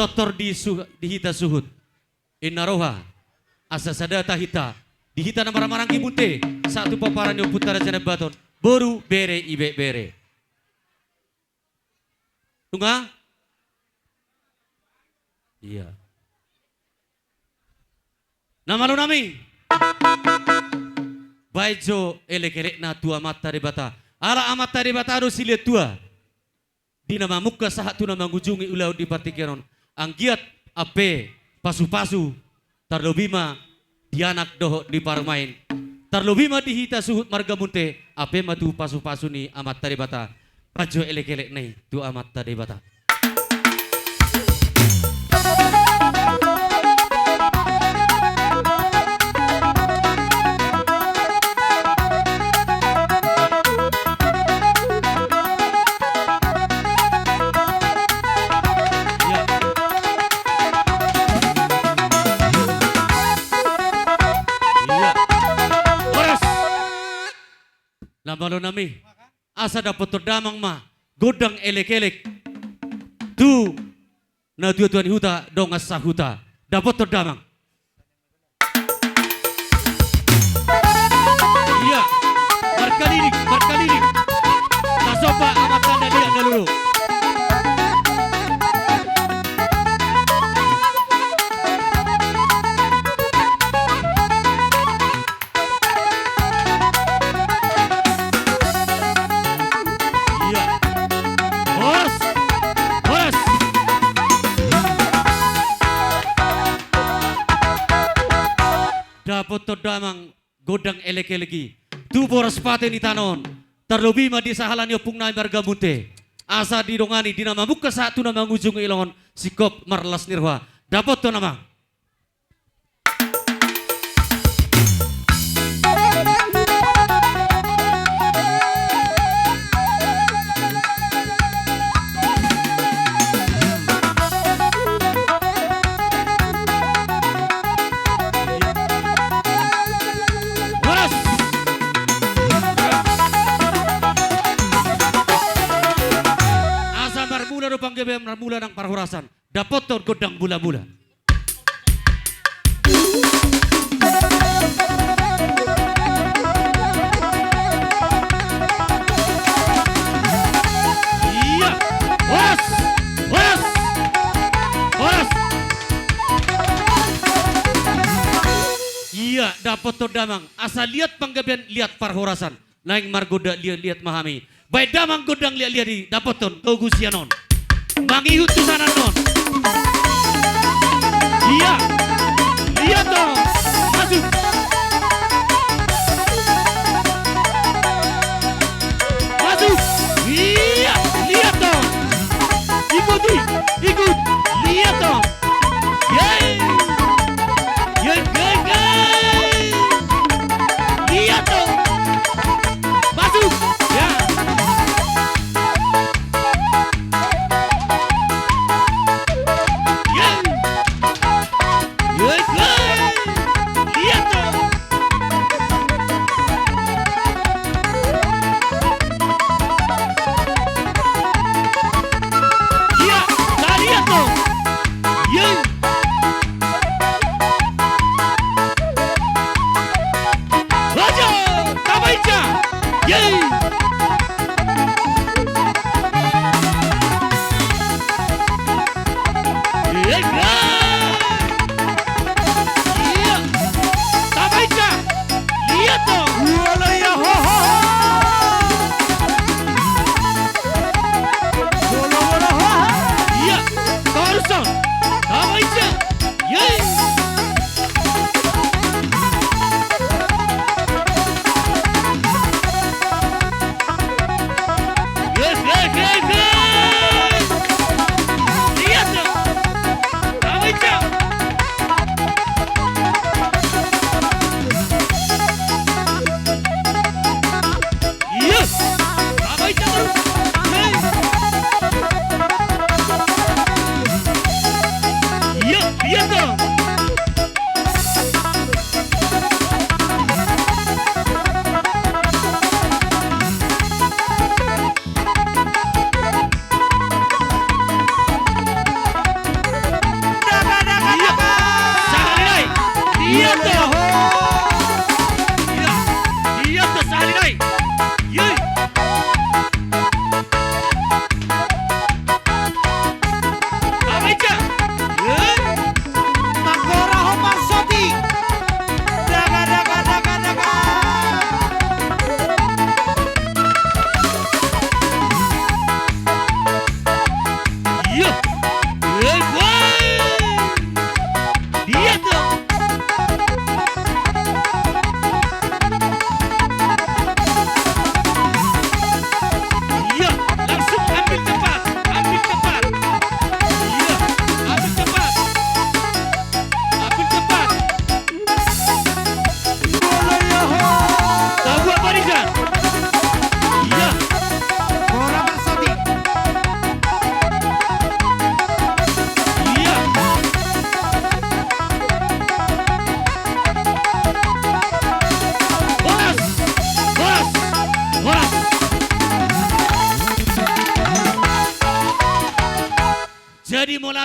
Totor di hita suhut. Inaroha. Asa sadata hita. Di hita na maramarangki bunte. Satu paparan yung putara jana baton. Boru bere ibe bere. Tunga? Iya. Nama lo nami. Baijo elek-elek na tua mata de bata. Ala amata de bata ado silet tua. Di nama muka sahat tu nama ngunjungi ulau di partikeron. Anggiat ape pasu-pasu. Tarlobima dianak doho di parmain. Tarlobima di hita suhut marga munte. Ape matu pasu-pasu ni amata de bata. Baijo elek-elek nih tu amata de bata. Lamalo nami, asa dapat terdamang ma, godang elek-elek, tu na tuan huta dong asa huta, dapat terdamang. Iya, berkeliling, tasopa amat tanda dia dulu. Dapat terdamang godang elek-eleki. Tu boras pate ni tanon. Terlebih ma di sahalan yo pung nai marga munte. Asa didongani di nama muka satu nama ngujung ilongon sikop marlas nirwa. Dapat to nama. Panggebem mula ng parhurasan. Dapat to godang bula-bula. Iya. Horas. Iya, dapat to damang. Asal lihat panggebem lihat parhurasan. Lain margoda lihat mahami. Baik damang godang lihat di dapat to gusianon. Mangihut tu sana non. Iya, lihat dong, masuk. Masuk. Iya, lihat dong. Ikut, lihat dong. Yeay. Lihat dong. Masuk. Ya.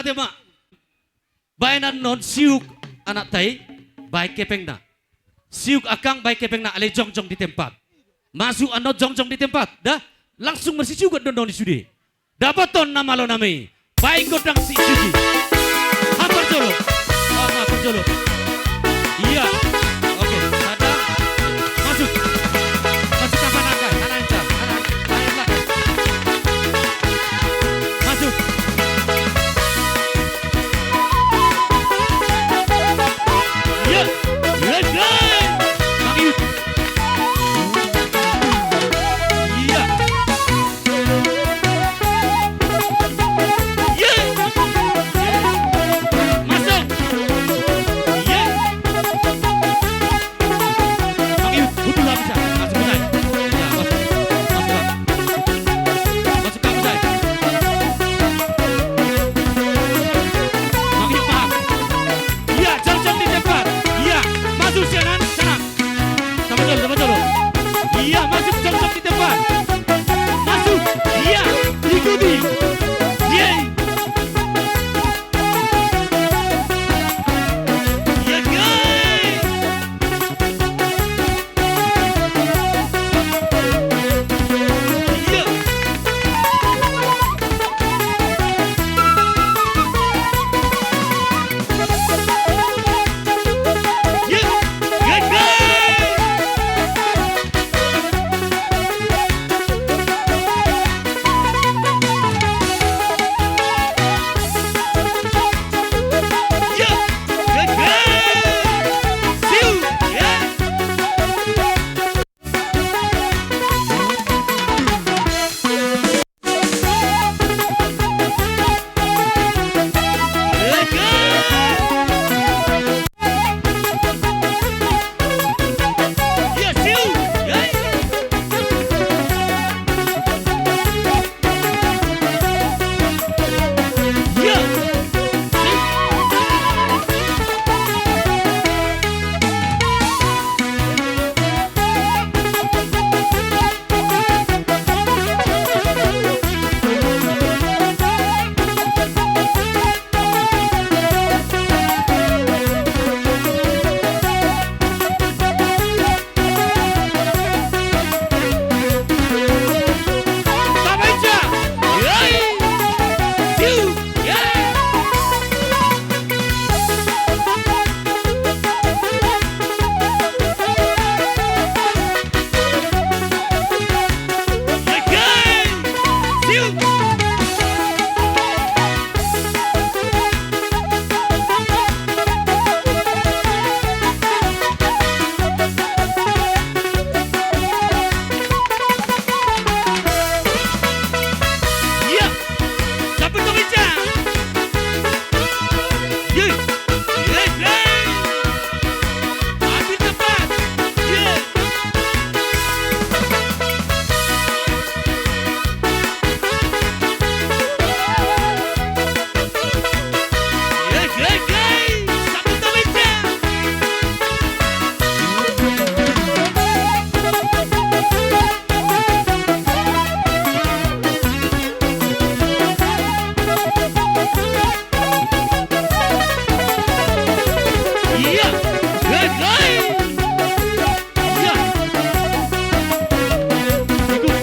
dia mak. Bainan non siuk anak tai baik kepengna. Siuk akang baik kepengna ale jong-jong di tempat. Masuk anot jong-jong di tempat. Dah langsung bersih juga don di sudi. Dapaton nama lo namai. Baik godang si sudi. Hampir jolo. Oh, hampir jolo. Iya. Oke, sadar. Masuk. Masuk ke panakai. Anak encam. Anak belakang. Masuk. Iya. Yes, guys. Kami. Iya. Iya. Masuk. Iya. Kami butuh lah bisa. Masuk ke saya. Ya, masuk. Masuk lah. Masuk ke saya. Kami paham. Iya, jam-jam di tempat. Iya, masuk sana. Sama dulu. Iya, masuk jam-jam di tempat. Masuk. Iya, ikuti. Yeay. Iya, guys. Iya. Iya. Iya, guys. Iya. Iya, guys. Siu. Iya. Iya, guys. Iya, siu. Iya. Iya. Tabeja. Yeay. Siu. Yeay. Yeay, guys. Siu. Iya. Cabut kemeja. Yeay. Yeay, guys. Ambil tempat. Yeay. Yeay, guys. Cabut kemeja. Iya. Yeay, guys. Iya. Ikut.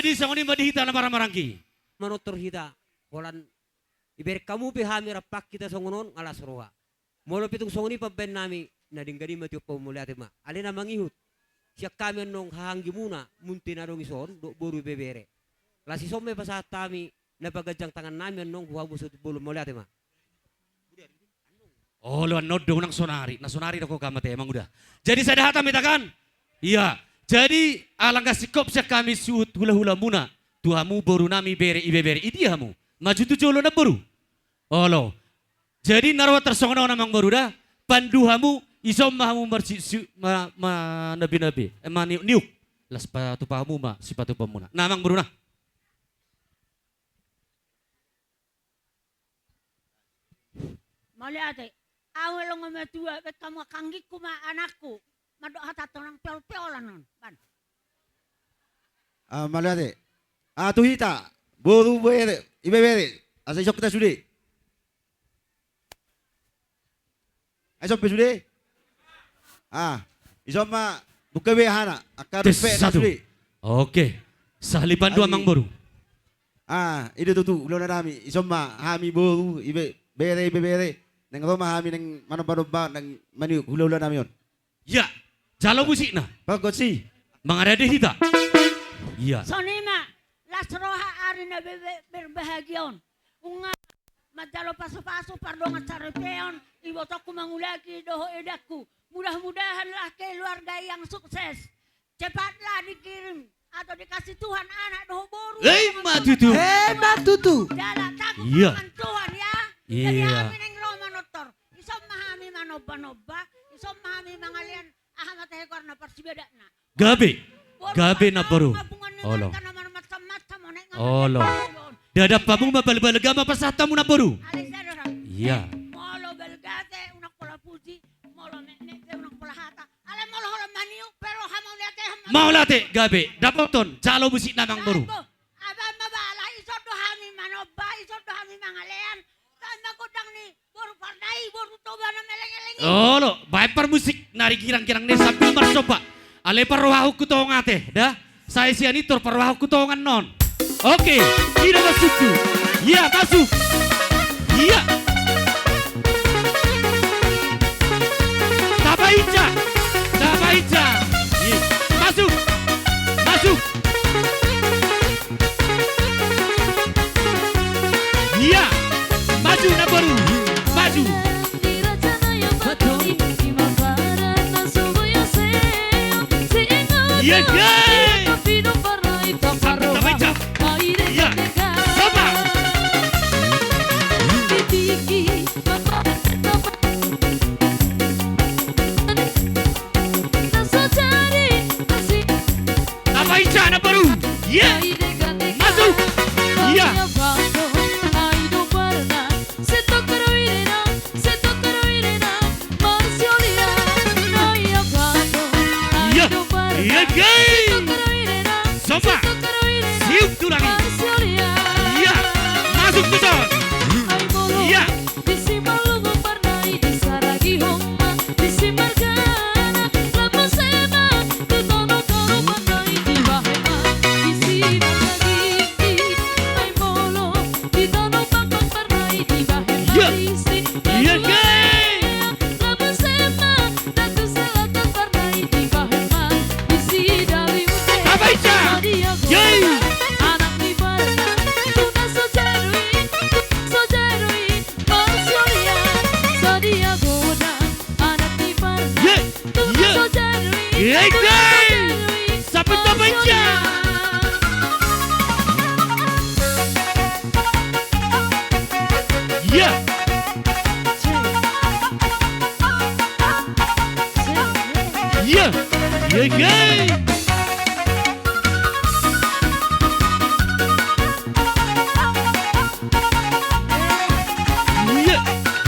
Jadi sangoni madihita na para marangki. Manotor hita holan iber kamu pihami rapak kita songonon alas roha. Molo pitung songoni pabben nami na dinggadi mati pemuliate ma. Alena mangihut. Siak kami nong hanggi muna munti na dong ison do boru bebere. Lasi somme pasat kami na pagajang tangan nami nong huwamu sa bulu muliate ma. Oh, luan nodong ng sonari. Na sonari na ko kamate, emang udah. Jadi saya dah mitakan? Iya. Jadi alangkah sikop siya kami suut hula-hula muna. Tuhamu boru nami bere ibebere. Idihamu. Maju tu jolo na boru. Oh lo. Jadi narwa tersongono namang boru dah. Panduhamu isom mahamu marsi nabi-nabi. Emang niuk. Las patu pahamu ma sipatu pamuna. Namang boru na. Maliate. Awal lo ngametua bet kamu kanggik kuma anakku. Madok hata tonang pel-pelan non. Ban. Maliate. Tuhita. Boru bere. Ibebere. Asa isok kita sudah. Isok pe sudah. Isok ma buka be hana. Akar pe na Satu. sudah. Oke. Sahlipan dua mang boru. Itu tuh ulo na dami. Isok ma hami boru ibebere. Neng Roma kami neng mana neng maniuk hula-hula namin yun. Ya, jalo musik na. Pagkot si. Mga rede hita. Iya. Sonima. Las roha ari na berbahagion. Unga. Madalo paso-paso pardongan sarepeon. Ibotok mangulaki doho edaku. Mudah-mudahanlah keluarga yang sukses. Cepatlah dikirim. Atau dikasih Tuhan anak doho boru. Matutu. Matutu. Dalam tanggung Iya. tangan Tuhan ya. Jadi Iya. kami neng Roma notor. Isom mahami manoba-noba. Isom mahami mangalian. Ahamat hekor na persibeda na. Gabe. Gabe na boru. Olo. Olo. Dadap pamu mabal-balga mapasatamu na boru. Iya. Molo belgate unak pola puji. Molo nek unak pola hata. Ale molo hola maniu pero hamau liate hamau. Mau late gabe. Dapoton. Jalo musik na mang boru. Abang mabala isod do hami manoba. Isod do hami mangalian. Tanda kudang ni boru pardai boru toba na meleng-eleng. Olo. Baik per musik. Nari kirang-kirang ni sambil marsopa. Ale parwahu kutongan teh. Dah. Saya sianitor parwahu kutongan non. Oke. Tidak masuk tu. Iya masuk. Iya. Tabaica. Tabaica. Iya. Masuk. Masuk. Iya. Maju na baru. Maju. Iya, guys. Tabaica. Iya. Soba. Tabaica na baru. Iya. Masuk. Iya. Iya. Iya, guys. Soba. Siup tu lagi. Iya. Masuk betul. Iya. Iya. Iya, guys. Tabaica. Yeay. Ye. Ye. Ye, guys. Sampai Tabaica. Iya. Iya. Iya, guys. Iya.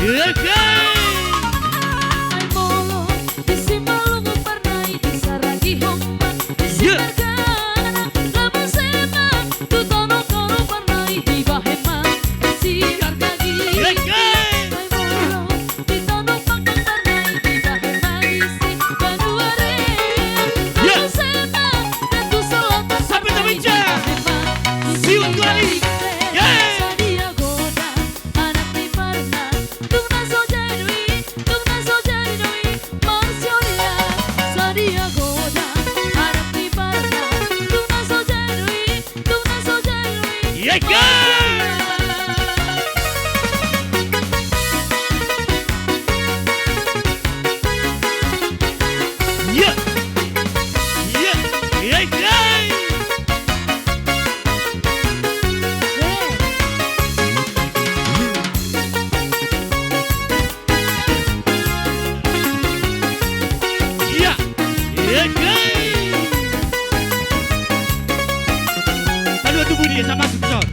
Iya, guys. Iya. Iya, guys. Iya. Aduh tubuh dia sama masuk John.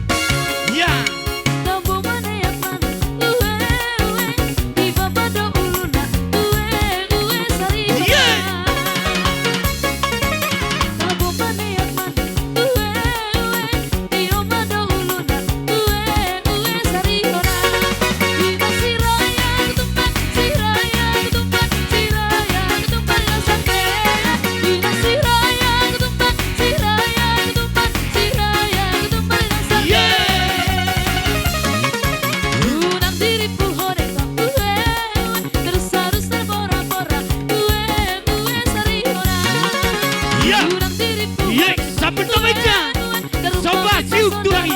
Ya. Sambil meja. Sobat siuk turangi.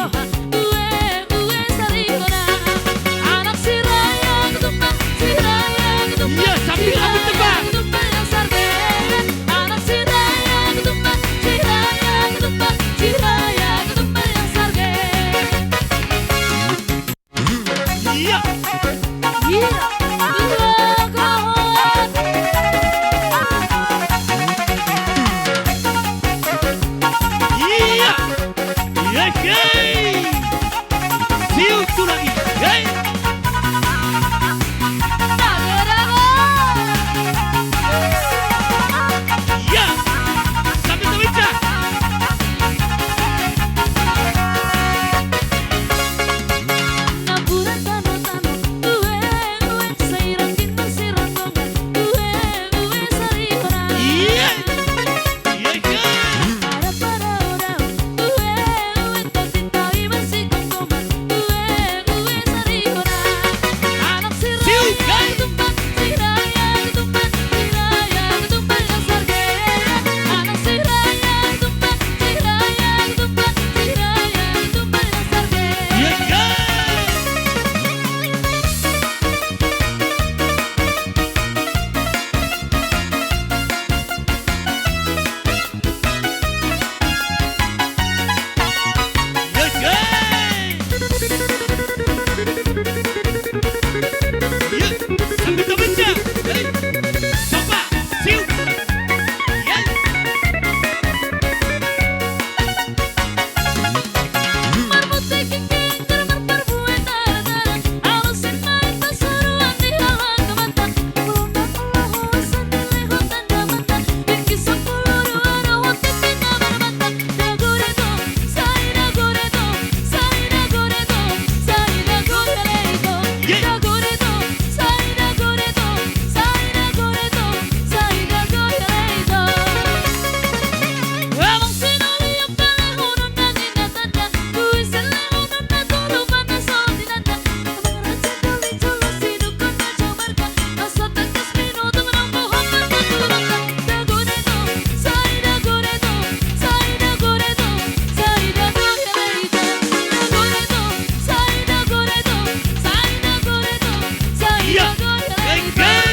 Iya, sambil ambil tebak. Iya. Iya. Iya, hey. Siuk turangi. Hey. Iya. Sambil meja. Iya. Iya, hey. Siuk, hey. Iya, hey. Iya, hey. Iya, sambil meja. Hey. Sobat siuk. Iya. Iya. Hey, hey.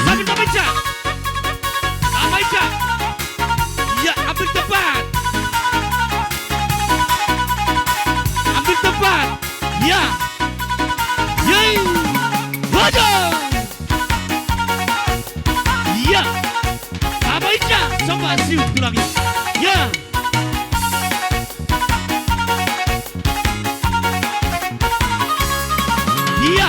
Sambil meja. Meja. Iya, ambil tepat. Ambil tepat. Iya. Yey. Waduh. Iya. Meja. Sobat siuk turangi. Iya. Iya.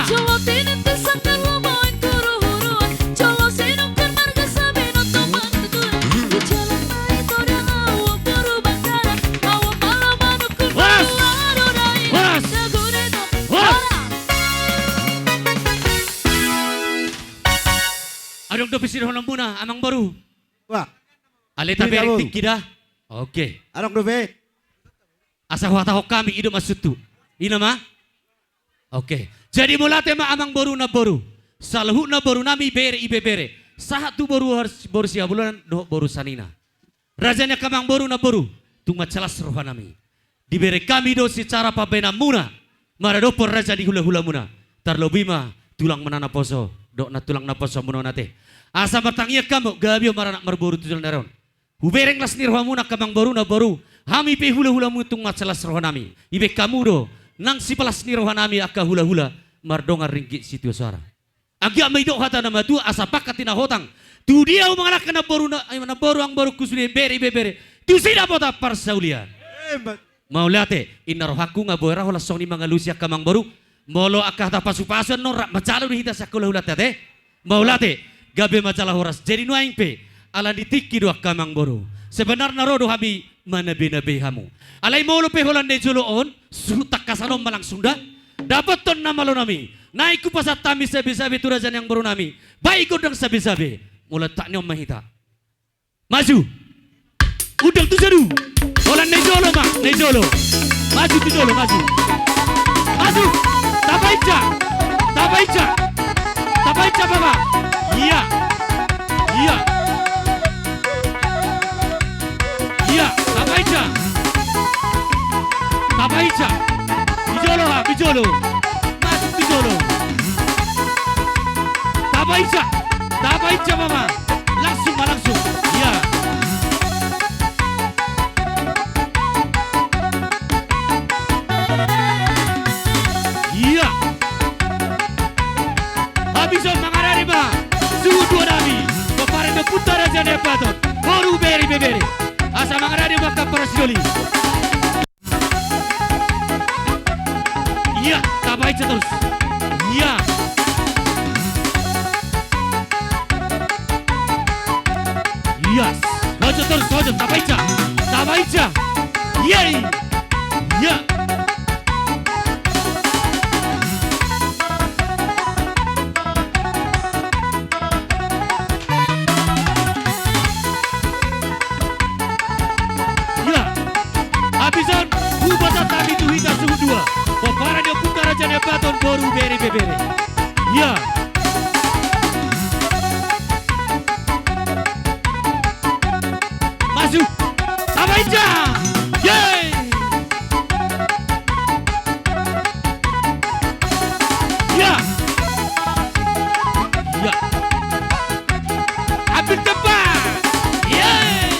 Was. Was. Was. Adong do pisir honong buna amang baru. Wah, Aleta Tidak, berek Bu. tikida. Oke. arok dobe. Asa wata kami hidup masutu. Ina ma? Oke. Jadi mula tema amang boru na boru. Salhu na boru nami bere ibe bere. Satu boru harus boru sia bulan do boru sanina. Rajanya kamang boru na boru. Tungma celas roha nami. Diberi kami do secara pabena muna. Maradopor raja di hula-hula muna. Terlebih mah tulang menana poso. Dok na tulang na poso muna nate. Asa bertangnya kamu gabio maranak merboru tujuan daron. Hubereng las nirwa muna kamang baru na baru. Hami pe hula-hula mutung matsalas rohanami. Ibe kamu do. Nang si palas nirwahanami akka hula-hula. Mardongar ringgit situ suara. Agak maidok hata nama tu asa pakatina hotang. Tu dia umangalak na baru ang baru kusuri beri. Tu sida pota parsaulian. Mau lihat inna rohaku ngaboera hola song ni mangalusia kamang baru. Molo akah ta pasu-pasun norak macalu di hita sakola hulat teh. Mau lihat gabe macalah horas jadi nuaing pe ala ditiki doa kamang baru. Sebenarnya rodo habi manabe hamu. Alai molo pe holan de joloon sutak kasanom malang Sunda. Dapat ton nama lo nami. Naik ku pasat tami sabi-sabi turajan yang baru nami. Baik udang sabi-sabi. Mula tak nyom mahita. Maju. Udang tu jadu. Holan de jolo mak, de jolo. Maju tu jolo, maju. Maju. Tabaica. Tabaica baba. Iya. Tabaica. Bijolo. Masuk bijolo. Tabaica mama. Langsung. Iya. Iya. Habison mangarari ba. Suhu dua nabi. Kepare me putara jane paton. Baru beri. Asa mangarari ba kaparasioli. Iya, tabaica terus. Iya. Yes. Maju terus, tabaica. Yeay. Iya. Iya. Habisan hubata tadi tu hingga suhu dua. Para dia putar aja dia baton baru beri. Ya. Masuk. Tabaica. Yeay. Ya. Ambil tepat. Yeay.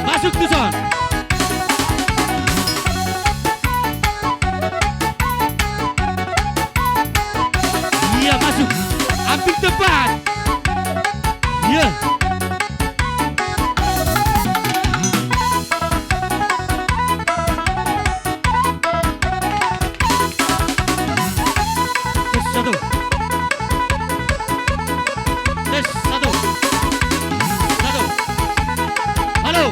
Masuk tuh son. Ambil tepat. Ya. Tes satu. Halo.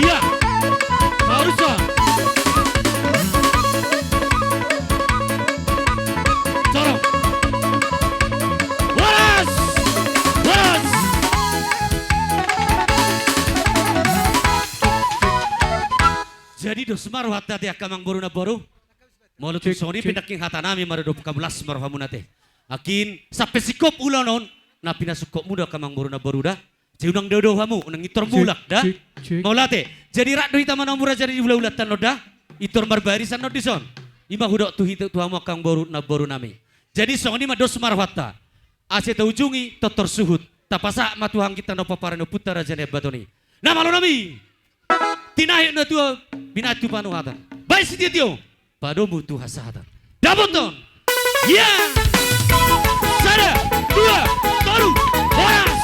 Iya. Harusnya. Jadi do semaru hatta dia kamang baru na baru. Mau tu soni pindaking hata nami maru do kamulas semaru hamu nate. Akin sampai sikop ulanon na pinasukop muda kamang baru na baru dah. Ciunang dodo hamu unang itor mulak dah. Mau late. Jadi rak do hita mana mura jadi ulah-ulah tan dah. Itor marbarisan no dison. Ima hudok tu hita tu hamu kang baru na baru nami. Jadi soni ma do semaru hatta. Ase ta ujungi totor suhut. Tapasa matuhang kita no paparano putara jane batoni. Nama lo nami. Tinahi na tua binatu panuhatan. Baik sitio. Padomu tu hasatan. Daboton. Ya. Sada. Dua. Baru. Horas.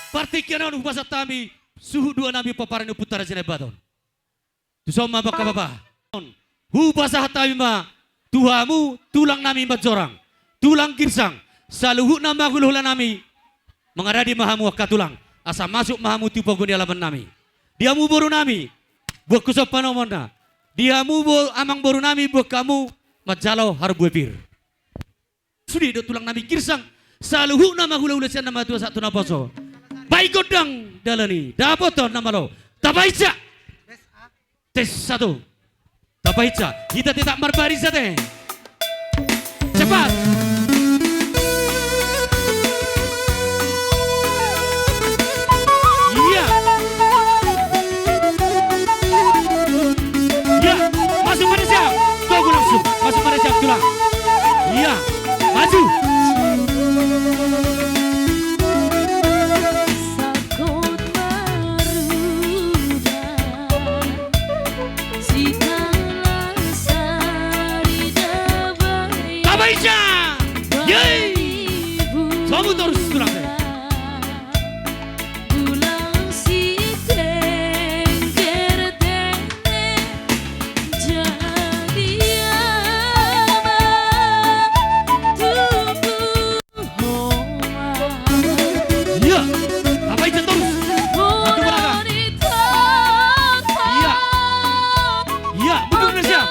Partikianan ubasa tami. Suhu dua nabi paparano putara jane baton. Tu soma baka. Hubasa tami ma. Tuhamu tulang nami majorang. Tulang girsang, saluhu nama guluhlan nami, mengaradi mahamu tulang, asa masuk mahamu tipu guni alaman nami. Diamu boru nami, buat kusop panomona. Diamu amang boru nami buat kamu majalau harbuepir. Sudi do tulang nami girsang, saluhu nama guluhlan nama tua satu naposo. Baik godang dalani, dapoton nama lo, tabaica. Tes satu, Bapak Ica, kita tidak marbaris teh. Cepat. Iya. Iya, masuk pada siap. Tunggu langsung, masuk pada siap tulang. Iya, maju. Sakut merubah segala sarida bayi Bapak Ica. Yeay. Kamu terus tulang teh. Tulang si tengger tene jadi ama tubuh hoa. Iya. Bapak Ica terus. Satu belakang. Iya. Iya, mundur ke siap.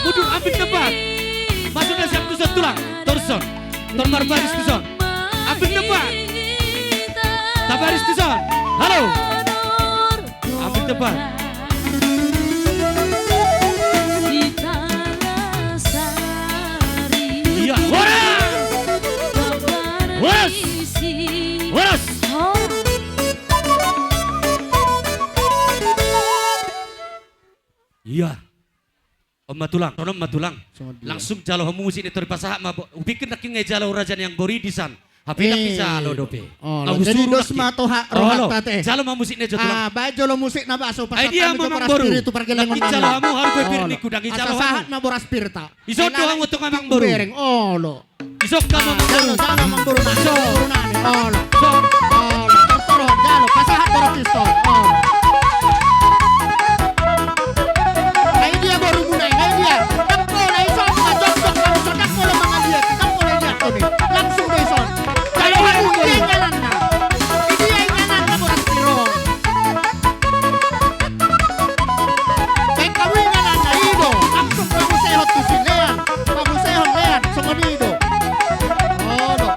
Mundur ambil tempat. Masuk ke siap tuson tulang. Torson. Tormar baris tuson. Ambil tempat. Tabaris tuson. Halo. Ambil tempat. Iya. Waras. Waras. Waras. Iya. Om tulang, tonom matulang. Langsung jalo hamu musik itu pasah ma bikin naking jalo rajan yang bori disan. Hapi nak jalo dope. Oh, jadi dos mato hak rohat tate. Jalo ma musik ne jotulang. Ah, bajo lo musik na baso Ay dia mamang boru. itu pergelengan Naking jalo hamu haru bepir ni kudang jalo sahat hamu. na boras pirta. Iso do hamu to mamang boru. Bereng, oh lo. Isok ka mamang boru. Jalo mamang boru na. So. Boru na ni. Oh lo. So. Oh lo. Tortoron jalo pasahat boras pistol. Oh lo. Ay dia boru mulai, ay dia. Takko na iso ka jok-jok ka iso takko lo mga dia. Takko na dia to ni. Langsung na iso. Kaya haru dia jalan na. Idi ay jalan na boras piro. Kay kawin na na ido. Langsung pagusehot to si Lean. Pagusehot Lean sa manido. Oh lo.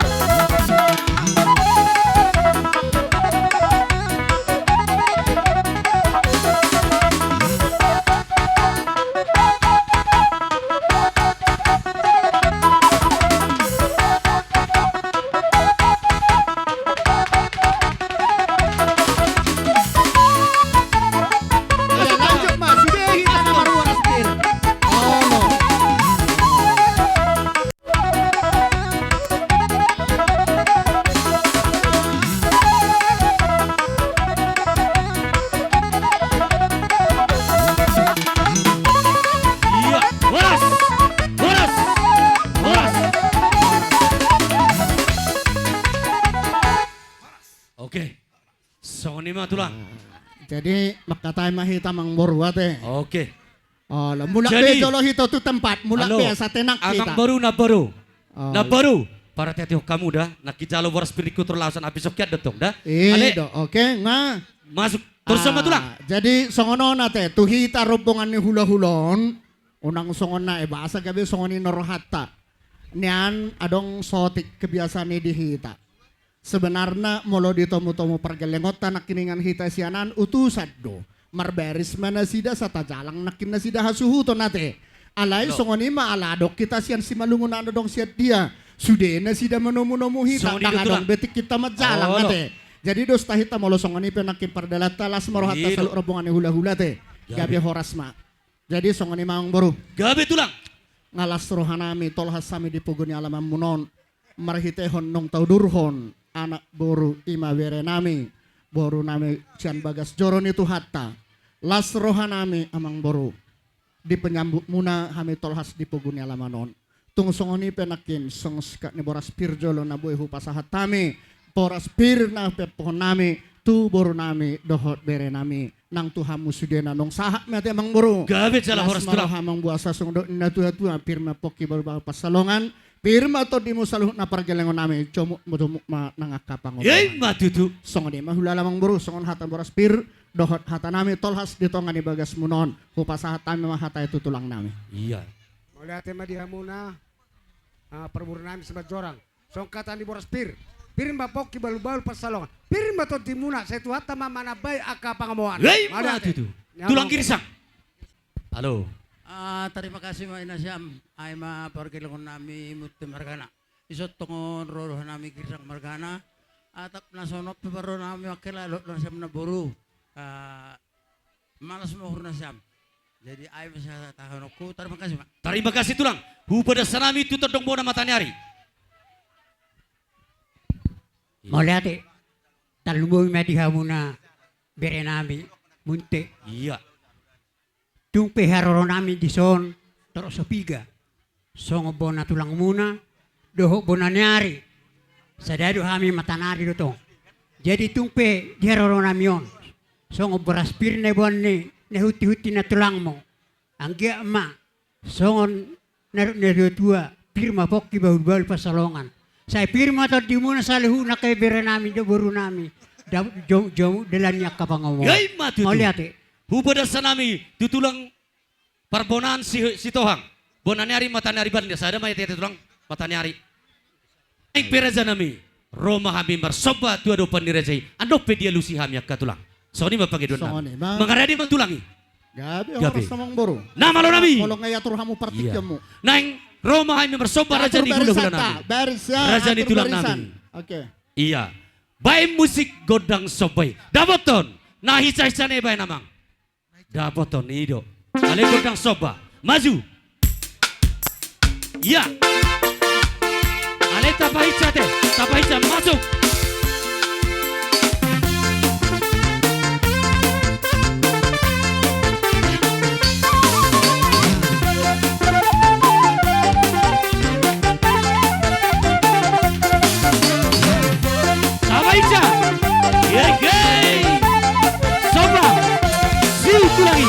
Ayan, lanjut mas. Sudah kita na maruan aspir. Oh lo. Iya. Waras. Waras. Waras. Oke. Songoni mah tulang. Jadi makatay mahita mang boru ate. Oke. Oh, lo. Mula Jadi- bejo lo hito tu tempat. Mula Halo, be sa tenak kita. Akang baru na baru. Oh, Na baru. Para teteh kamu dah, nakijalo waras piriku terlasan habis sokiat datang dah. Ale, do, oke, nga. masuk terus sama tulang. Jadi songono nate, tuhita rombongan ni hula-hulon, unang songon na, bahasa gabi songon ni norohata. Nian adong sotik kebiasaan ni dihita. Sebenarnya molo ditomu-tomu pergelengotan nakiningan hita sianan utusan do. Marberis mana sida sata jalang nakin na sida hasuhu to nate. Alay songon ni maaladok kita sian si malungun na dong siat dia. Sudah na sida menomu-nomu hita Songon ni dangadong tulang. betik kita majalang Oh, lo. nate. Jadi dos tahita molo songoni penakin pardalata las marohata Iya, saluk rombongan ni hula-hula te. Gabi horas ma. Jadi songoni maung boru. Gabe tulang. Ngalas rohanami tol hasami di puguni alaman munon. Marhitehon nong taudurhon. Anak boru ima were nami. Boru nami cian bagas joron itu hatta. Las rohanami amang boru. Di penyambut muna hami tol has di puguni alamanon. Tung songoni penakin song skat ni boras pirjolo na buehu pasahat tami. Boras pir na pepohon nami. Tu boru nami dohot bere nami. Nang Tuhan musudena nong sahat mati amang boru. Gabe jala horas tulang. Hamang buasa sung do na tu pirma poki baru baru pasalongan pirma to di musaluh na pergelengon nami comuk modumuk ma nangakapang Yey matutu. song di mahula lamang buru songon hata boras pir dohot hata nami tolhas ditongani bagas munon kupasa hata mah hata itu tulang nami. Iya. Melihat tema di hamuna perburuan nami sebat jorang songkatan di boras pir pirin bapok ki balu-balu pasalongan pirin bato timuna setu hata mana bay aka pangamoan. Yey matutu. Tulang kiri sang. Halo. Terima kasih ma inasyam. Ay ma parkilon nami muti margana. Isot tongon roro nami kisang margana. Atap nasonop paro nami makilalo na siyam na buru. Malas mo na siyam. Jadi ay masya tahun aku. Terima kasih ma. Terima kasih tulang. Hubada sanami tu todong bona matanyari. Moliate, talumboy madiha muna bere nami munte. Iya. Tung peharoro nami di son terus sepiga. Songo bona tulang muna, doho bona nyari. Sadado kami matanari dito. Jadi tung pe diharoro nami on. Songo beraspir ne bonne ne huti-huti na tulang mo. Anggia ma songon narut ne dua firma pokki baul-baul pasalongan. Saya firma to di muna sa lehu na kay bere nami do buru nami. Jom delanya kapangawon. Yay matu tu. Moliate. Hubada sanami tu tulang parbonan si tohang. Bonanyari matanyari ban dia sada mai tete tulang matanyari. Ing peraja nami Roma kami marsoba tu ado pandirajai. Ando pedia lusi kami akka tulang. Soni mapagi don. Soni, ma. Mangaradi mantulangi. Gabi Gabi. oras namang boro. Nama lo nami. Kalau ngayatur hamu partikyamu. Nang Roma kami marsoba raja di gula-gula nami. Raja di tulang nami. Oke. Iya. Baik musik godang sobai. Daboton. Nah hica-hica ne baik namang. Daboton ido. Ale godang soba. Maju. Iya. Ale tapahica teh. Tapahica masuk. Tapahica. Yeay. Soba. Situ lagi.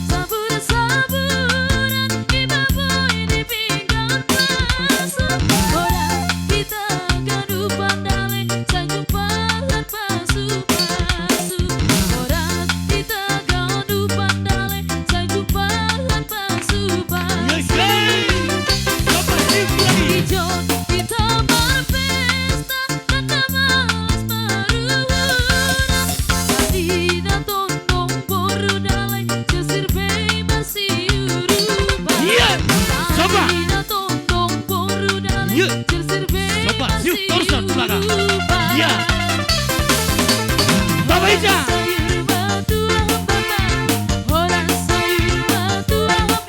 Saburan, saburan, iba boy di pinggang pasu. Orang kita gaduh pandale, sanggup pahat pasu-pasu. Orang kita gaduh pandale, sanggup pahat pasu-pasu. Soba situ lagi. Hijau kita berpesta, kata malas meruhurang. Adina tondong boru dalai, sesir bebas siurupa. Iya, coba. Adina tondong boru dalai, Iya. sesir Coba, bebas siu, torsan belakang. siurupa. Iya. Tapahica. Sayur batu apa? Orang sayur batu apa?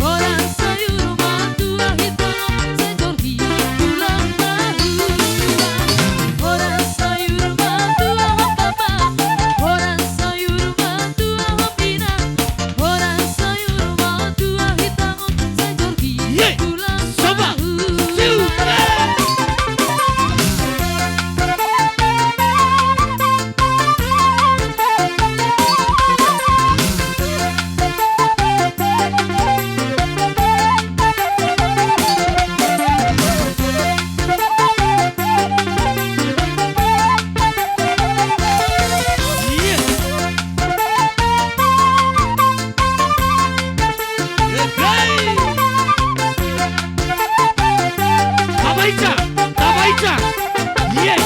Orang sayur batu hitam sejor hidup ulang tahun. Orang sayur batu apa? Orang sayur batu apa? Orang sayur batu hitam sejor Ye, hidup ulang coba. tahun. Siu. Iya. Yeay. Tapahica. Tapahica. Yeay.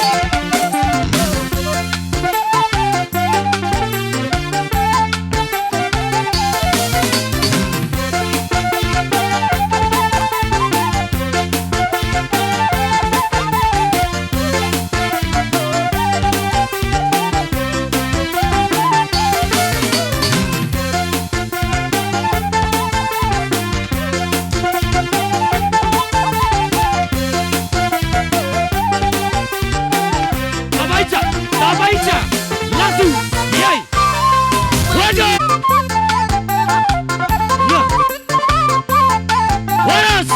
Tapahica. Tapahica. Langsung. Yeay. Waduh. Ya. Waras.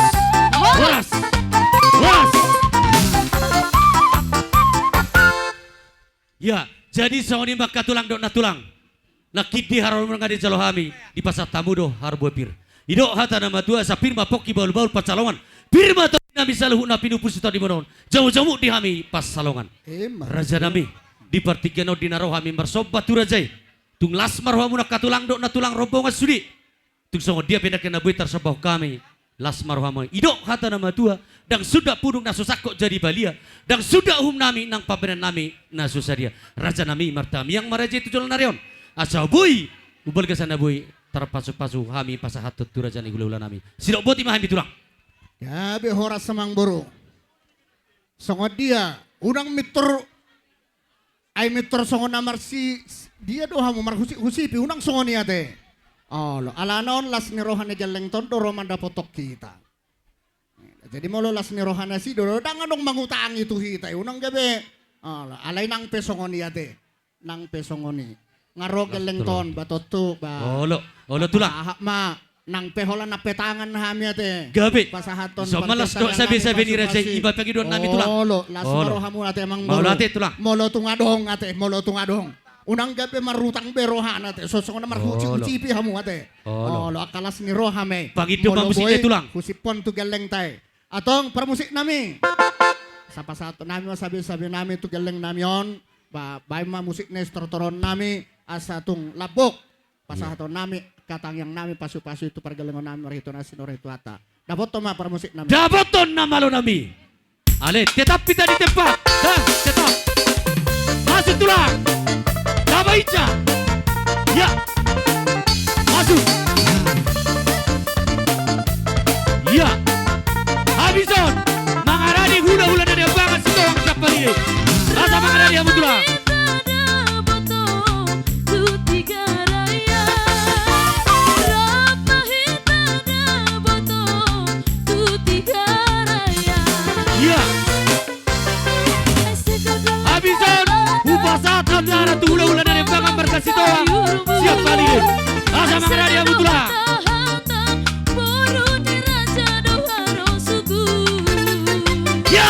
Waras. Waras. Ya, jadi sawani maka tulang dok na tulang. Nakiti haron ngadi jalohami di pasar tamudo harbopir. Ido hata nama tua sa firma poki baul-baul pacalongan. Firma to nami saluhu na pinupu suta di monon. Jauh-jauh di hami pas salongan. Emang. Raja nami di partikeno di naro hami marsobat tu rajai. Tung lasmar hamu na katulang dok na tulang rombongan sudi. Tung songo dia pindah kena buitar sabah kami. Lasmar hamu idok hata nama tua. Dan sudah pudung na susako jadi balia. Dan sudah nami nang pabenan nami na susah dia. Raja nami martami yang maraja itu jalan narion. Asal bui Ubal ke sana boy terpasu-pasu hami pasahat turajan igula-ula nami. Sidok boti mah hami tulang. Ya be horas semang boro. Songot dia, unang mitur ay mitur songon namar si dia doha mo marhusi husipi unang songon niya te. Oh, lo alanon las ni rohane jaleng tondo romanda potok kita. Jadi molo las ni rohane si do danganong mangutang itu hita unang gabe. Oh, lo alay nang pesongon niya te. Nang pesongoni. Ngaro jaleng ton batotu ba. Olo tulang. Ma nang pehola na petangan hami ate. Gabi. Pasahaton. So malas do sabi-sabi ni raja iba pagi don nami tulang. Olo, las marohamu ate emang Mau ate tulang. molo tungadong ate, molo tungadong. Unang gabi marutang berohan ate, sosong na marhuci pi hamu ate. Olo, akalas ni rohame. Pangido pa musik tulang. Husipon tu galeng tay. Atong pramusik nami. Sa pasahaton nami masabi-sabi nami tu galeng namion. Bay ma musik nes tortoron nami asa tung labok. Pasahaton nami katang yang nami pasu-pasu itu pergalengan nami marito na sinore itu ata. Dapat to ma pramusik nami. Daboton na malo nami. Ale, tetap kita di tempat. Dah, tetap. Masuk tulang. Daba Ica. Ya. Masuk. Ya. Habison. Mangarani hula-hula dari banget sitong siapa ini. Rasa mangarani yang tulang. Ya. Habison. Upasat hamdara tu hula-hula dari banget berkasih toa. Siapa ini. Rasa mangarani yang tulang. Ya.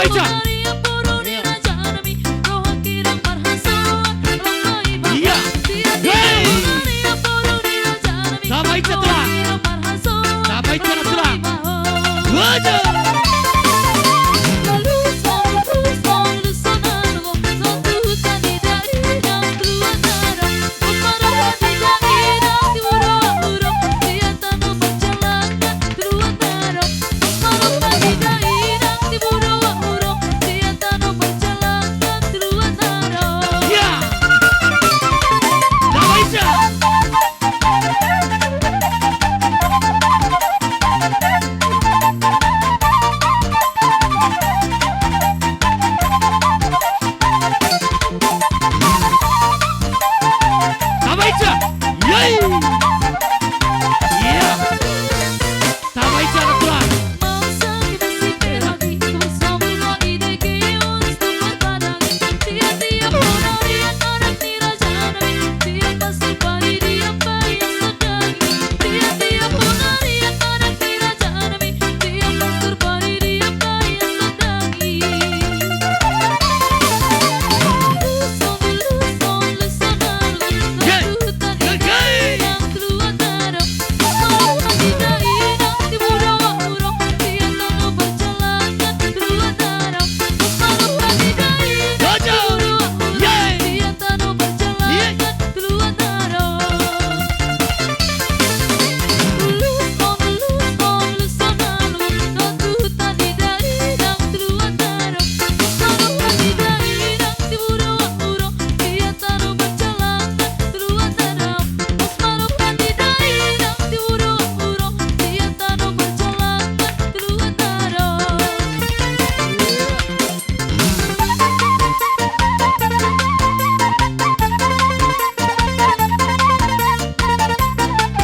Baca. Iya. Hey. Sampai setelah. Sampai setelah. Wajah. Iya. Sampai setelah. Yay. Iya. Sampai setelah.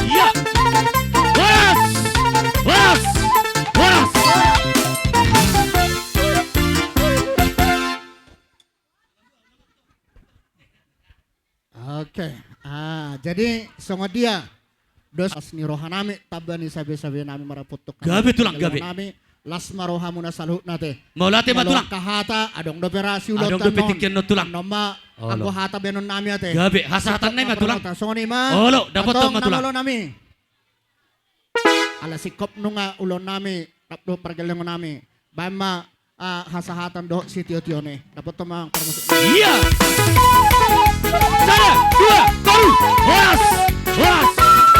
Iya. Waras. Waras. Waras. Oke. Jadi sama dia dos asni rohanami tabani sabe-sabe nami maraputuk. Gabe tulang, gabe. Nami lasma rohamuna salhut nate. Mau latih matulang. Kahata adong doperasi ulot Adong dopetikin no tulang. Noma Oh, anggo lo. hata benon nami ate. Gabe hasatan na matulang. Songoni ma. Oh, lo, dapat to matulang. Namalo nami. Ala sikop nunga ulon nami tapdo pergelengon nami. Bama hasahatan do sitio tione. Dapat to mang permusuk. Iya. Sana, dua, baru. Waras. Waras.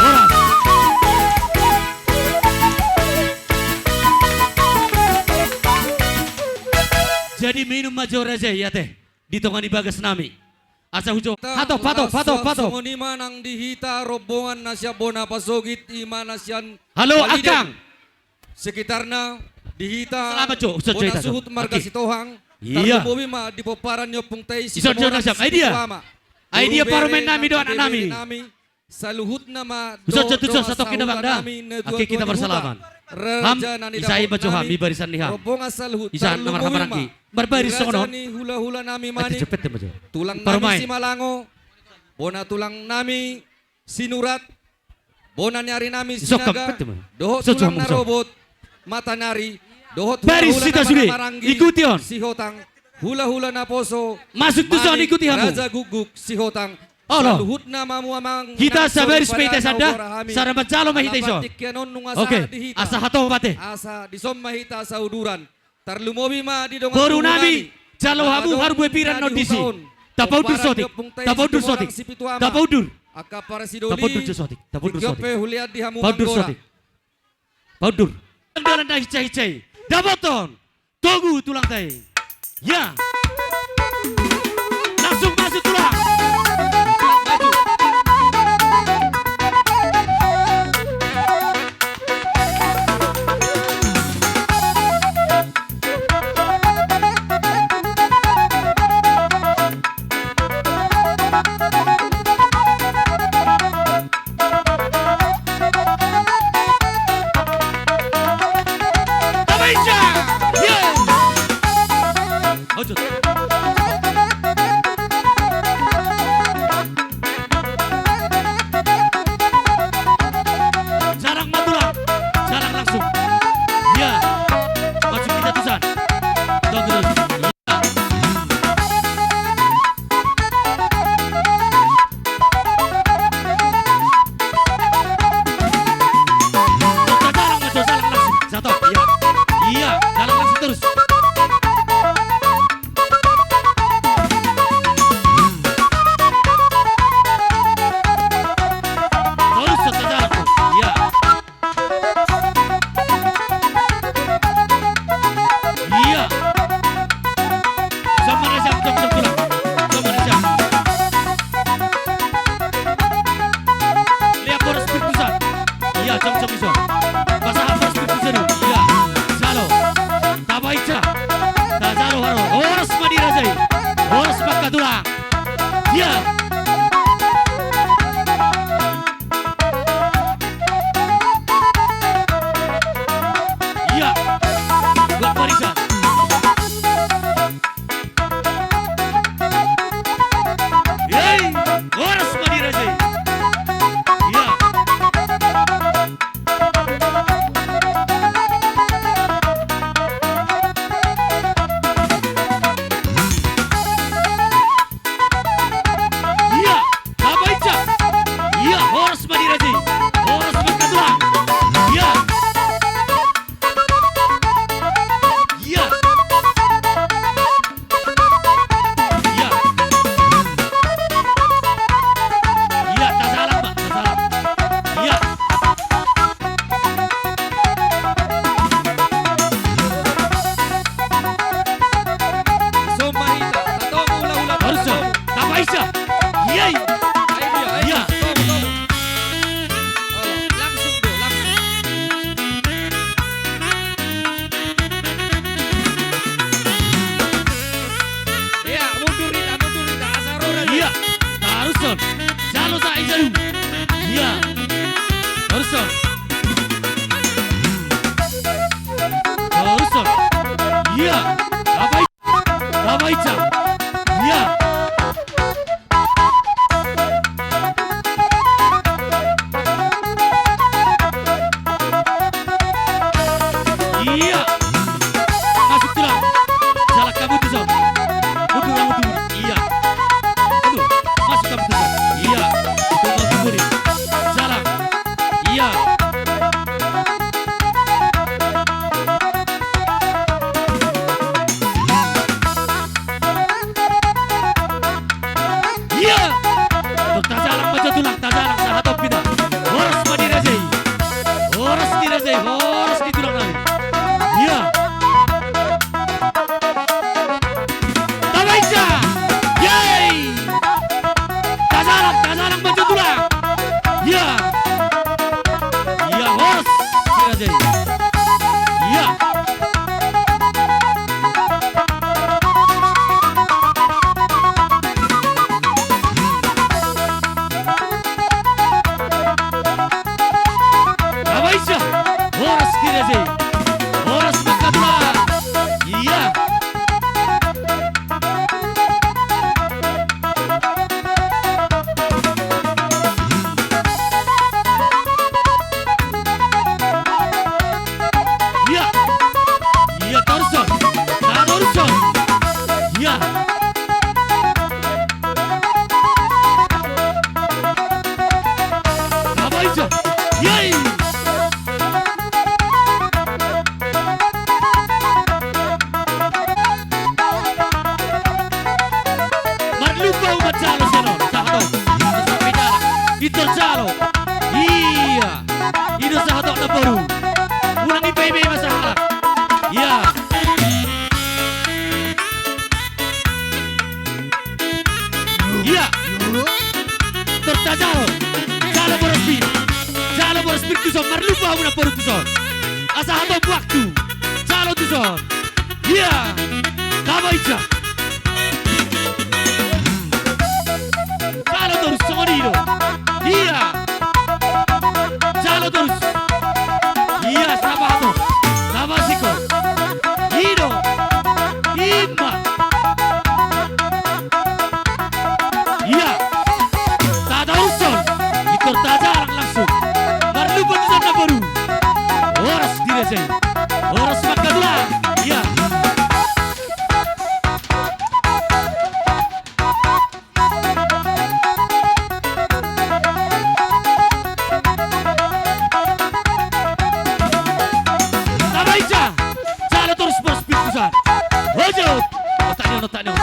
Waras. Jadi minum majo raja ya teh. Ditongani bagas nami. Asa hujo. Pato, pato, pato, pato. Songonima nang dihita rombongan nasya bona pasogit ima nasyan. Halo Waliden. Akang. Sekitarna dihita Selamat, Jo. Ustaz bona cerita, Jo. suhut marga Oke. Sitohang. Iya. Tarlumowi ma di poparan nyo pung tay si Isa, Jo, Pamoran Nasyam. si Idea. Tuama. Idea Guru parlemen bere nami do anak nami. Saluhut nama Ustaz jatuh satu kita bangda. Oke kita bersalaman. Ham isai baca hami barisan niham. Rombongan saluhut. Isa nomor kamarangki. Barbaris sono. Hula-hula nami Ati mani. cepet teh baca. Tulang nami Parmai. si Malango. Bona tulang nami sinurat. Bona nyari nami Isok sinaga. kampet, teman. Dohot Isok tulang jamuk, na sok. robot. Mata nari. Dohot Baris hula-hula sita na sudah. Maranggi, Ikuti on. Si Hotang. Hula-hula na poso. Masuk tu zon Manik, ikuti hamu. Raja guguk si Hotang. Oh, loh. Saluhut na mamuamang. Kita nang sabar sorry sepeda pada sanda. naugora hami. Sarang bacalo mahita iso. Alapat ikyanon nung asa Oke. dihita. Asa hato bate. Asa disom mahita sa uduran. Tarlumobi ma di dongan Baru tubuh nabi. Jalo hamu haru bepiran no disi. Tapau dur sotik. Tapau dur sotik. Tapau dur. Aka para si Dodi. Tapau dur sotik. Tapau dur sotik. Ikyope huliat di hamu Paudur Anggora. sotik. Paudur. Dalam dah hicai-hicai. Dapaton. Togu tulang tai. Ya. Langsung masuk tulang. Maju. Tabaija. Yeah. Ojo. Iya, jom iso. Basa harus berkuseru. Iya. Jalo. Tabaica. Tajalo haro. Horas Madira Jai. Horas Makadura. Iya. Iya. Buat Marisa. Yeay. Horas Madira Jai. Iya. Iya, Tabaica. Iya, Horas Madira Jai. Horas Makadura. Iya. Iya. Iya. Iya, tak salah, Mbak, tak salah. Iya. Sumahita, tatong hula-hula. Harusnya, Tabaica. Yeay. Iya. Langsung do, langsung. Iya, mundur Rita, Asarora. Iya. Harusnya. Jalo sa Ijalu. Iya. Harusnya. Harusnya. Iya. Tabaica. Iya. Iya. Masuk tulang. Jalak kamu tuh, Sob. Mundur kamu tuh. Iya. Aduh, masuk kamu tuh, Sob. Iya. Tunggu mundur. Jalak. Iya. Iya. Untuk tajalak baca tulang, tajalak sahatop kita. Horas Madira Jai. Horas Madira Jai. Horas di tulang kami. Iya. Tabaica. Yeay. Tajalak baca tulang. Iya. Iya, Horas Madira Jai. Iya. Tabaica. Horas Madira Jai. Horas Makadura. Iya. Iya. Iya, Torson. Torson. Iya. Tabaica. Yeay. Marlupa umat jalo seno. Sahato. Sampai jalan. Itor jalo. Iya. Itu sahato na baru. Ulang IPB masalah. Iya. Iya. Tertajalo. Jalo borosbir. Jalo borosbir tuson. Marlupa umat baru tuson. Asahato waktu. Jalo tuson. Iya. Tabaica. Jalo terus sonido. Iya. Jalo terus. Iya, sabato. Sabasiko. Hino. Imma. Iya. Tada uson. Itor tajarak langsung. Marlupa tuson na baru. Horas Direjai. Horas Makadura. Iya. Tabaica. Jalo terus berspir pusat. Hojo. Otak nyo.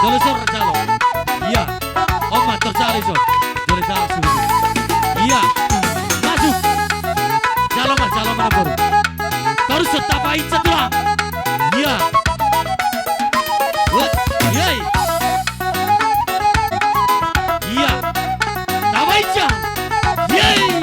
Jalo sor jalo. Iya. Oma terjalo sor. Jalo suhu. Iya. Masuk. Jalo mana baru. Terus Tabaica tulang. Iya. Yeay. Iya. Tabaica. Yeay.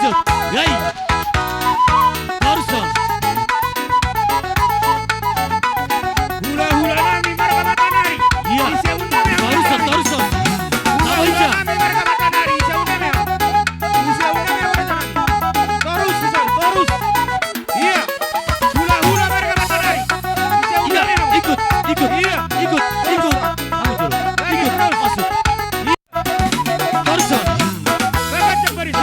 Hojot. Yai. Torson. Hula-hula nami marga matanari. Iya. Ise undame. Torson, Torson. Tabaija. Nami marga matanari. Ise undame. Ise undame matanari. Torus, torus. Iya. Hula-hula marga matanari. Ise Iya, undame. ikut. Iya. Ikut. Kamu dulu. Ikut. Masuk. Torson. Bapak Jemberis.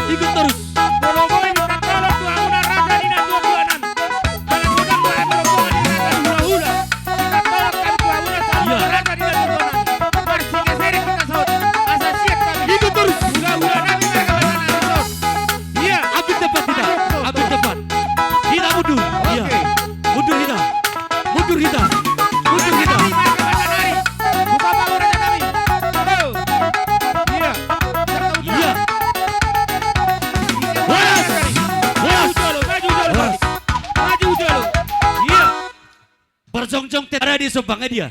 Ikut terus. Bolong-bolong minta tolong tua una raja nina tua buanan. Jangan mudah tua bolong-bolong minta hula-hula. Minta tolong kami tua una tua Iya. raja nina tua buanan. Mari sini seri kita saud. Asa siap kami. Ikut terus. Hula-hula nami mereka matanari saud. Iya. Ambil depan kita. Ambil depan. Hina mundur. Iya. Oke. Mundur Hina. Mundur Hina. Mundur Hina. Nami mereka matanari. Buka bangun raja kami. Ayo. Iya. Iya. Was. Was. Maju dulu. Maju dulu. Iya. Berjongjong ada di sobangnya dia.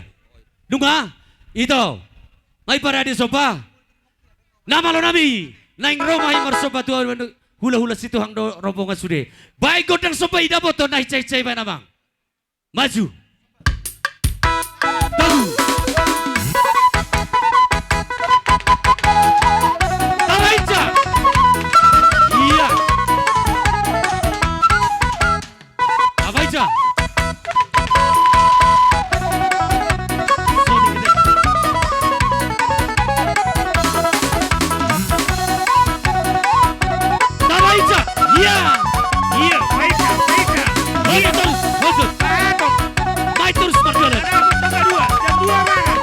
Dunga. Itu. Mai para di sopa. Nama lo nabi. Naing Roma himar sopa tuan hula-hula situ hang do rombongan sude. Baik godang sopa ida boto naik cai-cai ba namang. Maju. Tahu. Tabaija. Iya. Tabaija. Sorry, gede. Tabaija. Iya. Iya. Baiklah. Baiklah. Hojot terus. Hojot. Ayo. Mai terus berjalan. Ada aku tanggal 2. Jam 2 mana?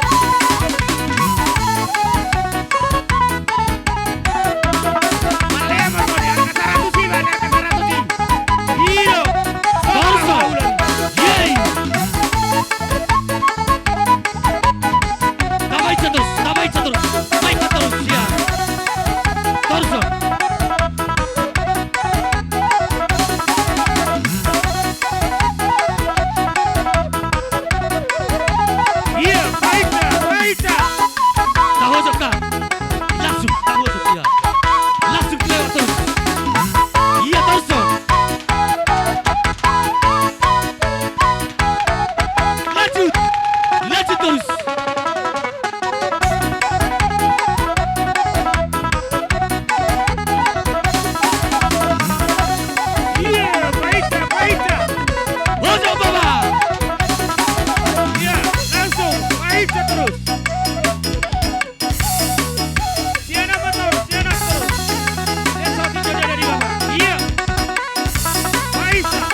Malaya mau di angka 100 sih, Bang. Angka 100 sih. Iyo. Torson. Yeay. Tabaija terus. Tabaija terus. Mai terus. Ya. Torson. Iya, baiklah, baiklah. Tak hojot kah? Langsung. Tak hojot dia. Langsung lewat terus. Iya Torson. Lanjut. Lanjut terus. Iya, baiklah, baiklah. Hojot bawah. Iya, langsung, baiklah terus. Siana betul, siana terus. Dia saat itu ada di bawah. Iya. Baiklah.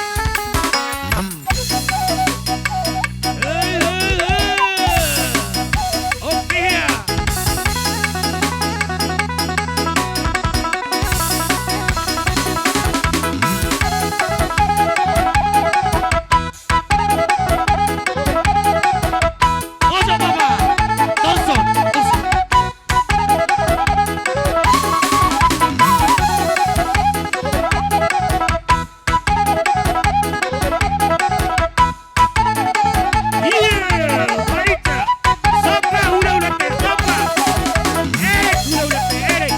Oke ya. Hojot bawah. Torson. Torson. Iya, baiklah. Sopa hula-hula teh, sopa. Hula-hula teh,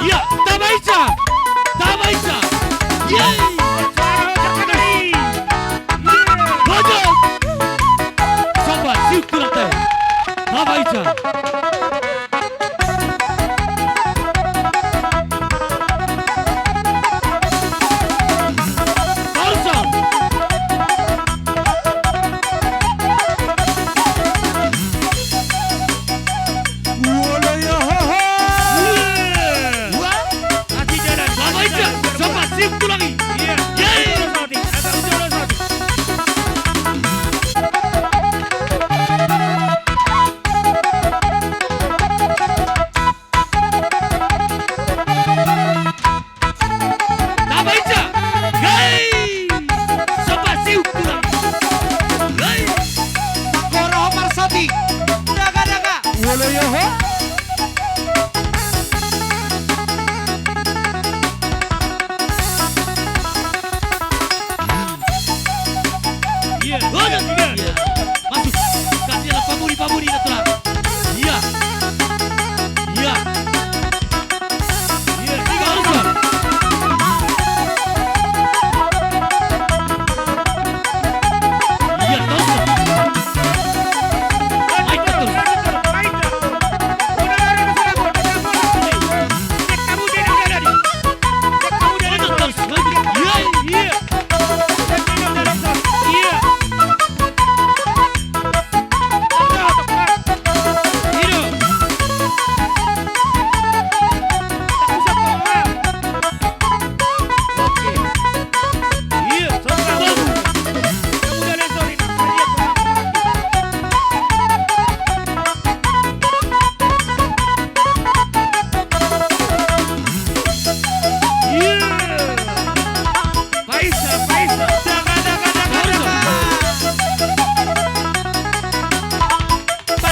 Iya. Tabaija. Tabaija. Yeay. Hojot. Sobat siuk tulang teh. Tabaija. Torson. Tabaija. Sobat siuk tulangi. Iya. Yeay. Ada ujung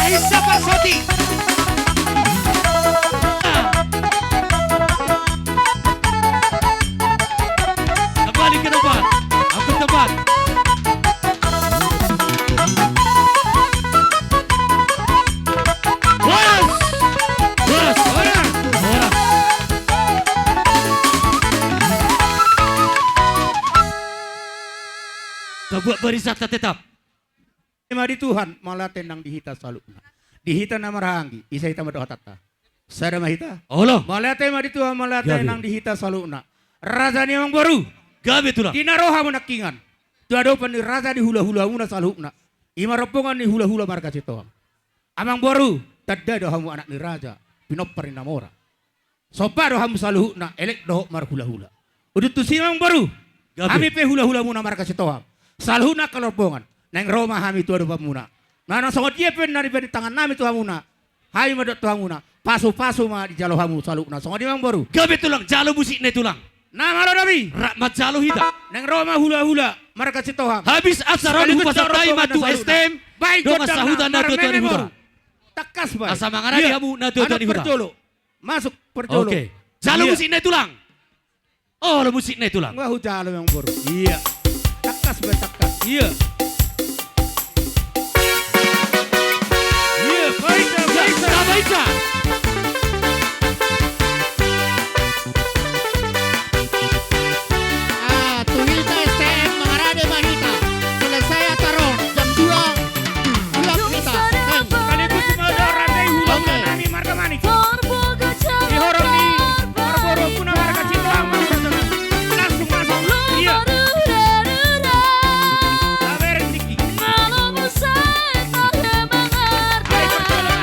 Raisa Parsoti. Kembali ke depan. Aku tepat. Boras. Boras. Boras. Boras. Kebuat berisata tetap. Mari Tuhan malah tenang dihita selalu. Dihita nama rahangi. Isa hita madoh tata. Sada mahita. Allah. Malah mari Tuhan malah Gabi. tenang dihita selalu. Raja ni memang baru. Gabe tulang. Dina roha menakingan. Tuado pani raja di hula-hula muna salukna. Ima ropongan ni hula-hula marga citoang. Amang baru. Tadda dohamu anak ni raja. Pinopar ni namora. Sopa dohamu salukna. Elek dohok mar hula-hula. Udah tu si memang baru. Gabi. Kami pe hula-hula muna marga citoang. Salukna kalorpongan. Neng Roma kami tuado pamuna. Nana songot dia pen dari tangan nami tuhan muna. Hai madot tuhan muna. Pasu-pasu ma di jalo hamu salukna. Songot dia memang baru. Gabe tulang. Jalo musik ne tulang. Nama lo nabi. Rahmat jalo hita. Neng Roma hula-hula. Marga citoang. Habis asar Sekaligus rupa satai dorong matu pada STM. Baik Donga godang sahutan na tuan marmeme huta. baru. Takas baik. Asa mangana di hamu na tuan Anak huta. perjolo. Masuk perjolo. Oke. Jalo Iya. musik ne tulang. Oh, lo musik ne tulang. Wah jalo yang baru. Iya. Takas baik takas. Iya. Iya, baiklah, baiklah. Baca. Tuhita STM Maharade Mahita. Selesai taruh jam 2. Pulang kita. Sekaligus semua orang dari hula-hula nami marga manik. Di horong ni. Boro-boro puna marga citoang. Langsung masuk. Iya. Sabar Niki. Baik perjolo.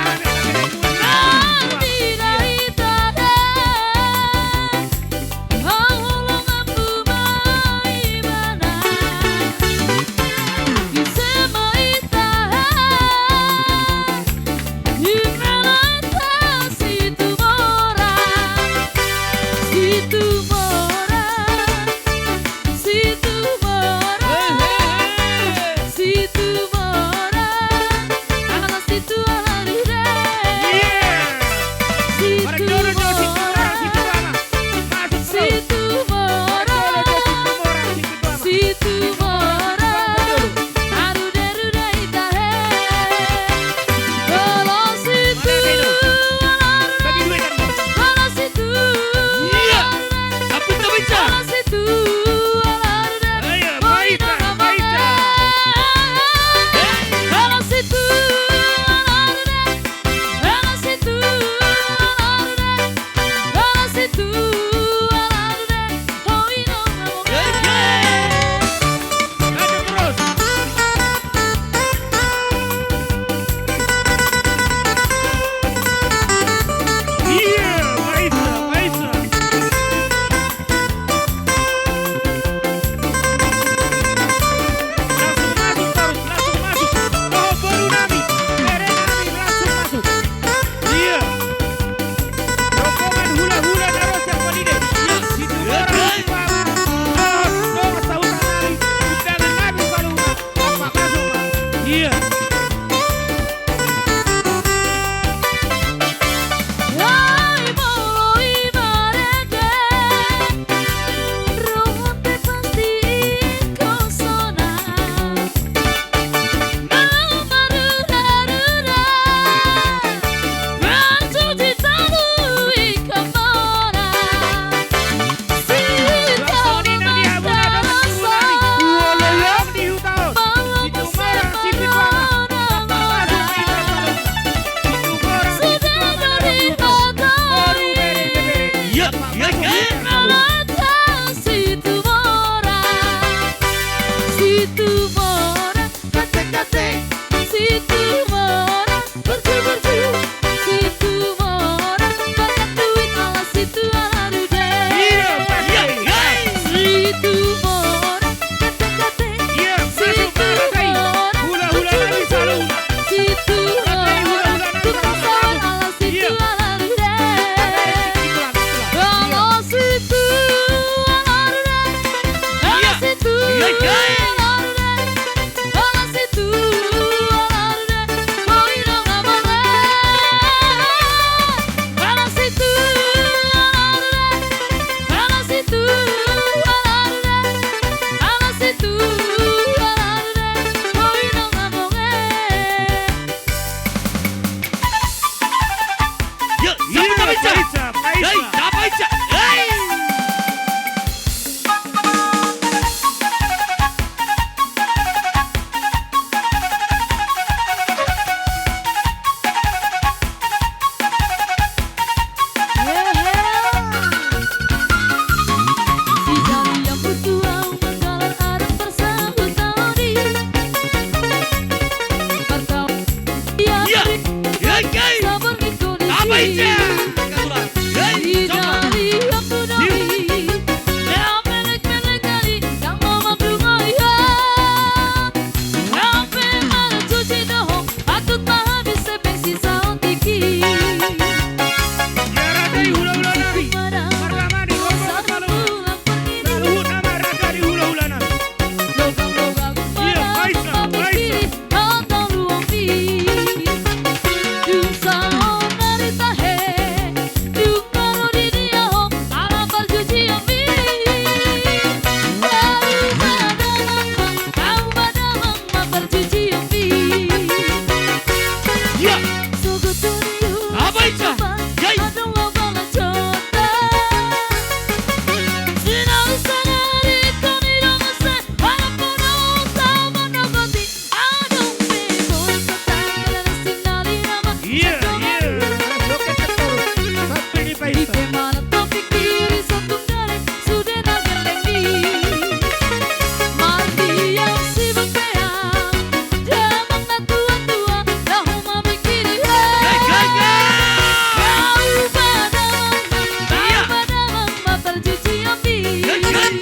Iya, iya. Loket betul. Sampai di Paisa. Ipe mana topik kiri satu kali sudah nageleni. Mati yang sibuk peang, jamang na tua-tua, dah mau mikiri Gai, gai, gai. Kau pada mama tercuci api. Gai, gai.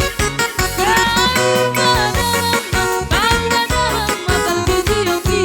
Kau pada mama tercuci api.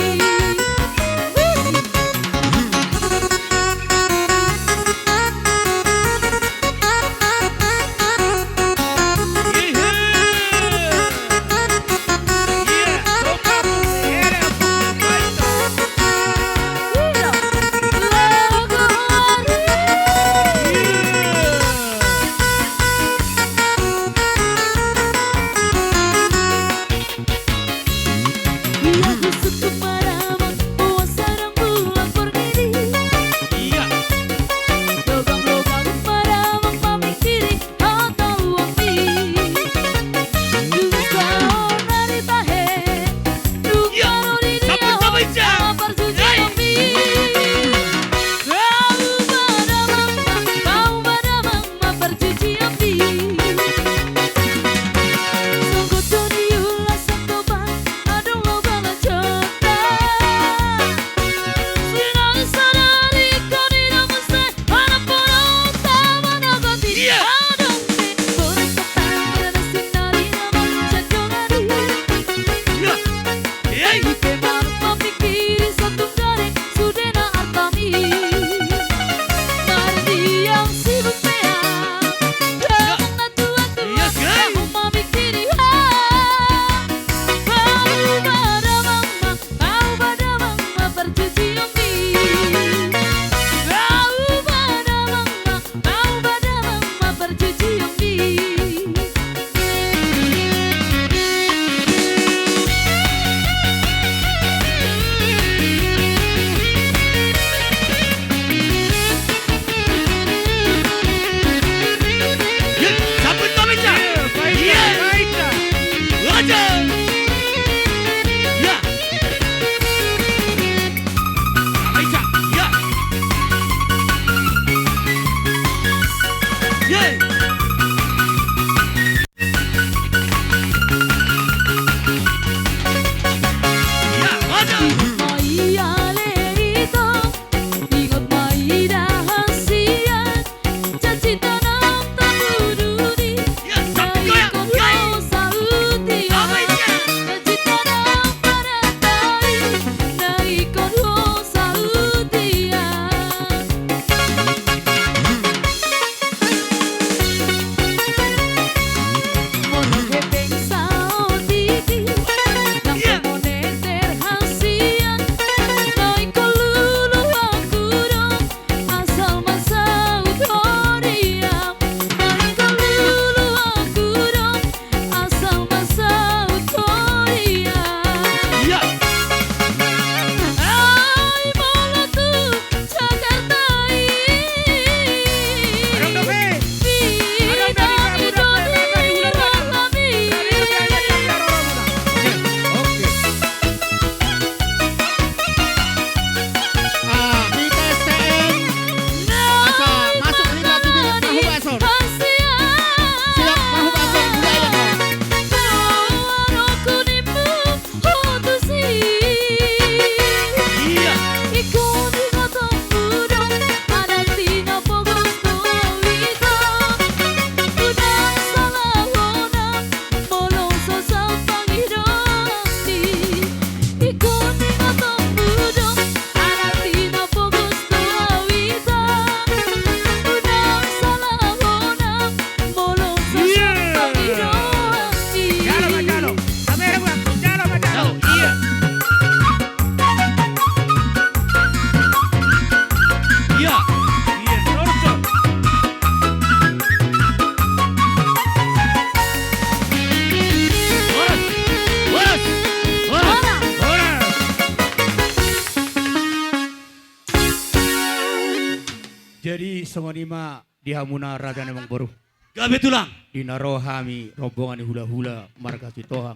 Jadi songonima dihamuna raja nemang boru. Gabe tulang. Dinarohami rombongan hula-hula marga sitohang.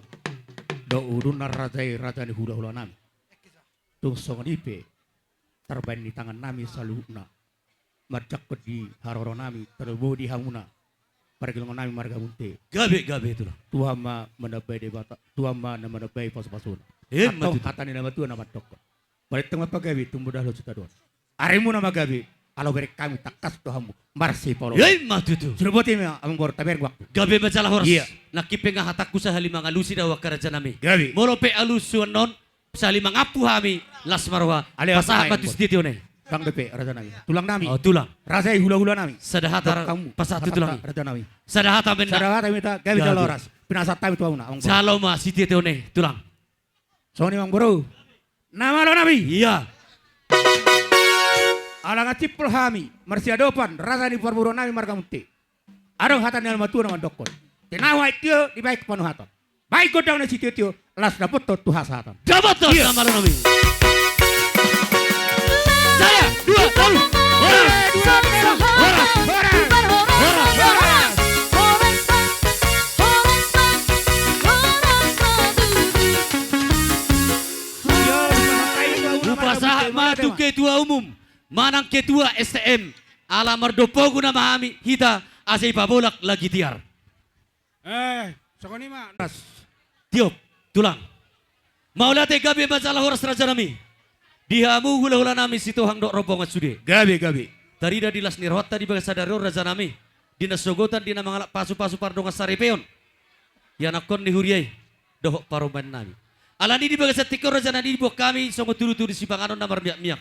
Do urun narajai raja ni hula-hula nami. Tung songonipe terbain di tangan nami saluhna. Marjakot di haroro nami terbo di hamuna. Pargilngon nami marga munte. Gabe itulah. Tuhan ma menabai debata, Tuhan ma na menabai pasu-pasuna. Matutu. Atau hatani nama Tuhan nama toko. Balik tengah pagawi tumbuh dah lo cita doan. Arimu nama gabi. Kalau beri kami takas Tuhanmu. Marsi polo. Matutu. Sudah buat ini amang bor taber waktu. Gabe majalah horas. Iya. Nakipeng hataku sa halimang alusi daw karaja nami. Gabi. Morope alusuan non sa halimang apu hami las marwa. Ali Pasahat apa main, matus Bor? dito ne. Kang depe raja nami. Tulang nami. Oh tulang. Rasai hula-hula nami. Sadahata Kamu. pasatu tulang. Raja nami. Sadahata benda. Sadara kami ta gabi Gabi. jaloras. Pinasat tabi tuauna. Amang bor. Salo ma si dito ne tulang. Soni mang bro. Nama lo nami. Iya. Alang acipul hami. Marsi adopan. Rasa di parburo nami marga munte. Arong hatan yang matu nama dokon. Tenawa itu di baik penuh hatan. Baik godang na si tio las dapat tu tuhas hatan. Dapat tuh Iya. nama lo nami. Saya 2 tahun. Upasaha matu ketua umum. Manang ketua STM. Ala mardopogo na mahami. Hita asay pabolak lagi tiar. Sokoni mah. Tiop, tulang. Maulate gabi masalah horas raja nami. Dihamu hula-hula nami situ hang dok rombongan sude. Gabi. Tarida dilas nirhota di bagas sadaro raja nami. Dinas sogotan dina mangalak pasu-pasu pardonga sarepeon. Yanakon di huriay. Dohok paroban nami. Alani di bagas tikor raja nami buat kami songo tulu-tulu di sipanganon na marmiak-miak.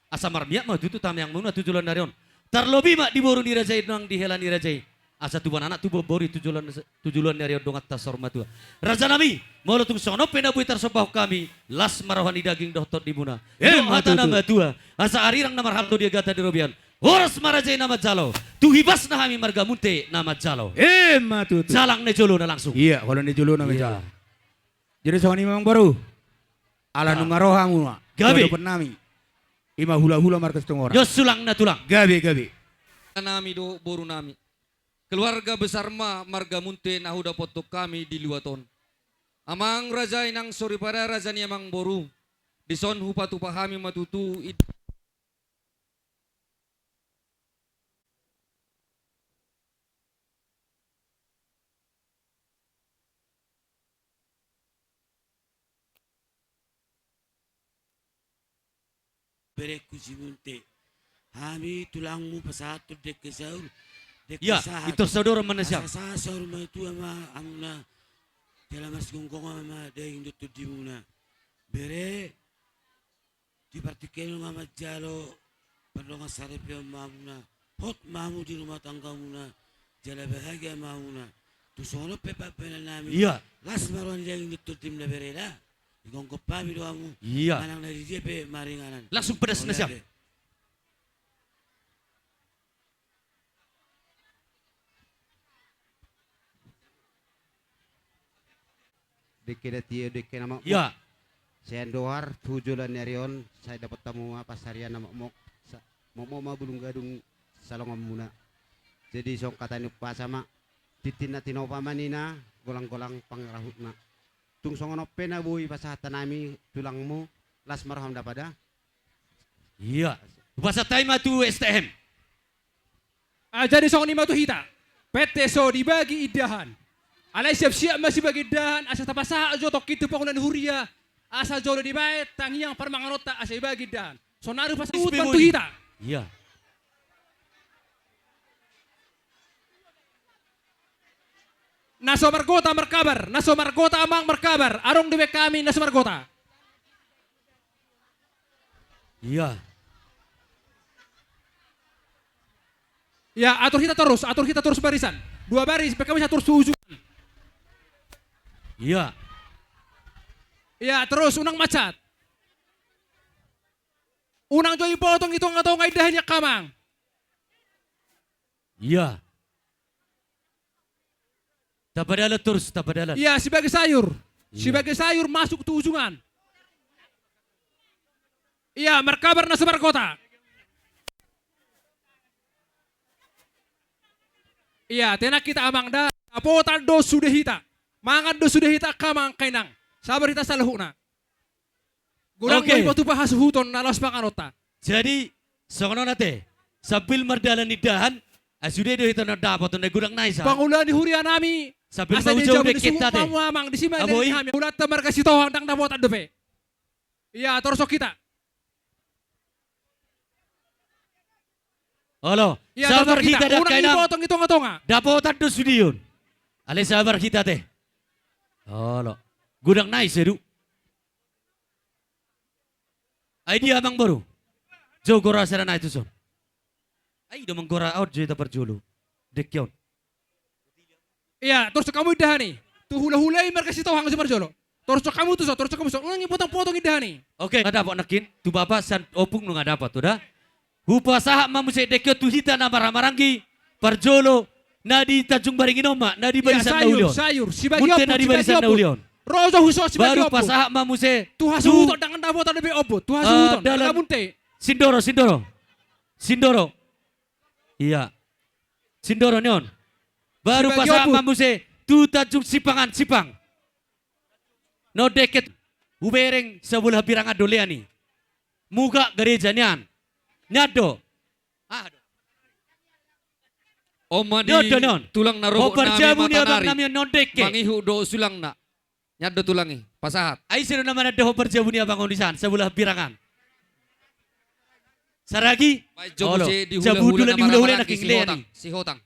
Asa marmiak mah tutu tamyang muna tujulan narion. Tarlobi mak diboru di rajai nang dihelan di rajai. Asa tuban anak tu bori tujulan narion dongat tasor matua. Raja nami mau tung sono pena bui tarsobah kami las marohani daging dohtot di muna. Mata nama tua. Asa arirang nama harto dia gata di robian. Horas marajai nama jalo. Tu hibas na kami marga munte nama jalo. Matu. Jalang ne jolo na langsung. Iya, kalau ni julu nama Iya. jalan. Jadi soni mang baru. Ala Ya. nungaroha muna. Gabi. Dopen nami. Ima hula-hula markas tongora. Yo sulang na tulang. Gabi. Nami do boru nami. Keluarga besar ma marga munte nahuda potok kami di luaton. Amang raja inang sori pada raja ni amang boru. Dison hupatu pahami matutu Bereku si munte. Hami tulangmu pasatu dek kesaur. Dek Ya, kesahat. itu saudara mana siap? Asa saur ma tu ama amna. Dalam mas gongkong ama daying dutu dimuna. Bere. Di partikel ngama jalo. Perlu ngasarepe mamuna. Hot mamu di rumah tangga muna. Jala bahagia mamuna. Tu sono pepa pena nami. Iya. Las maruan daying dutu tim na bereda. Igongko pami doamu. Iya. Manang na di jepe maringanan. Langsung pedas na siap. Deke tio deke nama Ya. saya doar tujulan nerion saya dapat tamu pasarian nama mok mau bulung gadung salongan muna jadi sok kata ni pasama titina tinopa manina golang-golang pangrahutna tung songono pena bui pasahatan nami tulangmu las marham dapada Iya. Bahasa Taima tu STM. Jadi song ni matu hita. PT so dibagi idahan. Alai siap-siap masih bagi idahan. Asa tapasa jotok itu pangunan huria. Asa jodoh di bae tangiang parmanganota asa bagi idahan. So naru pas bantu hita. Iya. Naso margota markabar. Naso margota amang markabar. Arong dewe kami naso margota. Iya. Ya atur kita terus barisan. 2 baris, kami satu terus ujung. Iya. Ya terus unang macat. Unang joy potong itu nggak tahu ngaidahnya kamang. Iya. Tabadalan terus, tabadalan. Iya sebagai sayur. Iya. Sebagai sayur masuk ke ujungan. Iya markabar nasebar kota. Iya tenak kita amang da. Apotan do sudah hita. Mangan do sudah hita kamang kainang. Sabar hita salahuna. Gulang Oke. okay. Batu bahas huton nalas panganota. Jadi sono nate sambil merdalan idahan asude do itu dapat na gudang naisa. Pangulan di huria nami. Sambil Asa mau dia jauh jauh dek di kita suhu teh. mamang di sini Aboy. kami. Ulat temar kasih tohang tang dapat adupe. Iya, torso kita. Halo, Iya, sabar torso kita dak Unang kainam. ipotong itu ngatonga. Dapat do studion. Ale sabar kita teh. Halo, gudang naisa du. Idea abang baru. Jo gora serana itu son. Ai do menggora out jo ta perjulu. Dekyon. Iya, torso kamu idahan nih. Tuh hula-hulai markasi tohang si Marjolo. Torso kamu tuh so, torso kamu so. Unang ipotong-potong idahan nih. Oke, nggak dapat nakin. Tu bapak san opung lu nggak dapat, udah. Hupa sahak mamusai dekyo tu hita na maranggi. Parjolo, nadi Tanjung Baringinoma, nadi Iya, barisan naulion. sayur. Si bagi Munte oput, nadi si bagi barisan oput. naulion. Rojo husos si bagi Baru oput. pasahak mamusai. Tuh hasu huton dengan dapat lebih oput. Tuh hasu huton. dalam- Dalam munte. Sindoro. Iya. Sindoro nyon. Baru Si bagi pasahak oput. mamusai. Tu Tanjung Sipang. No deket. Ubereng sebelah pirang adoleani. Muka gereja nyan. Nyado. Oma di Nyodo non. tulang naruh Perjamu ni abang nami nami non deke. mangihu do sulang na. Nyaddo tulangi, pasahat. Ai sino naman ada perjamu ni abang ondisan sebelah pirangan. Saragi. May jogo Olo, si jabudulan dihula-hula dihula-hula na na king si Hotang.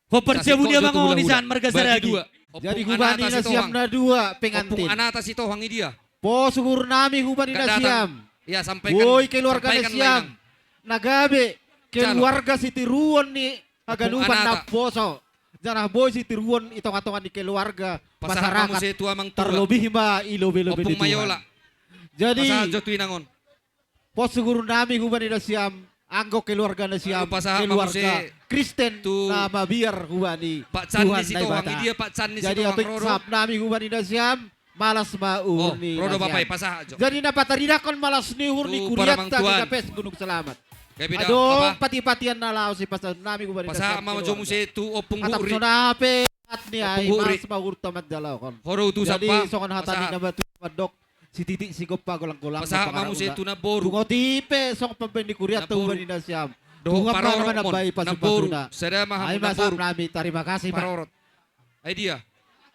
Ho perjamu ni abang hula-hula. ondisan marga Bagi saragi. dua. Jadi Opung hubani anata na si siam Tohang. na dua Opung pengantin. anata si Tohang dia. Po sugur nami hubani na Kadatang. siam. Ya sampaikan. Woi keluarga na sampaikan siam. lainang. Nagabe keluarga si Tiruon ni aganupan na anata. poso. Janah boy si Tiruon itong-atongan di keluarga Pasahat kamu masyarakat si tua mang tua. terlebih ma ilobe-lobe Opung di Tuhan. mayola. Jadi Pasahat jo tuinangon. po sugur nami hubani na siam. Anggo keluarga na siam. Baru pasahat mamu Keluarga si Kristen tu- na mabiar hubani. Pak Candi Tuhan si na Tohang ibata. dia Pak Candi si Jadi Tohang apik Roro. sap nami hubani na siam. Malas Oh, maur ni Rodo na bapai siam. pasahat jo. Jadi napataridakon malas nihur ni Tu kuriat paramang ta tuan. kapes Gunung Selamat. Kaya bida Aduh, apa? pati-patian na lao si pasal nami hubani na Pasahat siam. mama jo mu si tu opung Atap huri. sonape at ni ay Opung huri. malas maur tamat dalaw kon. Horo tu Jadi sapa. sokon hatani Pasahat. na batu padok si titik si gopa golang-golang. Pasahat mamu si tu na boru. Tungo tipe sok pambendi kuriat ta Naboru. hubani na siam. Do Bunga pa parorot naman mon. nabay Naboru. pasupasuna. Sada maham Ay masap naboru. nami terima kasih Pak. Parorot. Ay dia.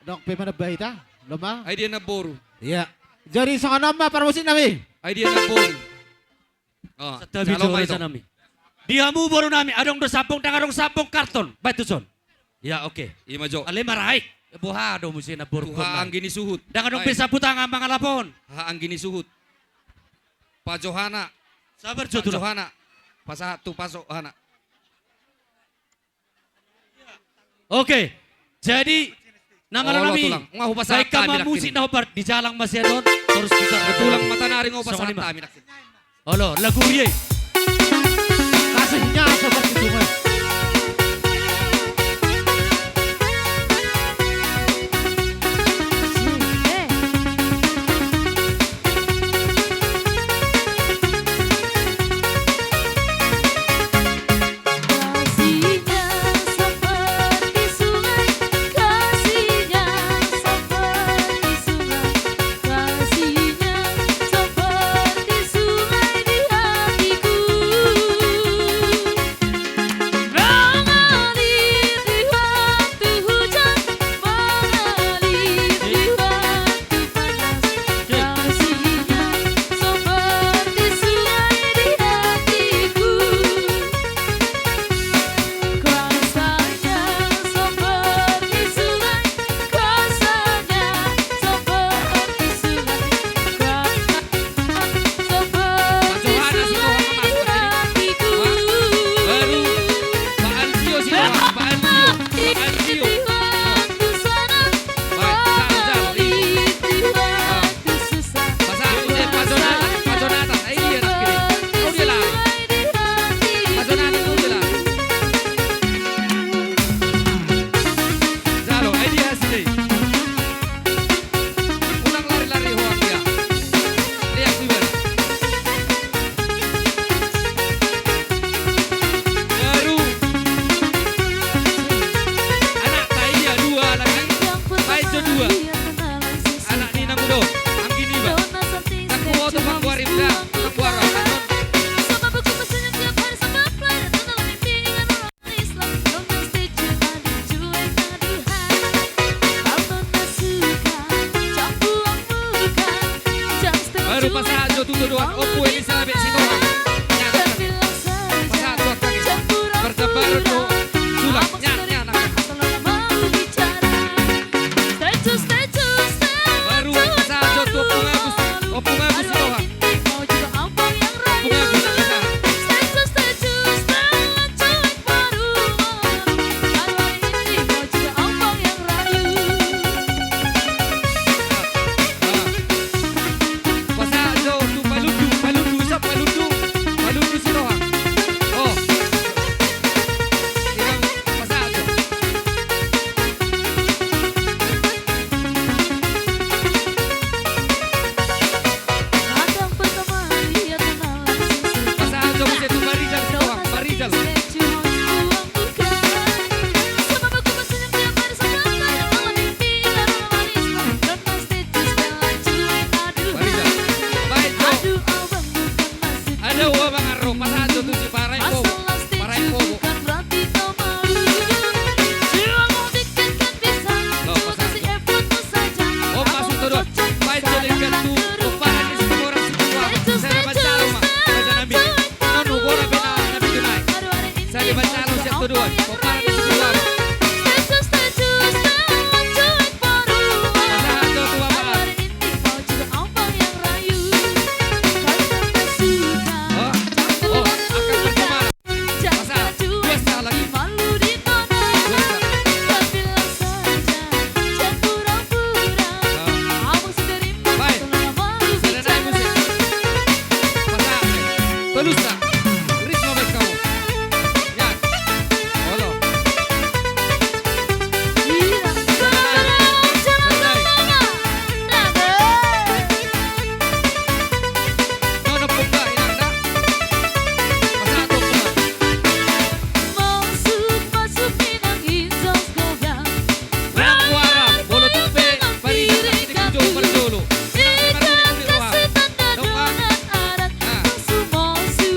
Dok pe manabay ta? Lama? Ay dia naboru. Iya. Jadi sa kanama para musin nami. Ay dia naboru. Oh, Sa tabi shalom jo ay sa nami. Diamu baru nami adong do sapong tangarong sapong karton. Batuson. Ya oke. Ima jo. Ale maraik. Buha do musin na burkon. Tuha ang gini suhut. Dangan dong Ay, pesa putang ang mga lapon. Ha ang gini suhut. Pa Johana. Sabar Pa jo tu. Johana. Pasahat tu pasok hana. Oke. Jadi nama Olo nami. tulang. Ngahu pasahat Baik kama kami musik nakin. na hopar di jalang masyaron terus putar Tulang mata naring o Sa pasahat kanima. kami nakin. Olo, lagu ye. Kasihnya seperti sungai. Kasihnya seperti sungai, kasihnya seperti sungai, kasihnya seperti sungai di hatiku. sabe si Tuhan. Nyatakan. Terbilang saja Pasal tua kaki. Bertebar Bertebar tu sulap. Nyatakan. Malu bicara Statue, statue, statue Baru pasal jo tu pungabus. O pungabus si Tuhan. Mau juga abang yang rayu Pungabus pasal. Statue, statue, statue cuek baru Hari ini mau juga abang yang rayu Pasal jo tu paludu. Paludu isa paludu. Paludu si Tuhan. Oh. Irang pasal jo. Kadang pertama lihat kenal langsung Pasal jo mesti tu barijal si Tuhan. Barijal. Statue harus buang bukan Sama baku mesin yang tiap hari sama dalam mimpi dalam manisma Karena statue setelah cuek aduh Barijal. Baik jo. Aduh abang bukan maksud Ada uang bang Arro. Pasal jo tu si parai po. Masalah Parai statue po. bukan berarti kau malu Jiwa mau dikitkan bisa Loh, Cuma pasal kasih effortmu saja Oh masuk tu dua. Baik jo dekat tu. Tumpahan di situ orang si Tuhan. Saya baca rumah. Baca Nabi. Nonu gora bina Nabi tunai. Saya baca lu siap tu dua. Tumpahan di situ Tuhan. Statue, statue, setelah cuek baru Pasal jo tu apa? Hari ini kau juga abang yang rayu Karena tak suka Oh. Oh, akan percuma. Jaga cuek biasa lagi. malu ditonton Biasa. Dan bilang saja jangan pura-pura Abang seterima Baik. selama malu Serenai bicara musik. Pasal. Pelusa. Risma baik kamu. Ya. Halo. Bilang Serenai. Serenai. Nono pungga inanda. Pasal tu pungga. Masuk minang hijau sekolah Ramuara. Bolo tupe. Parisa sakit kujo berjolo. Ikan kasih tanda Doa. donat adat Ah. Mosu-mosu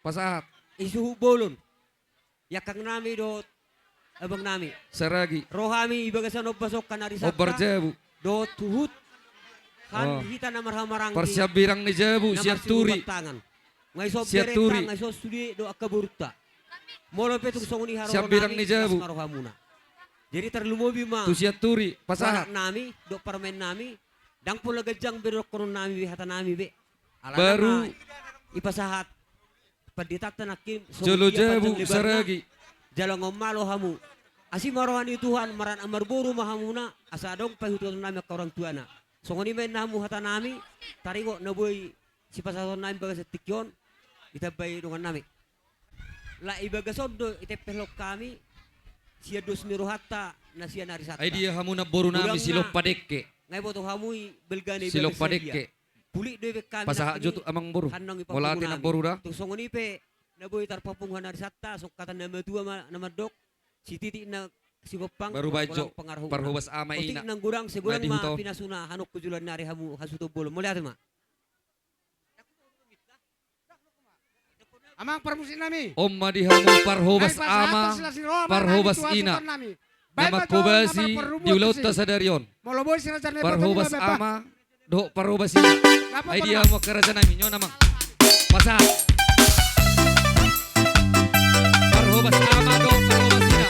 Pasahat. Isuhu bolon. Yakang nami do abang nami. Saragi. Rohami ibagasan obasok kanari sakta. Obar jabu. Do tuhut. Oh. Kan hita na marhamarang Persiap birang ni jabu. Siap turi. Ngay so Siap turi. ngay so studi do akaburta. Molo petung songuni haro Siap birang ni jabu. Rohamuna. Jadi terlumobi ma. Tu siap turi. Pasahat. Nami do permen nami. Dang pula gejang berok konon nami hata nami be. Baru. Ipasahat. Paditat tanakim. Jolo jabu. Saragi. Jalang malo hamu. Asi marohani Tuhan maran amar buru mahamuna. Asa dong pahutuan nami ka orang tuana. Songoni men namu hata nami. Tarigo naboy si pasaton nami bagas tikyon. Itabay dengan nami. La ibagason do itepelok kami. Siya dos mirohata na siya narisata. Ay dia hamu na boru nami silok padekke. Ngay boto hamui belgani Silok padekke. Puli dewe kami. Pasahat jo tu amang boru. Molati na boru da. Tung songoni pe naboy tarpapungan narisata. Sok kata nama dua nama dok. Si titik na si gopang. Baru bajo. Parhubas ama ina. Otik nang gurang segurang ma Madihutaw. pinasuna hanok kujulan nari hamu hasuto bolo. Mo lihat ma. Amang permusin nami. Om madihamu parhubas ama. Parhubas ina. Nama kobasi diulaut tasadarion. Parhubas ama. Do parhubas ina. Ay dia mo karajan nami nyo namang. Pasahat. Parhubas ama do parhubas ina.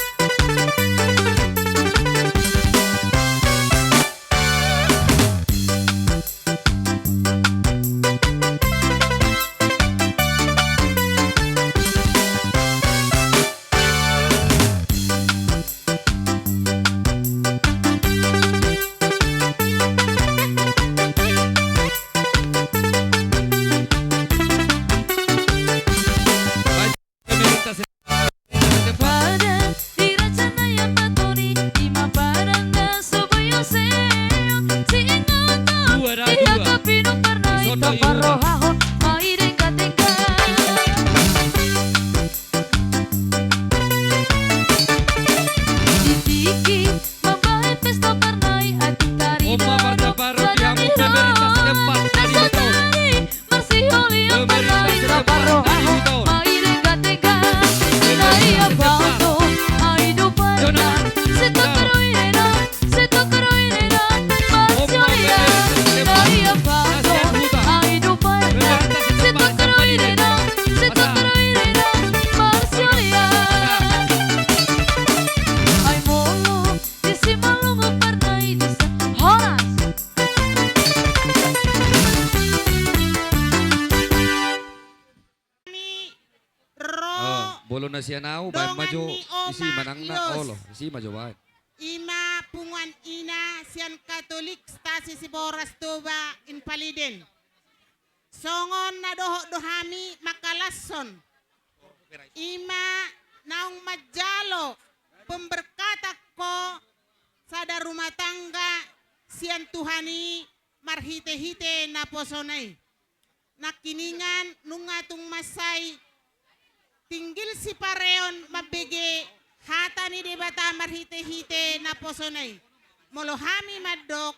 Pada diracana yang patori Ima barangga soboyo seo Singoto Iya kapino parnai Kaparohaho Maire katenga Ditiki Mabahe pesta parnai Ati tarina Sadani ro Nasatari Marsiholi yang parnai Kaparohaho Maire katenga Naya bando Ai do parna Se tocaroirena Se tocaroirena Marciolina Naya bando Ai do parna Se tocaroirena Se tocaroirena Marciolina Ai molo Disi malungo parnai Disa Horas Bolo na siya nao, bayan majo, isi manang na, olo, isi majo bayan. Ima pungan ina sian Katolik stasi si Boras Toba in Paliden. Songon na dohami makalason. Ima naung majalo pemberkata ko sada rumah tangga sian Tuhani marhite-hite na posonay. Nakiningan nungatung masay tinggil si pareon mabege hata ni debata marhite-hite na posonay. Molohami madok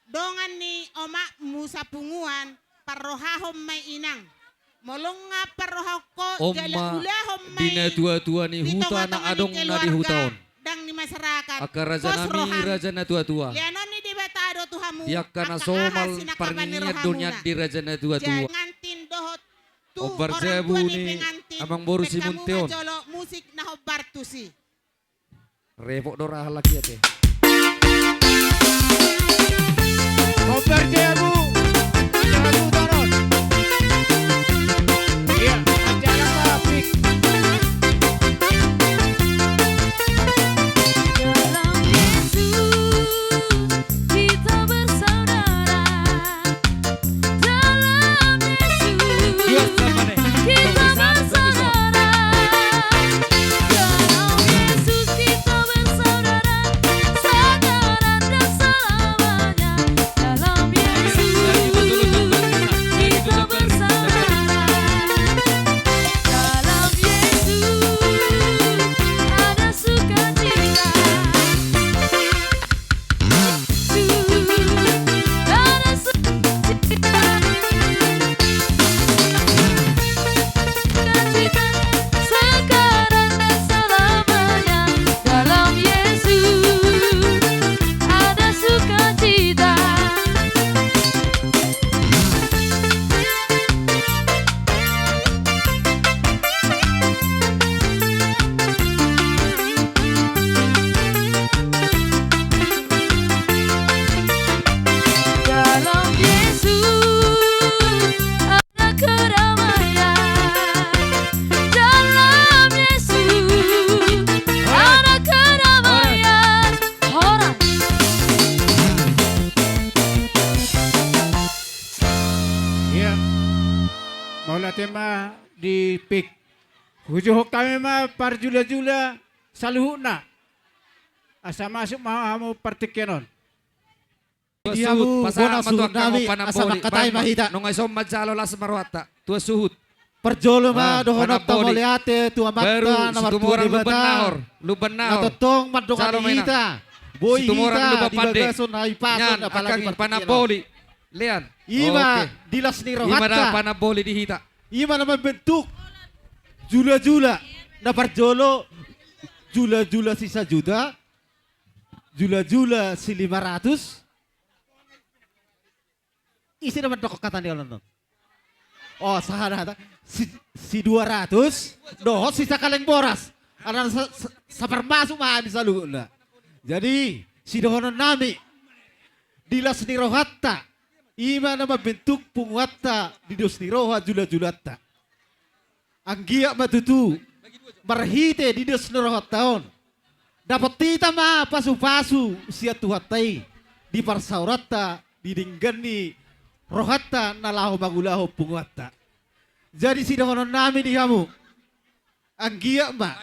dongan ni oma musa punguan parrohahom may inang. Molong nga parrohaw ko Oma dina tua-tua ni huta na adong na di hutaon. dang ni masyarakat. Aka raja nami raja na tua-tua. Lianon ni debatado tuhamu. Yakka na somal parninya dunya di raja na tua-tua. Jangantin dohot tu Obar orang jabu tua ni pengantin. amang boru si Pekamu Munteon. ngajolo musik na hobar tusi. Repok dorah lagi ya teh. Obar jabu. Jabu taron. Iya, acara pabrik. Dalam Yesus kita bersaudara. Dalam Yesus kita bersaudara. Dalam Yesus kita bersaudara. Sekarang dan selamanya. Dalam Yesus. di pik. Hujuh kami mah parjula-jula saluhuna. Asa masuk mahamu partikenon. Dia mu bona suhut nami asa makatai mahita. Nung isom majalo las marwata. Tua suhut. Perjolo ma dohonop ta moliate tua Baru makta nomor situmorang 2 luban nahor. Natotong madongan Salo maina. hita. Boy Situmorang hita lupa di pande. bagason hai pason Yan, apalagi akang partikenon. panaboli. Lian. Ima Oke. dilas ni Ima na rohatta. panaboli di hita. Ima naman bentuk jula-jula na parjolo jula-jula si 1 juta jula-jula si 500 isi naman toko kata ni nonton. Oh sahana si 200 dohot sisa kaleng boras anak sa permasuk mah bisa lu na. Jadi si dohonon nami dilas ni rohatta ima nama bentuk punguatta di dos ni roha jula-julatta. Anggia matutu marhite di dos ni roha taon. Dapat tita ma pasu-pasu sia tuhatai di parsauratta di dinggani rohatta nalaho magulaho punguatta. Jadi si dohonon nami di kamu. Anggia ma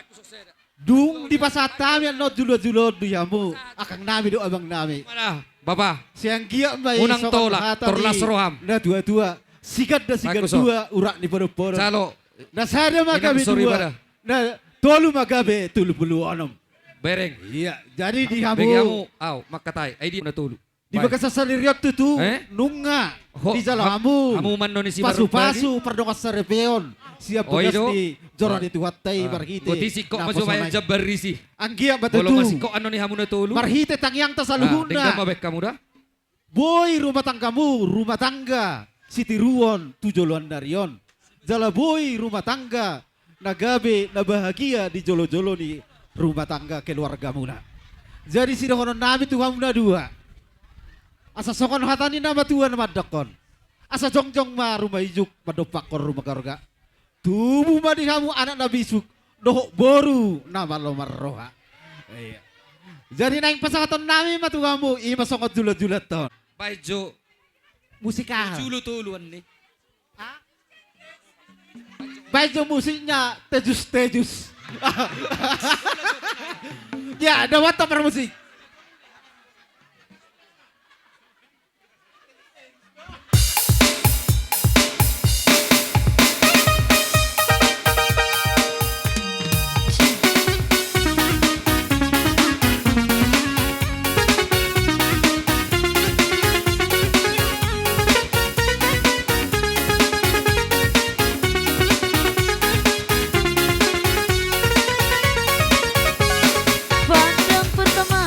dung di pasatami no julo-julo di kamu. Akang nami do abang nami. Mana? Bapa. Siang gia mbak Unang tolak, torlas roham. Na dua-dua. Sikat da sikat Bagus, dua urak ni podo-podo. Calo. Na sada magabe Inang sorry dua. pada. Na tolu magabe tulu puluh onom. Bereng. Iya, jadi di Bagi kamu. kamu, aw, makatay. Ay di na tulo. Di bagasasaliriat tu nunga. Di jalamu. Kamu man no ni si Pasu-pasu pardongas sa repeon. Siap Oh, begas ido. di joran itu hatay marhite. Botisi ko masubaya jabarisi. Anggia Bolo batutu. masiko ano ni hamu na tulo. Marhite tangyang ta sa Tingnan luhuna. mabek kamu dah. Boy rumah tanggamu, rumah tangga. Siti Ruon, tujoluan darion. Jala boy rumah tangga. Nagabe, nabahagia di jolo-jolo di rumah tangga keluarga muna. Jadi si dohonon nami Tuhan muna dua. Asa sokon hatani nama Tuhan madakon. Asa jongjong ma rumah ijuk madopakor rumah karga. Tubuh ma di kamu anak nabi suk. Dohok boru nama lomar roha. Iya. Jadi naik pasakaton nami matu kamu ima sokot julat-julat ton. Baijo. Musikal. Tulo-tuluan ni. Baju musiknya tejus-tejus. Ya, ada waktu bermusik. Pandang pertama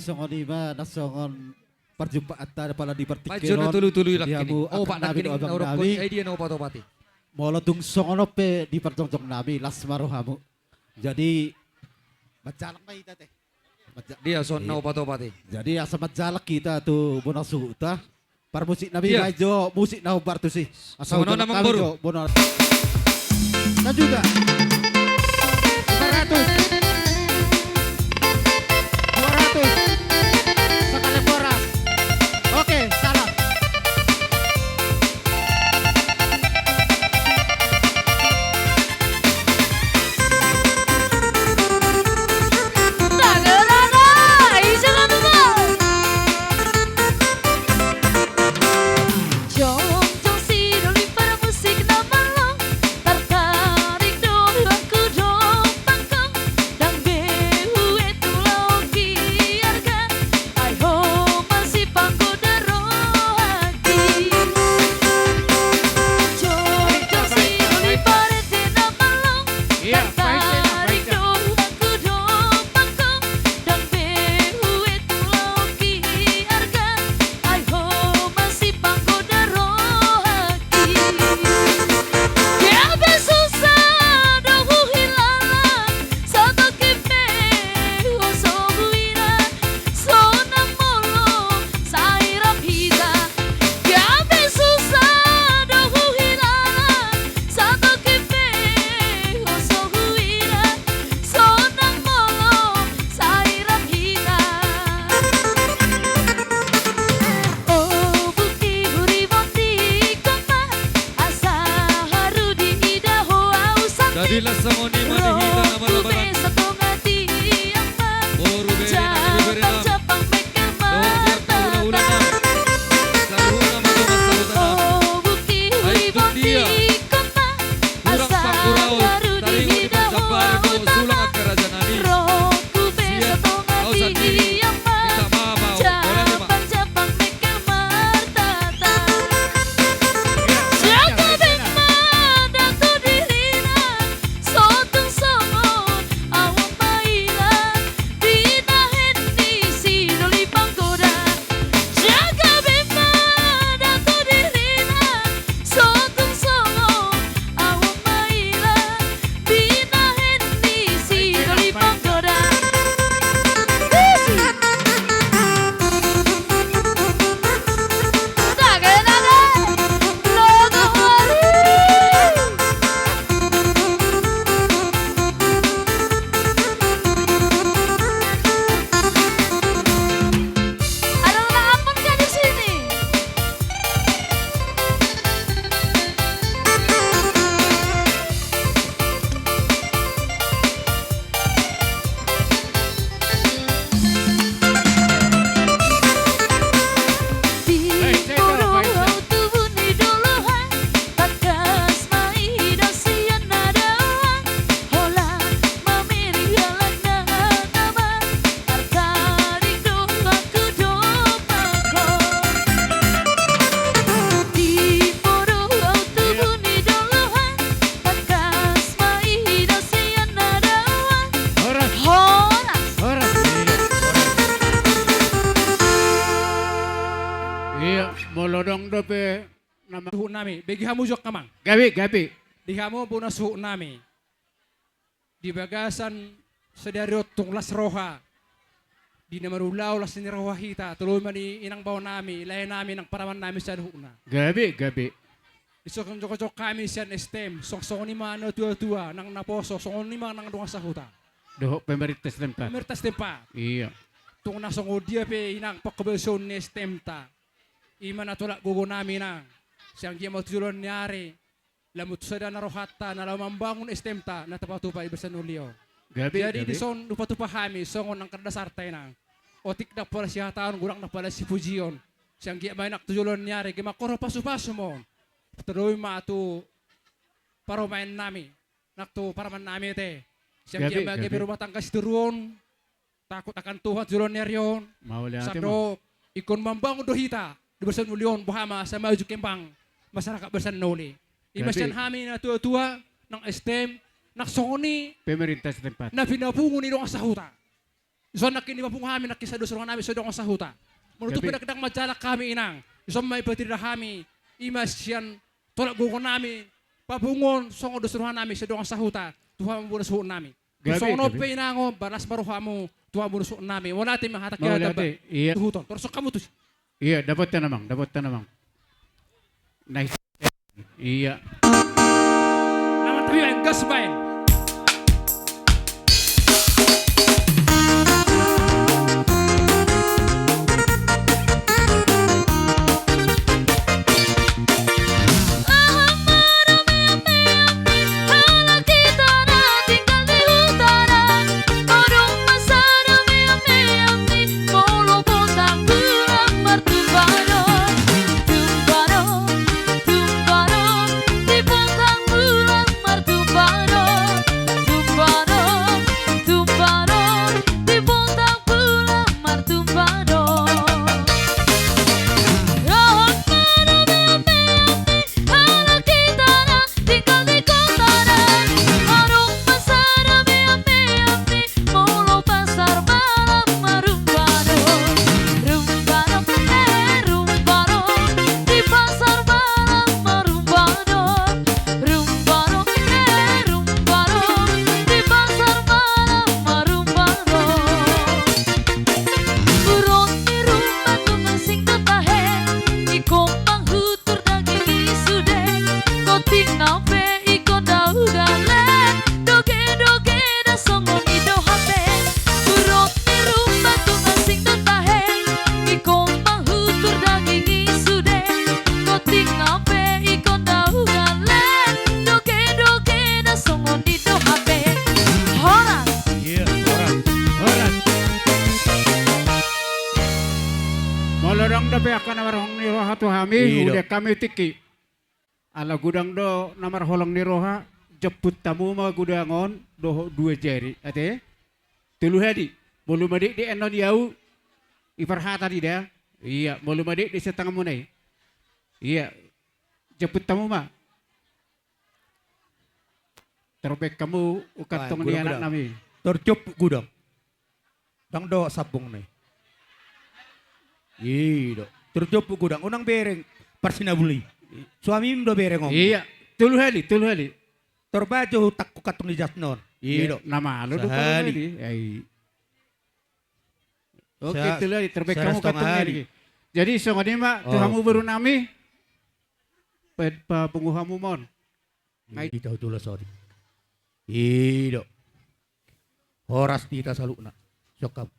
songon ima nasongon perjumpaan ta pala di Majo partikeron. na tulu-tulu ilak Dia kini. bu Oh akan pak nabi nakining do abang naurok ko nabi. ay dia na upatopati. Molo tung songon pe di pertongjong nabi las marohamu. Jadi majalak na ita teh. Dia son na upatopati. Jadi asa majalak kita tu bonasu ta. Par musik nabi Iya. jo musik na hubar tu sih. Asal Sono namang boru. bono. Na juga. 500. 200. Sekali boras. Oke, salah. Jom si doli para musik na malong tertarik dong aku dong pangkong dan behu itu lagi harga ayo masih pangko darohati Jom si doli para na malong tertarik dong aku dong pangkong dan behu itu lagi harga ayo masih pangko darohati Ya besusah dohu hilang Satu kipe oso buira Sona molo sairap hita Ya besusah dohu hilang Satu kipe oso buira Sona molo sairap hita Oh bukti huri bonti koma asa haru di ida hoa usang Dadilah samoni manihita na malabaran. satu ngati amma Boru beri na biberi na. Japang meke Do tiap tahun na. Saluhu na mato masalutan na. Oh bukti huri Ay, bonti dia. koma Kurang asa pangkuraon. haru di Taringo di ida hoa pagsabar ko sulang at karajanani. Roku be Siya, satu kau ngati sendiri. amma Minta maaf, Bau. Boleh ni, Mak? Japang meke martata Jaga bima datu dirina Sotung songon awang mailan Dina hendi sinoli panggoda Jaga bima datu dirina Sotung songon awang mailan Dina hendi sinoli panggoda Ada orang aman kah di sini? Di poro tubuh ni duluhan Bakas maida sian nadawan Hola mamiri halang nama Artarik dong aku dong pangko Di poro tubuh ni duluhan Bakas maida sian nadawan Horas Iya, molodong dope nama Suhu nami, bagi hamu jok kamang. gabi. Di hamu puna suhu nami. Di bagasan sedari tunglas roha. Di nama rulau las ni roha hita. Tuloy man di inang bawa nami, lain nami nang paraman nami sa huna. Gabi. Di sokong jok kami siyan estem. Song ni mana tua-tua nang naposo. Song ni mana nang dunga sa huta. Doho pemerites tempat. Mertas tempa. Iya. Tung nasong dia pe inang pakabelson ni estem ta. Ima na tulak gugo namin na. Siyang giya matulon niyari. Lamut sada na rohata na lamambangon estemta na tapatupa ibersan ulio. Gabi. Jadi di son lupa-tupa kami songon ng kardasartay na. Otik na pala siya taon, gurang na pala si Pujion. Siyang giya may naktulon niyari. Kaya makoro paso-paso mo. Tuloy matu paromain nami. Nakto paraman nami te. Siyang giya Gabi. bagi perumatang kasituruon. Takot akan Tuhan julon niyarion. Mauli ate mo. Sakdo ikon mambangon dohita. Di bersan ulion buhama sa maju kembang. Masyarakat bersan noli. Imasyan kami na tua-tua ng STEM, naksoni, Pemerintas tempat. na pinapungo nilo ang sahuta. Ison nakin di mapung kami nakisa dosa nami sedong sahuta. Menutup Gabi. pedang majalak kami inang. Ison may patira kami. Imasyan tolak gukon nami. Pabungon songo dosa nami sedong sahuta. Tuhan mo suhun nami. Gabi, Songo gabi. pe inango balas baruhamu. Tuhan mo suhun nami. Wala ti mahatak Mau kita lihat, iya. Tuhuton. Terus kamu tuh. Iya, dapat namang. Nice. Iya. Naman tayo ang gas bayan. Molodong dape akan namar hong ni roha tu hami Iya. udah kami tiki. Ala gudang do namar holong ni roha jemput tamu ma gudangon do dua jari ate. Tulu hadi. Bolu madik di enon yau ifarha tadi dah. Iya, bolu madik di setengah munai. Iya. Jemput tamu ma. Terbek kamu ukatong ni anak nami. Tercup gudang. Dang do sabung nih. Iya, tercup gudang. Unang bereng parsina buli. Suami do bereng om. Iya, tulu hali. Terbaju tak kukatung di jasnon. Iya, nama lu do Sehali. hali. Ai. Oke, Sa- tulu hali terbek sa kamu setengah katong hari. ni. Jadi songoni ma Oh. tuhamu baru nami. Pa penguhamu mon. Ngai di tahu dulu sorry. Iya. Horas kita selalu nak. Sokam.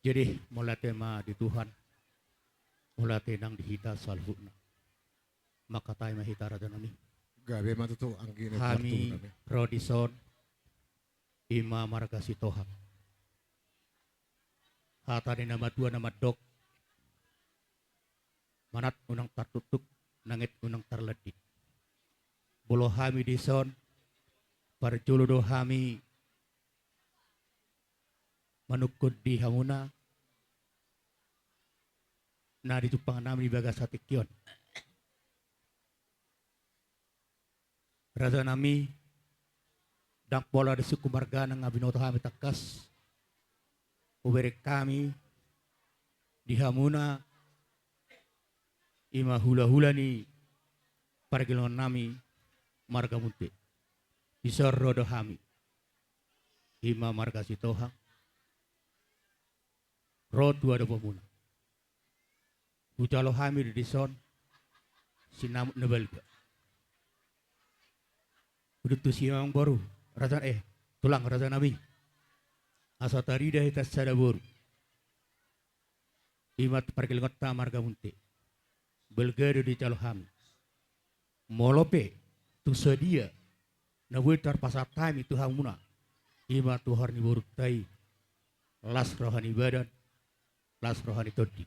Jadi mulai tema di Tuhan, mulai tenang di hita salhuna. Maka tayo mahita rada nami. Gabi matutu anggi na Kami kwarto na. Rodison, Ima Margasi Tohak. Hata ni nama dua nama dok. Manat unang tartutuk, nangit unang tarledik. Bolo hami dison, parjuludo hami manukod di hamuna na ditupang namin di bagas hatikyon. Rada nami dang pola di suku marga ng binoto kami takas uberek kami di hamuna ima hula-hula ni pargilon nami marga munti isor rodo hami ima marga sitohang rod dua do pemuna Ujalo hami di dison sinamut nebelga udah tuh siang baru raja tulang raja nabi asa tari dah kita sada baru imat parkil kota marga munti belgado di calo hami molope tu sedia nabu pasar time itu hamuna imat tu harni baru tai las rohani badan las rohani todi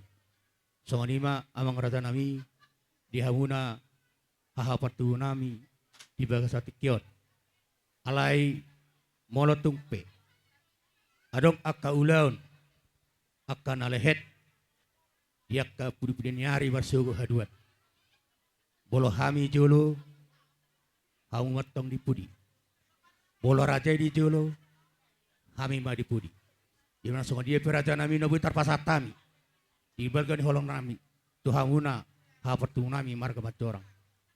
songanima amang raja nami di hamuna hahapatu nami di bagas atikion alai molotungpe adong akka ulaun akan alehet yakka pudi-pudi nyari barsugo haduat bolo hami jolo hamu matong di pudi bolo raja di jolo kami madipudi. Di mana songon dia peraja nami nabu tarpasatami. Di balgani holong nami. Tuhanguna hapertu nami marga macorang.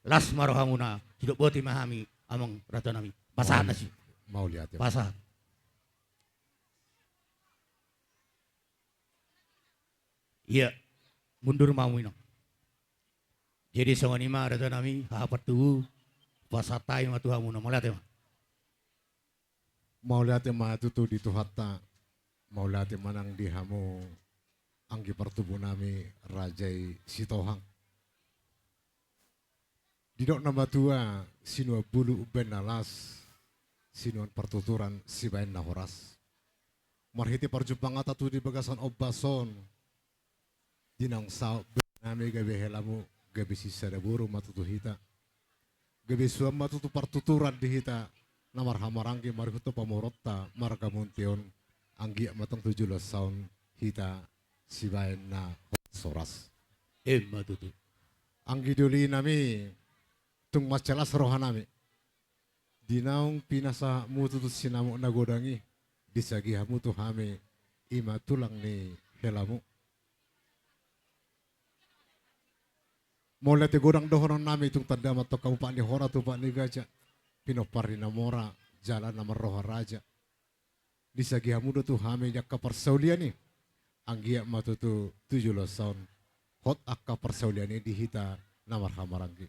Las marohanguna hidup boti mahami among raja nami. Pasat na sih. Mau lihat ya. Pasat. Iya, mundur mau ino. Jadi songon ima raja nami hapertu pasatai ma tuhanguna malihat ya. Mau lihat ya mah tuh di Tuhatta. Mau lihat ya manang di hamu anggi pertubuh nami Rajai Sitohang. Didok nama tua sinua bulu uben nalas sinuan pertuturan si bain nahoras. Marhiti perjumpang ata tu di bagasan obason. Dinang sao nami gabe helamu gabe sisa da buru matutu hita. Gabe suam matutu pertuturan di hita. Namar hamaranggi marhuto pamorotta marga muntion anggi matang 17 tahun hita si bain na soras. Matutu. Anggi duli nami tung macelas rohanami. Dinaung pinasa mutu tu sinamu nagodangi disagi hamu tu hame ima tulang ni helamu. Mulai te godang dohonon nami tung tanda mato kamu pak ni hora tu pak ni gajah pinopari namora jalan nama roha raja. Disagi hamu tu hame jakka persaulian ni anggia matu tu 17 tahun hot akka persaulian ni dihita namar hamarangi.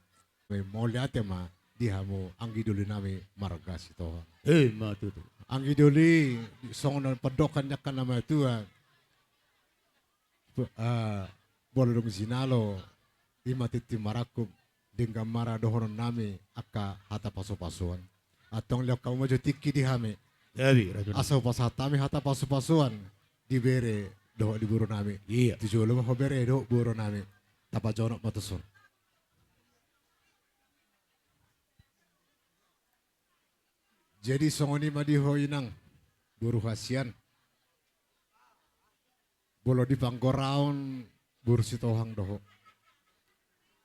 Mau lihat ya ma di hamu anggi dulu nami marga sito. Matutu. Anggi dulu songon pedokan yakan nama itu bolong sinalo imatiti marakum dengan mara dohonon nami akka hata pasu-pasuan. Atong lihat kamu maju tiki di hame. Asal pasatami hata pasu-pasuan dibere doh di buru nami. Iya. Tujuh lima hobere doh buru nami. Tapa jonok matusun. Jadi songoni madiho inang buru hasian. Bolo di panggoraon buru sitohang doho.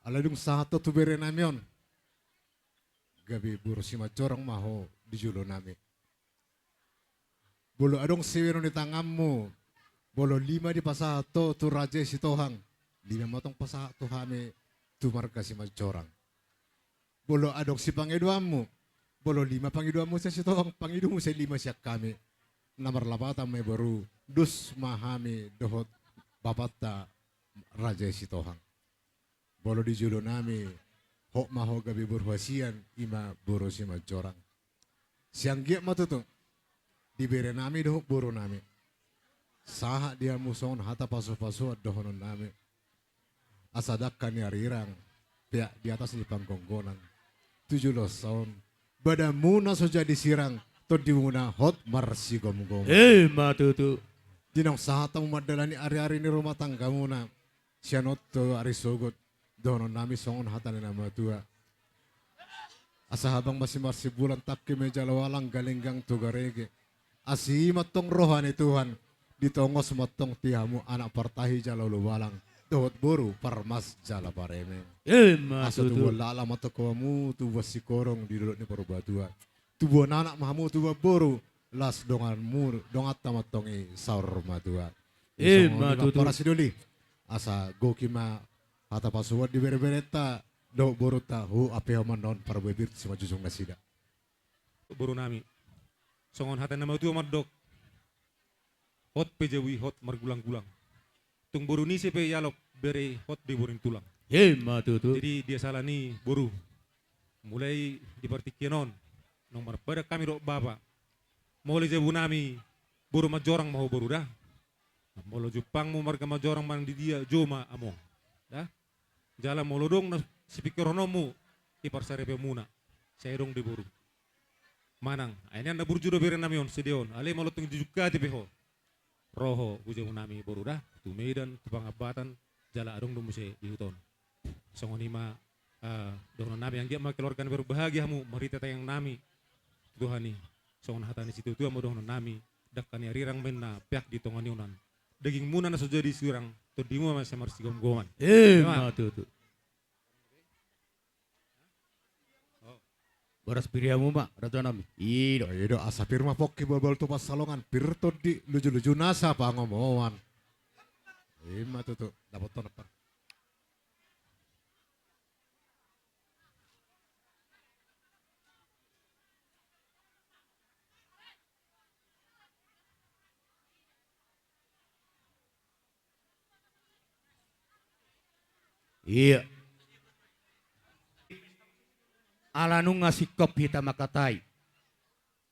Aladung sahato tu bere namion. Gabi buru si macorang maho di julo nami. Bolo adong siwero ni tangammu. Bolo 5 di pasato tu raja sitohang. 5 matong pasato hame tu marga si macorang. Bolo adong si pangeduamu. Bolo 5 pangiduamu sa sitohang. Pangidumu sa 5 siya kami. Namar lapata may baru. Dus mahami dohot bapata raja sitohang. Bolo di julo nami, hok maho gabi berhuasian, ima boro si macorang. Siang giat matutu, diberi nami dohok boro nami. Saha dia muson hata pasu-pasu dohonon nami. Asadakkan ya rirang, pihak di atas di panggonggonan. 17 tahun, badamuna soja disirang, to dimuna hot marsi gom-gom. Matutu. Dinong saha tamu madalani ari-ari ni rumah tangga muna. Sianotto ari sogot. Dono nami songon hatan nama tua. Asa habang masih bulan takki meja lawalang galenggang tugarege. Asi matong rohani Tuhan. Ditongos matong tiamu anak partahi jalo luwalang. Dohot boru parmas jala pareme. Asa tuwa lala mata kamu tuwa sikorong di dulot ni parubatua. Tuwa nanak mahamu tuwa boru. Las donganmu dongat tamatongi saur matua. Para siduli. Asa gokima hata pasuat di bere-bereta do boru tahu apa yang manon para bebir si majusung nasida. Boru nami. Songon hata nama tu amat dok. Hot pejawi hot margulang-gulang. Tung boru ni sepe yalok bere hot di borin tulang. Matutu. Jadi dia salah ni boru. Mulai di partikenon. Nomor pada kami dok bapa. Mulai jebu nami boru majorang mau boru dah. Molo Jepang mu marga majorang man di dia joma among. Dah. Jalan molodong na sipikeronomu ipar sarepe muna. Saya dong di buru. Manang, ini anda buru judo beren namion sedeon. Ale molotong juga di beho. Roho ujung nami buru dah. Tu medan, tu pangabatan, jala adong dong muse di huton. Songonima dono nami yang dia makelorkan berbahagia mu marita tayang nami. Tuhani, songon hatani situ tu mau dono nami. Dakkan ya rirang menna pihak di tongoniunan. Daging muna na sejadi surang. Todimu masih marsi gom-goman. Matutu. Boras piriamu mak, raja nami. Ido. Ido asa pirma pokki bol tu pasalongan pirto di luju-luju nasa pa ngomowan. Ima tuh dapat ton apa? Iya. Alanu ngasih kop hita makatai.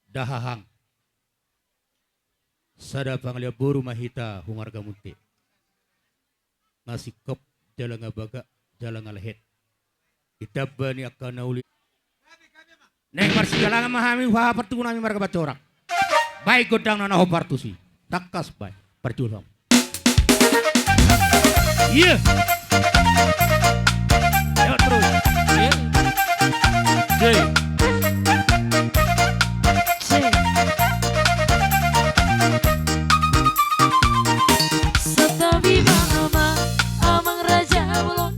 Dahahang. Sada panglia buru mahita hungarga munte. Ngasih kop jalan ngabaga, jalan ngalehet. Kita bani akan nauli. Neng marsi galangan mahami wah pertu nami marga bacorak. Baik godang nana ho partusi. Takas baik perjulang. Iya. Ayo terus. Iya. Jay. Satabi mama amang raja ulun.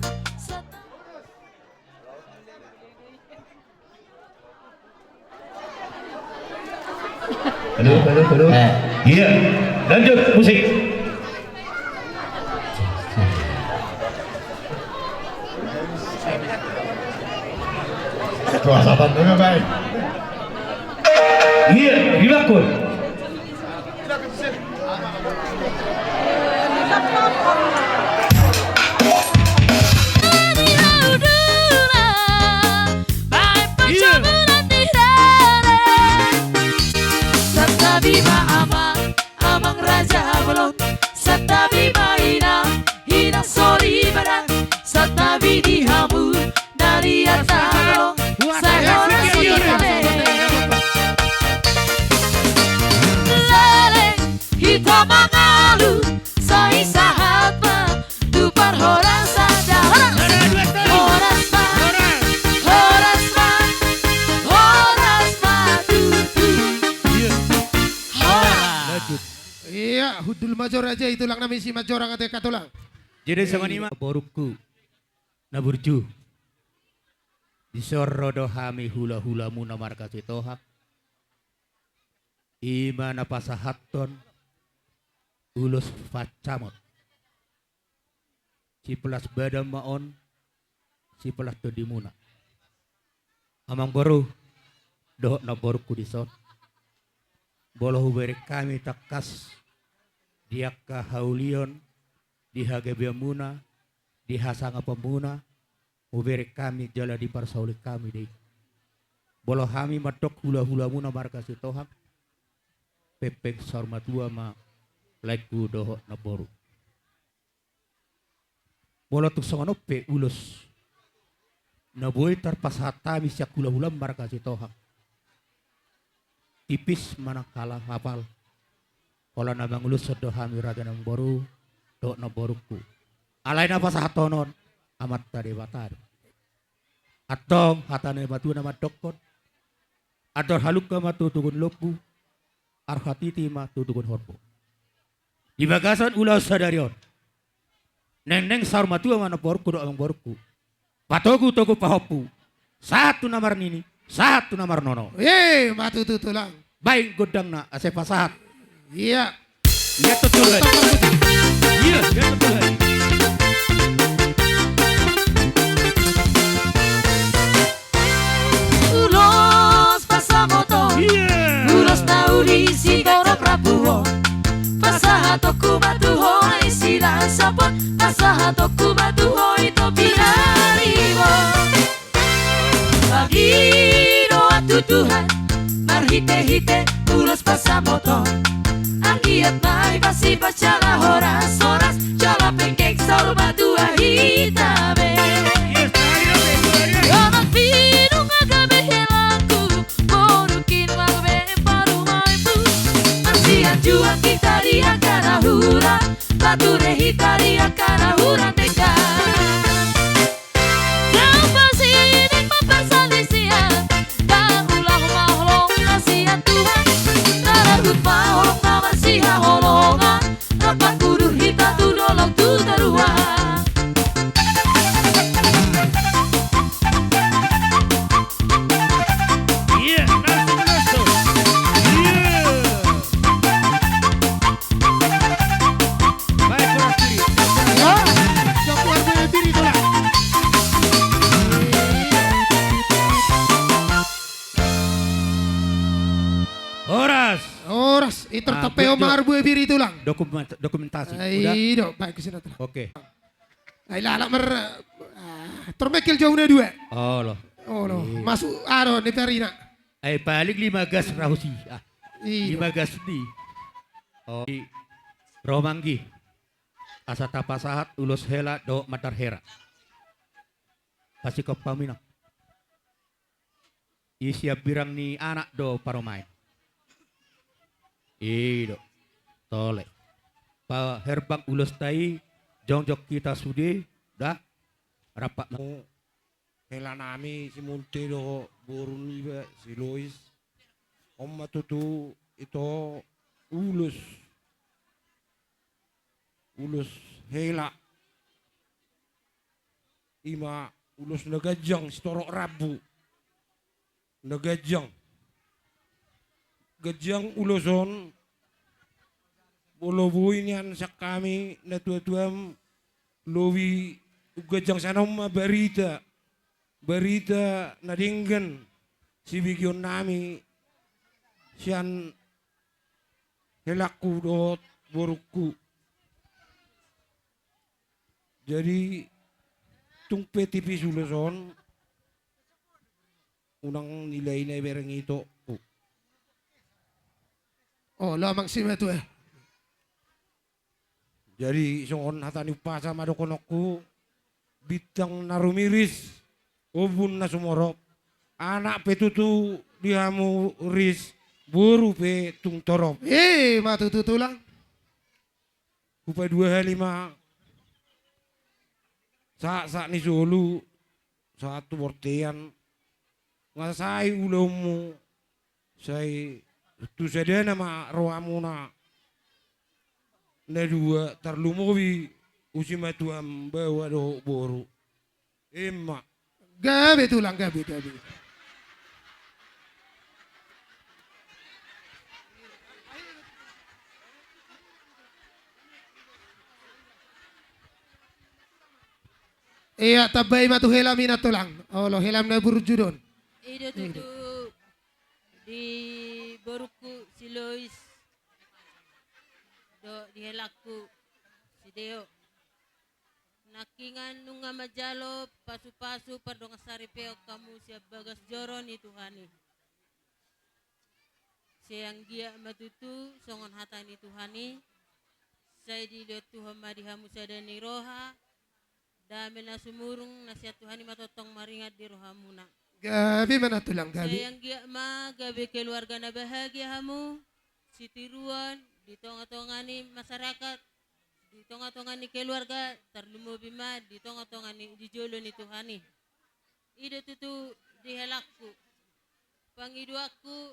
Halo. Iya, lanjut musik. Kuasa bantunya baik. Iya, dilakon. Satabi ama amang raja belum. Satabi maina hina sorry badan. Satabi dihamu dari atas. Saya lele hita mangalu sai sahat ma tu parhoras ada horas ma tu Iya, hudul major aja itulang nami si major ang ate katulang. Jadi sama nima boruku naburju. Disorodo hami hula-hula muna marka citohak. Ima napasahaton ulus facamot. Cipelas badam maon, cipelas todimuna. Amang boru dohok na boruku dison. Boloh uberi kami takas diakka haulion dihagebiamuna dihasanga pemuna. Uberi kami jala di parsauli kami deh. Bolo kami matok hula-hula muna marka sitohak. Pepek sarmatua ma laiku doho naboru. Bolo tuk sanganope ulus. Naboy tarpasatami siak hula-hula marka sitohak. Tipis manakala hafal. Kalau nabang ulus sedo kami raga nang boru doho naboruku. Alai napa sahatonon. Amat tadi batar. Atong hatane batu nama dokon. Ador halukka matu tugun loku. Arhatiti matu tugun horbo. Di bagasan ulah sadarion. Neng sar matu mana borku do ang borku. Patoku toku pahopu. Satu namar nini, satu namar nono. Matu tutulang. Baik godang na ase pasahat. Iya. Lihat betul. Iya, lihat betul. Ulos pasamoto, ulos nauli si Goro Prabuo. Pasahatoku matuhoi sila sapot, pasahatoku matuhoi to pinariwo. Pagi doa tutuhan, marhite-hite ulos pasamoto. Anggiat mai pasti bacala horas-horas, jala pengkek salma dua hitabe. Amat pinung agabe helaku, borukin magbe paru maipu. Masian juang kita dia kana hura, bature hita dia kana hura teka. Jampas ini mempersalisia, dah ulah mahlong nasihat Tuhan. Tarahut mahlong nama siha holongan, rapat kudu hita tu dolong tu taruhan. Itu tapeo marbu biri tulang. Dokumentasi. Udah? Ayo, baik ke sini tulang. Oke. Ay lalak termekil jauh na dua. Oh loh. Oh loh. Masuk aro ni Perina. Ay paling 5 gas rahusi. 5 gas di. Oh. Romanggi. Asata pasahat ulus hela do matar hera. Pasti kau paminang. Siap birang ni anak do paromain. Ido. Tole. Pa herbang ulus tai jongjok kita sudi dah rapat Hela nami si Munte do borun iba si Lois. Om matutu itu ulus hela ima ulus nagajang sitorok rabu nagajang gajang uluson bolobuy niyan sa kami na tuam lowi gajang sanom barita nadinggan si bigyon nami siyan helaku dot boruku. Jadi tung PTP Suluson unang nilai na bereng ito. Oh, lamang si Meto eh. Jadi soon hatani pasa madokonokku bitang narumiris ubun na sumorok anak petutu dihamu ris buru pe tung torop. Matututu lang. Upay 2 5 sa ni Sulu satu bortean ngasai ulomu say tu sada nama roamu na 2 tarlumowi usima tuam bawa do boru emma gabe tulang gabe. Iya tabay matu helam ina tulang. Oh lo helam na burjudon. Ida tutu di boruku si Lois do di helaku si Deo. Nakingan nunga majalo pasu-pasu pardonga saripeo kamu siap bagas joron itu hani. Siang dia matutu songon hatani Tuhani. Saya dilihat Tuhan madihamu sadani roha. Dami na sumurong nasihat Tuhani matotong maringat di rohamuna. Gabi mana tulang gabi. Sayang gia ma gabi keluarga na bahagia hamu. Si tiruan di tonga-tongani masyarakat. Di tonga-tongani keluarga terlumubi ma di tonga-tongani di jolo ni Tuhani. Ida tutu di helakku. Pangiduaku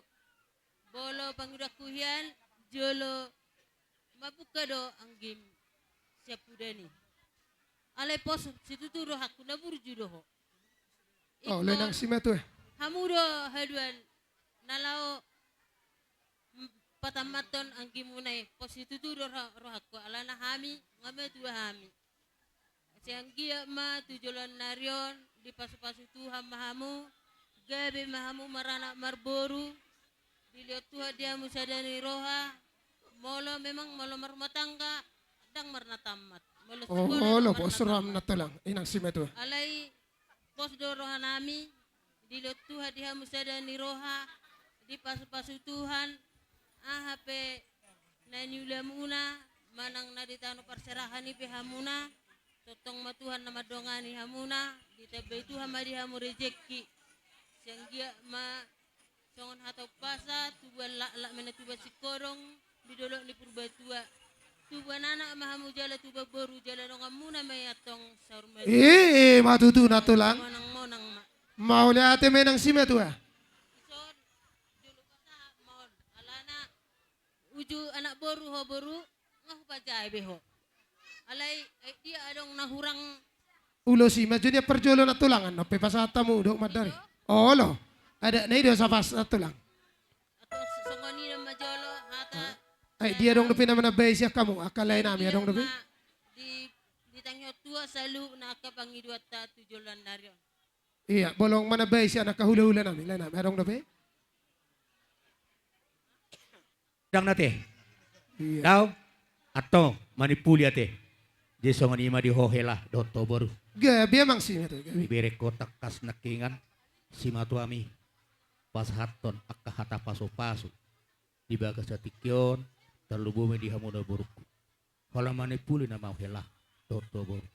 bolo pangiduaku hian jolo mabuka do anggim siap udani. Alay pos situ tu roh aku na burju doho. Oh, lenang si Meto eh. Hamudo haduan nalao patamaton ang gimunay pos situ tu roh aku alana hami ngame tu hami. Siang gia ma tujulan narion di pasu-pasu Tuhan mahamu gabe mahamu marana marboru dilihat Tuhan dia musadani roha molo memang molo marumah tangga dang marna tamat. Oh, lo pos ram na tulang. Inang si Meto. Alay pos do roha nami dilihat Tuhan dia musadani roha di pasu-pasu Tuhan ahape nanyula muna manang naditano perserahan ni pihamuna totong matuhan nama dongani hamuna ditabay Tuhan madihamu rejeki siang gia ma songon hatau pasa tubuan lak menatuba sikorong didolok ni purba tua tubuan anak mahamu jala tuba boru jala dong amuna mayatong saur madu matutu na tulang. monang ma Mau lihat menang si Meto eh. Uju anak boru ho boru ngah pajai beho alay dia adong nahurang Ulo si Meto dia perjolo na tulangan. Nape pasatamu dok madari. Oh lo. Ada na ido sa pas na tulang. atau songoni na majolo hata Ay dia dong napi naman na siya kamu. Akalay namin dong napi. di tangyo tua salu na kapangidwa ta tujulan naryo. Iya, bolong mana siya nakahula-hula namin. Lain namin. Adong napi. Dang nate. Daw atau manipuli ate. Di songan ima di hohela dotto boru. Gabi emang sih itu. Ibere kotak kas nakingan si matuami pas haton akka hata paso-paso. Di bagas satikyon terlubumi di hamuda boruku. Kalau manipuli nama hohela dotto boru.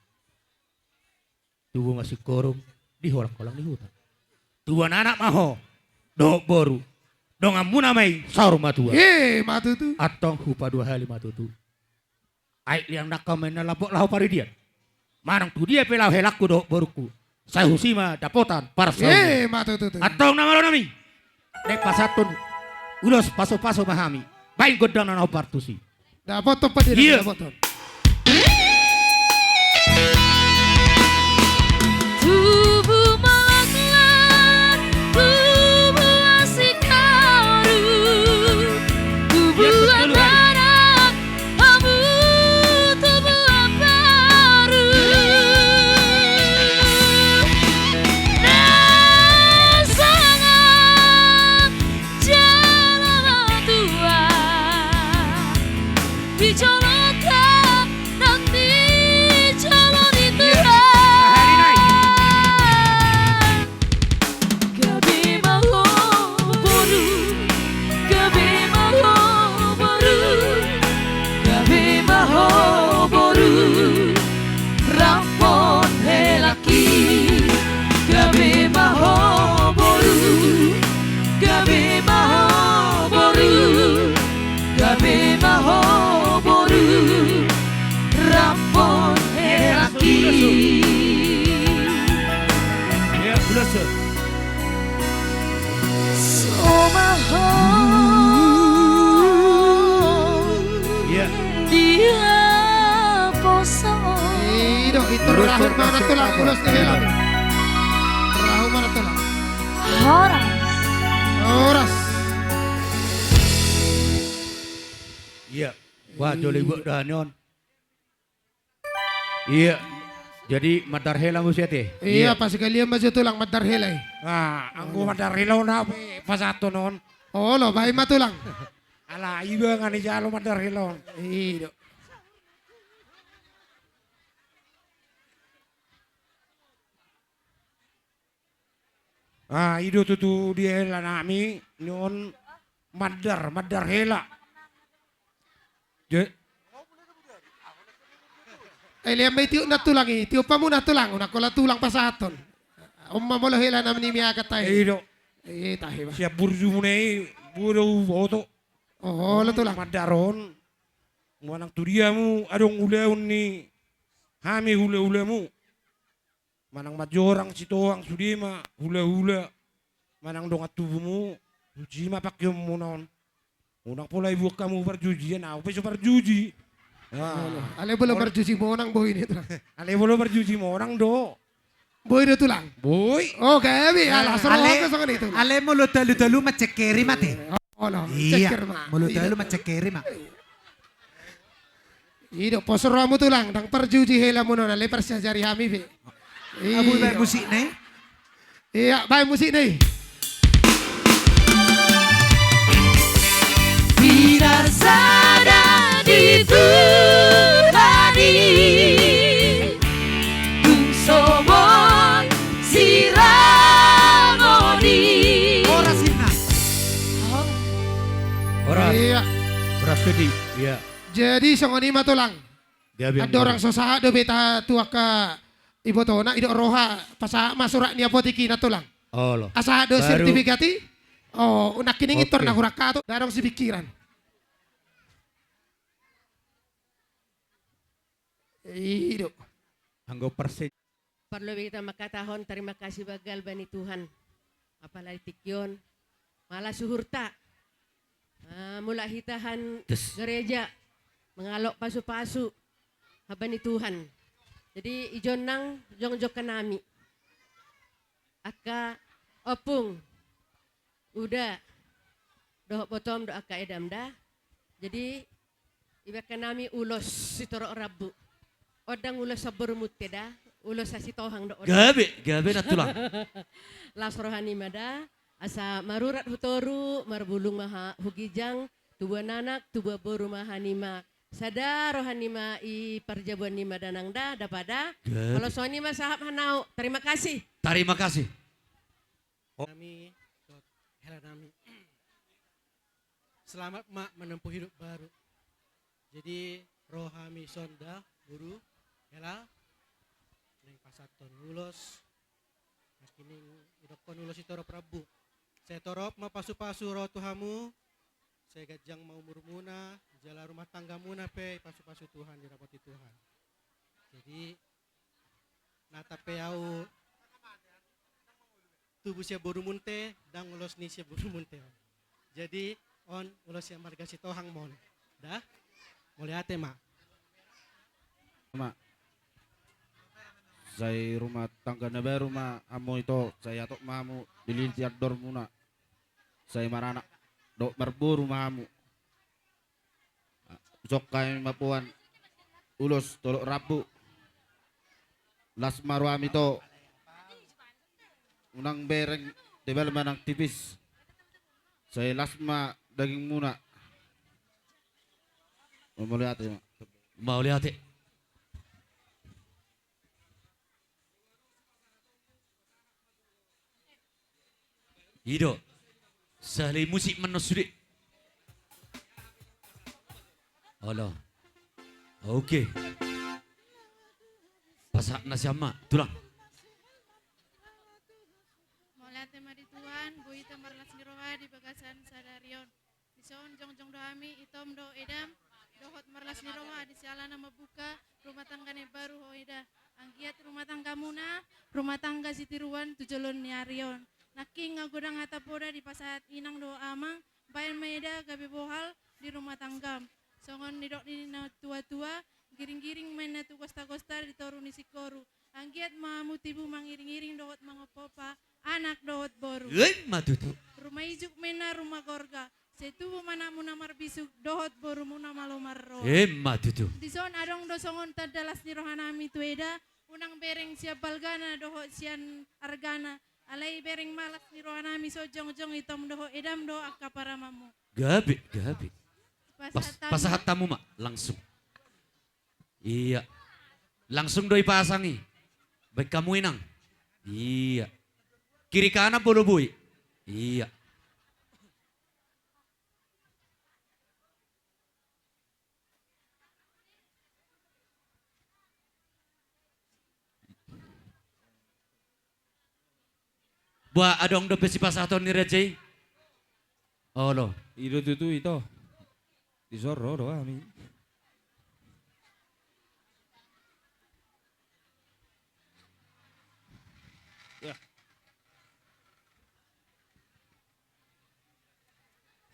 Tubuh masih korum di holang-holang di hutan. Tuan anak maho dok boru. Dong amuna mai saur matua. Matutu. Atong hupa 2 hari matutu. Ai yang nak komen na lapok lahu paridian. Manang tu dia pelau helakku do boruku. Saya husima dapotan parsa. Matutu. Atong nama lo nami. Nek pasatun ulos paso-paso mahami. Baik godang na partusi. Dapat tempat dia dapat. Tubuh melanglang, tubuh asik haru, tubuh anak, kamu tubuh baru. Nasangan jalan tua, dicolotkan nanti calon itu. Dia poso. Itu rahul mana tulang ulos di helm. Rahul mana tulang? Horas. Iya. Wah joli buat danion. Iya. Jadi madar hela musiate. Iya pas kalian maju tulang madar helai. Anggo madar hela na pasato non. Oh lo bayi matulang. Ala iba ngani jalo madar hela. Iya. Ido tutu di hela nami non madar hela. Liam may tiyo na tulang tiyo pa muna tulang, unakola tulang pasaton. Umma mo hela naman ni miya katay. Ido. Tahi ba? Siya burju mo na buro foto. Oh, lo tulang. Madaron. Manang turia mo, adong ulaon ni hami hula-hula mo. Manang majorang sitoang sudima, hula-hula. Manang dongat tubuh mo, sudima pakyom mo naon. Unang pula ibu kamu berjuji, na ako pa berjuji. Ale belum berjuji mo nang boy nito. Ale belum berjuji mo nang do. Boy na tulang. Boy. Oh, kabi. Ala saro ka sa kanito. Ale mo lo talo macekeri mate. Oh, no. Iya. Checker ma. Mo lo talo macekeri ma. Ido posoro mo tulang, dang perjuji hela mo non ale persya jari hami be. Abu bay musik nih. Iya, bay musik nih. Tidak sadar dituhani Tungsobon siramoni Ora simna. Ora. Iya. Beras gede. Iya. Jadi songoni matulang. Ada orang sosaha do beta tua ka ibu tona ido roha pasa masura ni apotiki na tulang. Oh lo. Asa do Baru. sertifikati. Oh, unak kini ngitor Oke. na hurakato darong si pikiran. Ido. Anggo persen. Perlu kita makatahon terima kasih bagal bani Tuhan. Apalagi tikyon. Malah suhurta. Mula hitahan gereja. Mengalok pasu-pasu. Habani Tuhan. Jadi ijon nang jongjok kanami. Aka opung. Udah. Doh potom do aka edam dah. Jadi iba kanami ulos sitoro rabu. Odang ulos sabur muteda. Ulos sa sitohang do. Gabe na tulang. Las rohani mada. Asa marurat hutoru, marbulung maha hugijang, tubuh nanak, tubuh boru mahanima. Sada rohanima i perjabuan nima danangda dapada. Gabi. Kalau soalnya sahab hanau. Terima kasih. Terima kasih. Kami, Hela Nami. Selamat mak menempuh hidup baru. Jadi rohami sonda guru Hela neng pasaton ulos nakining idokon ulos itoro Prabu. Saya torop ma pasu-pasu roh Tuhamu. Saya gajang mau murmuna jala rumah tangga muna pe pasu-pasu Tuhan dirapoti Tuhan. Jadi nata peau tubuh sia boru munte dan ulos ni sia boru munte. Jadi on ulos sia marga si Tohang mon. Dah? Mulai ate mak. Mak. Saya rumah tangga baru rumah amo itu saya tok mamu dilintiar dor muna. Saya maranak dok berburu mamu. Sok kami mapuan ulos tolok rabu. Las maruam itu unang bereng tebal manang tipis. Saya lasma daging muna. Mau lihat ya. Mau lihat ya. Hidup. Sehari musik menusuk. Allah. Oke. Pasak nasama tulang. Mulai tema di Tuhan, bui temarlas niroha di bagasan sadarion. Dison jong dohami itom do edam. Dohot marlas niroha di sialana mabuka rumah tangga baru hoida. Anggiat rumah tangga muna, rumah tangga sitiruan tujolon niarion. Naking ngagodang hatapoda di pasahat inang do amang, bayan maeda gabi bohal di rumah tangga. Songon nidok di tua-tua, giring-giring main na tu kosta-kosta di toru ni sikoru. Anggiat mamu tibu mangiring-iring dohot mangopopa, anak dohot boru. Matutu. Rumah ijuk mena rumah gorga. Setubu mana muna marbisuk dohot boru muna malomar roh. Matutu. Dison adong dosongon tadalas ni rohanami tueda. Unang bereng siap balgana dohot sian argana. Alai bereng malas ni rohanami so jong itom doho edam do akaparamamu. Gabi. Pasahat tamu mak langsung. Iya. Langsung doi pasangi. Baik kamu inang. Iya. Kiri kanan bolu bui. Iya. Buat adong do pesi pasaton ni rejei. Oh lo. Itu itu. Disoro do kami. Ya.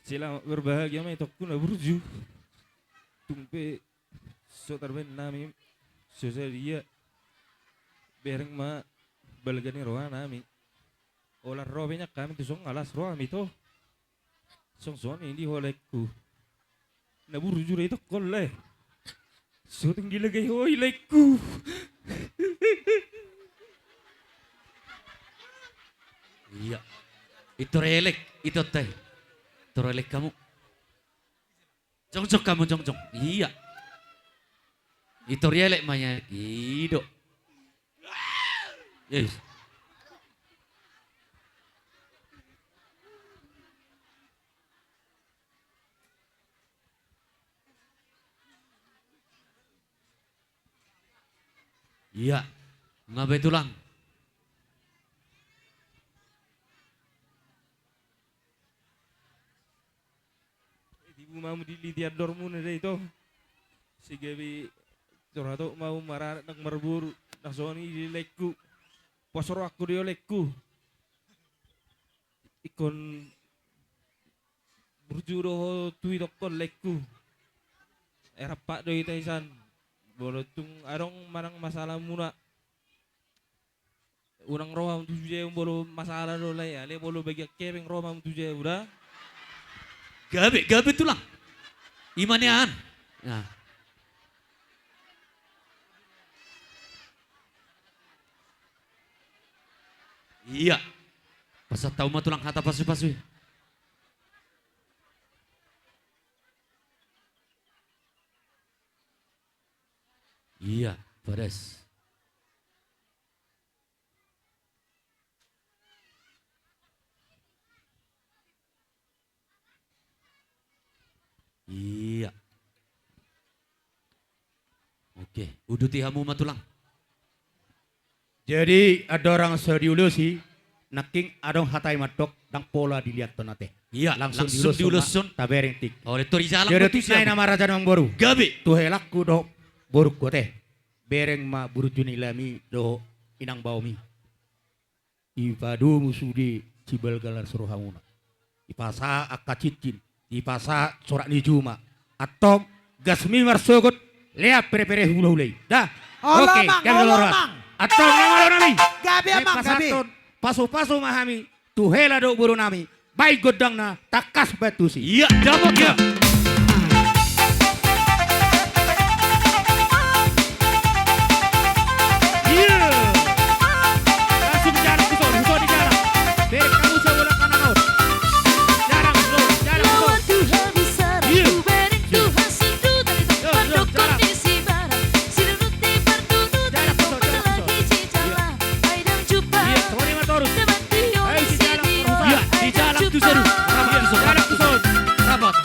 Sila berbahagia mai tokku na burju. Tumpe so tarben nami sosaria bereng ma balgani roha nami. Olah robenya kami tu song alas roha mi to. Song ini holekku. Na burju itu kolle. So tinggi lagi hoi lekku. Iya. Itu relek, itu teh. Itu relek kamu. Jong kamu jong. Iya. Itu relek maya. Ido. Yes. Iya. Ngabe tulang. Ibu mau dilihat dormu nade itu. Si gabi curhato mau marah nak merburu nak soni di lekku. Posoro aku dia lekku. Ikon berjuro tui dokon lekku. Era pak doi taisan. Bolotung arong manang masalah muna. Unang roham tuje bolo masalah do lay ale bolo bagi kering roham tuje udah. Gabe tulang. Imanian. Nah. Iya. Pasal tahu mah tulang hata pasu-pasu. Iya, beres. Iya. Oke, uduti hamu matulang. Jadi ada orang sediulusi, naking adong hatai matok dang pola dilihat tonate. Iya, langsung diulus diulusun. tabereng tik. Oleh tori jalan. Jadi tiknai nama raja nang boru. Gabi. Tu helakku do boru kote. Bereng ma buru junilami do inang baomi. Ipadu musudi cibal galar suruhamuna. Ipasa akacicin. Ipasa sorak nijuma. Atau gasmi marsogot lea pere-pere hula-hulai. Dah. Oke, kami lorot. Atau nama nami. Gabi amang, gabi. Paso-paso mahami. Tuhela do buru nami. Baik godang na takas batu si. Iya, dabok ya. Iya. Langsung jalan kuson di jalan. Dari kamu sebelah kanan out. Jalan kuson. Tuhan besar, Iya. ku beri Tuhan sindu dari tempat do kondisi barang. Sinuruti pertunut masalah hiji jalan. Aidam jumpa. Debat dio Iya, di jalan tu seru. Rabat tu seru. Rabat.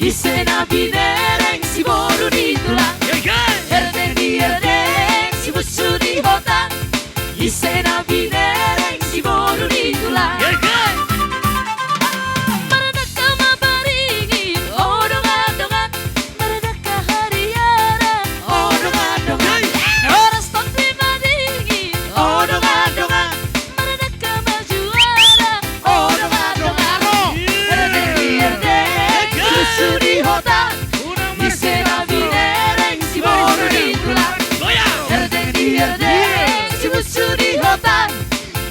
Isena binereng si boru di tulang Erdeng di erdeng si busu di hotang Isena binereng si boru di tulang Meredaka mabaringi odong-adongan Meredaka hariara odong-adongan Oras tongkri madingi odong-adongan Meredaka majuara odong-adongan Erdeng di erdeng si busu di hotang Isena binereng si boru di tulang Erdeng di erdeng si busu di hotang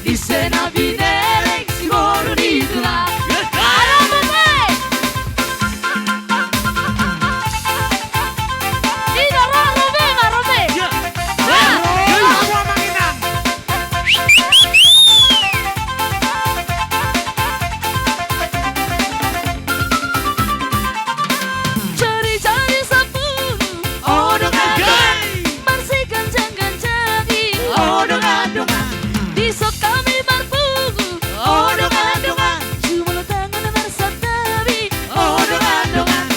Isena binereng si boru di tulang Cari-cari sepuluh odong-adongan Bersihkan janggan-jangi odong-adongan Besok kami berbuku odong-adongan Cuma tangan bersatabi odong-adongan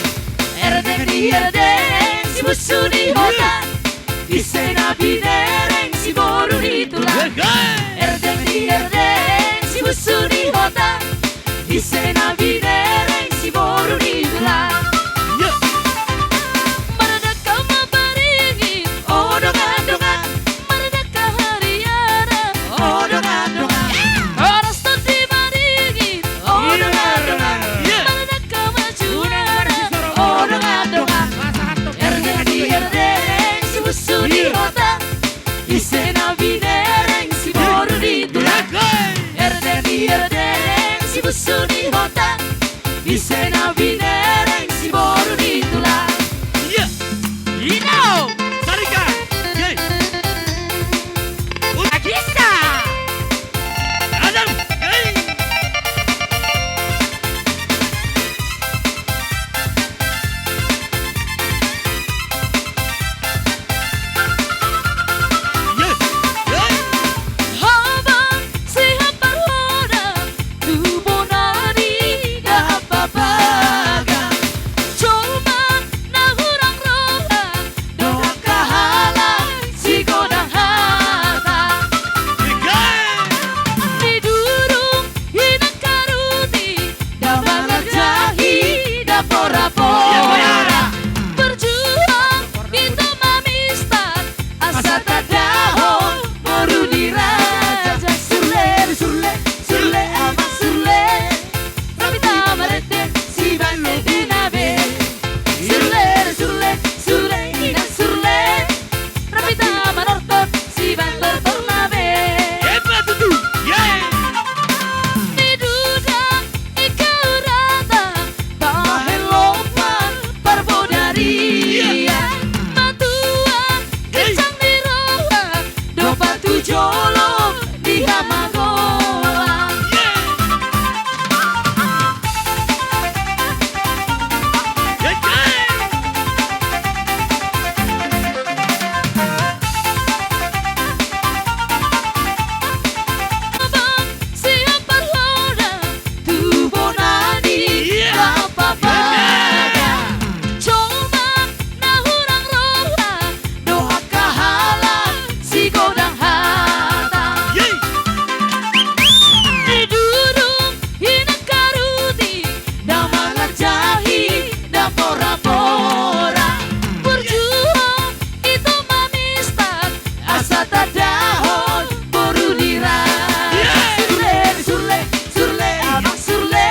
Erdeng di erdeng si busu di hotang Isena binereng si boru di tulang Erdeng di erdeng si busu di hotang Isena binereng si boru di tulang Meredaka mabaringi odong-adongan Meredaka hariara odong-adongan Oras tadi maringi odong-adongan Meredaka majuara odong-adongan Erdeng di erdeng si busu di hotang Isena binereng si boru di tulang Erdeng di erdeng si busu di hotang Isena binereng si boru di tulang Ino Sarika Agisa Adam Habang sihat berhoda tubuh nari dahababaga Cuma nahurang roha doa kahalang si godang hata Didurung hinang karuti damangan jahi dapora-pora Berjuang kita mamistan asa tadahon baru diraja Surle, surle, surle amat surle Rabita marete si bane dinabe Surle, surle, surle ina surle Rabita marortot si bantor tornabe Didudang ikaurata bahelopan parbodaria Matuang kecang di roha dopa tujolo di hamagola Abang siap berhoda tubuh nadi dapabaga Cuma nahurang roha doa kahalang si godang hata Didurung hinang karuti damangan jahi dapora-pora Berjuang itu mamistan asa tadahon baru diraja Surle, surle, surle abang surle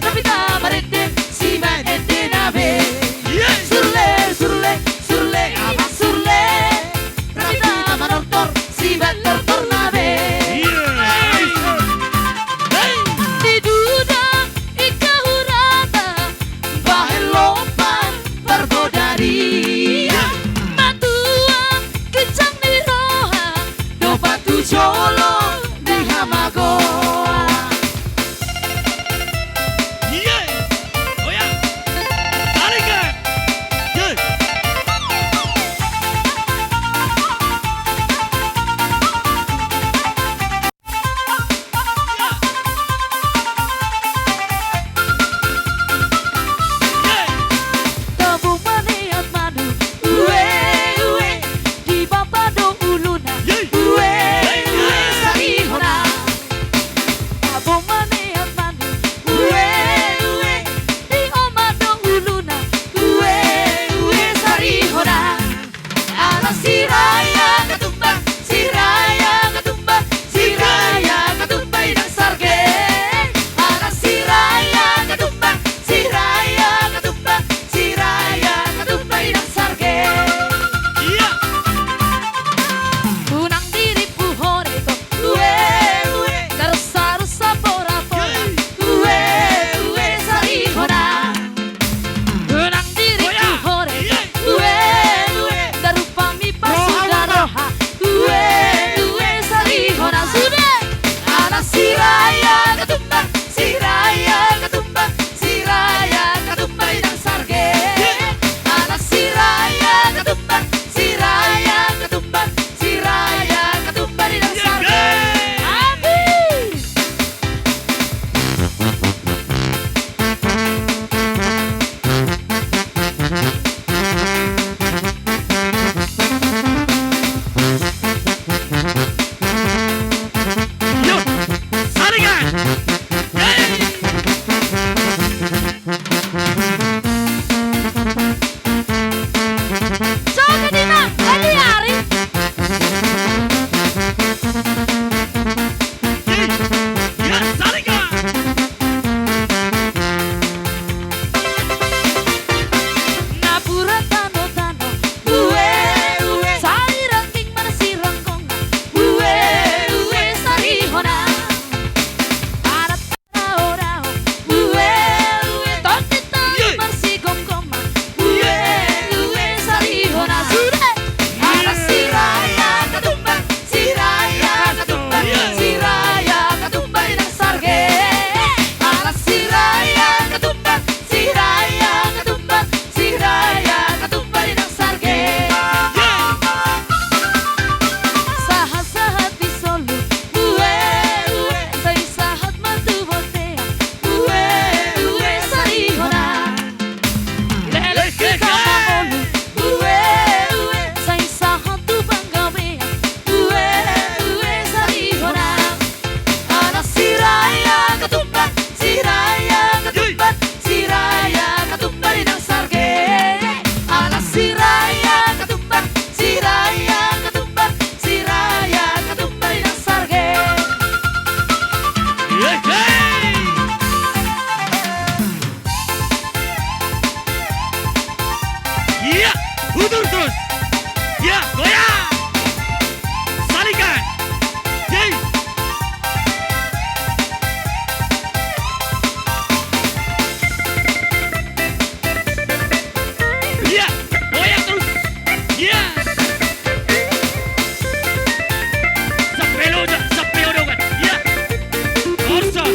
Rabita marete si bane dinabe Surle, surle, surle abang surle Rabita manortor si bantor tornabe Didudang ikaurata bahelopan parbodaria Matuang kecang di roha dopa tujolo di hamagoa terus. Ya, goyang. Salikan. Yeay. Ya, goyang terus. Ya. Sampai udah kan. Ya. Orson.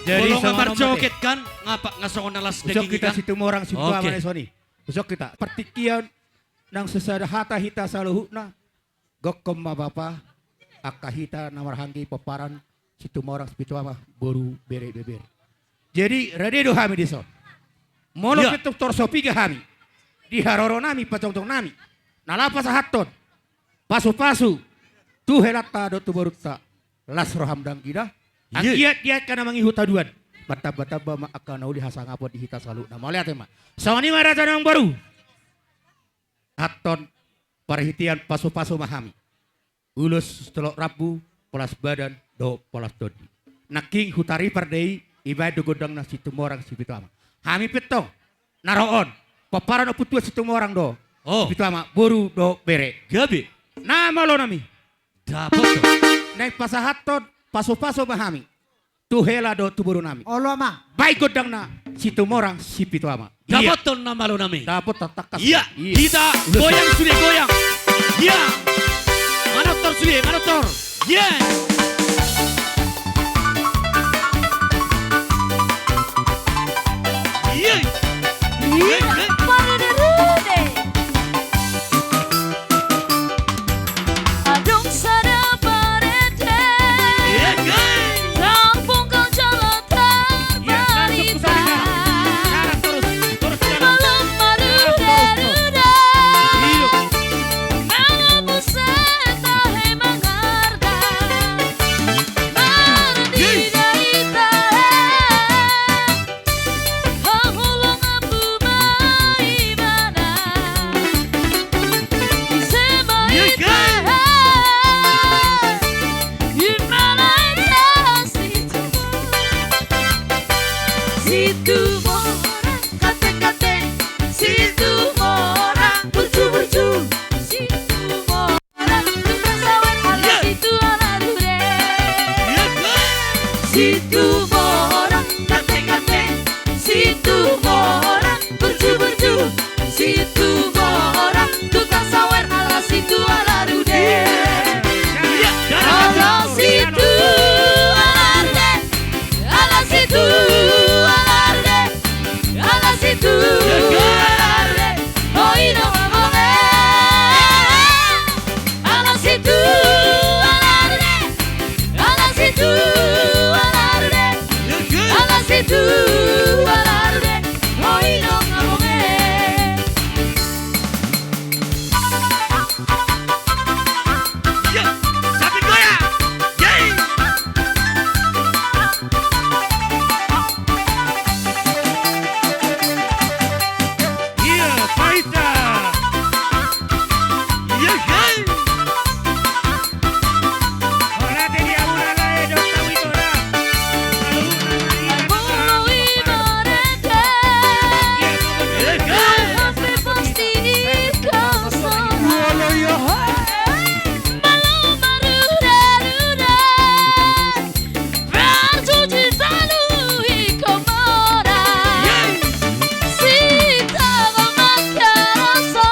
Jadi Kalau sama ngambar nomor joget kan, ngapa ngasong nalas Usok daging kita ikan? situ orang situ Oke. amane Sony. Usok kita. Pertikian nang sesada hata hita saluhuna. Gokom ma bapa. Akahita namar hanggi paparan situ orang situ ama boru bere bebere. Jadi radedo hami dison. Mono Ya. kita torsopi ke hami. Di haroro nami pacongtong nami. Nalapa sahaton. Pasu-pasu. Tu helata do tu borutta. Las roham dang kita. Angkiat-kiat kana mangi hutaduan. Bata-bata bama akan nauli hasang apa di hita salu. Nah, mau lihat ya, Mak. Sawani maraja yang baru. Aton perhitian pasu-pasu mahami. Ulus telok rabu, polas badan, do polas dodi. Naking hutari pardei, ibai do godang na situ morang situ ama. Hami petong, naroon, paparan oputua situ morang do. Oh. Situ ama, boru do bere. Gabi. Nama lo nami. Dapat to. Naik pasahaton, pasu-pasu mahami. Tuhela do tuburu nami. Olo ama. Baik godang na situ morang situ ama. Dapat to nama lo nami. Dapat tatakas. Iya, kita goyang sudah goyang. Iya. Manotor sudah, manotor. Iya. Iya. Iya. Adong sada parete, kampung kau jalan terbarita. Malam maruda-ruda, mengamu seta hemangarda. Mardidaita, hahulong abu maibana. Isemaita, situ mora, kate-kate, situ mora, burju-burju, situ mora, tukang sawit ala situ ala dure. Situ mora, kate-kate, situ mora, burju-burju, situ mora, tukang sawit ala situ ala dure. Ala situ alarde, ala situ alarde, ala situ alarde, oi no amore. Ala situ alarde, ala situ alarde, ala situ alarde, oi no amore. Sambil goyang. Yeay. Iya, Faita. Iya, yeay. Orate dia ulala edo tawitora. Voi marete, hape pasti kau sama. Malam maruda-ruda, berjuji talui komora. Sita memakai rasa,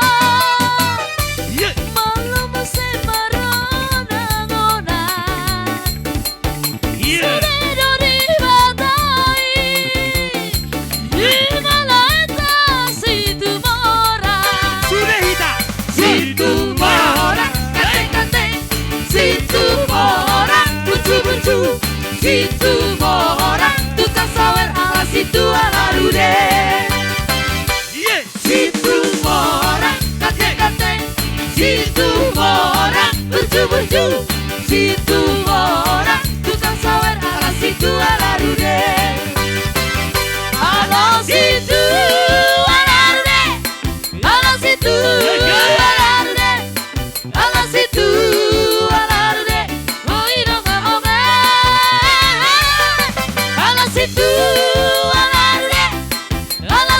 malam sembarona-ngona. Sudah dibatai, Himalaita situ mora. Sudah hita. Situ mora, kate-kate, situ mora, buncu-buncu, situ mora, tukang sawer ala situ ala rude. Situ mora, kate-kate, situ mora, buncu-buncu, situ mora, tukang sawer ala situ ala rude. Ala situ ala rude, ala situ alarde, ala situ alarde, oi no amore. Ala situ alarde, ala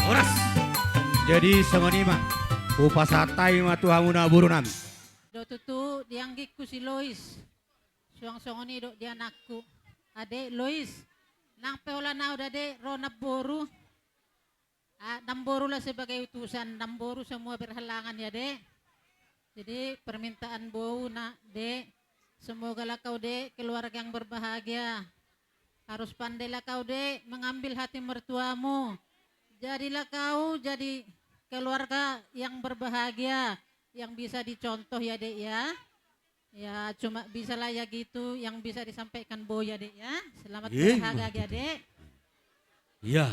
Boras. Jadi sengoni mah upasatai mah tuhamuna buru nami. Do tutu dianggik ku si Lois. Suang-songoni do dia anakku. Ade Lois, nang peola na udah de Rona Boru. Namboru lah sebagai utusan, Namboru semua berhalangan ya dek. Jadi permintaan bau nak dek, semoga lah kau dek keluarga yang berbahagia. Harus pandailah kau dek mengambil hati mertuamu. Jadilah kau jadi keluarga yang berbahagia, yang bisa dicontoh ya dek ya. Ya cuma bisa lah ya gitu yang bisa disampaikan bau ya dek ya. Selamat berbahagia dek. Iya.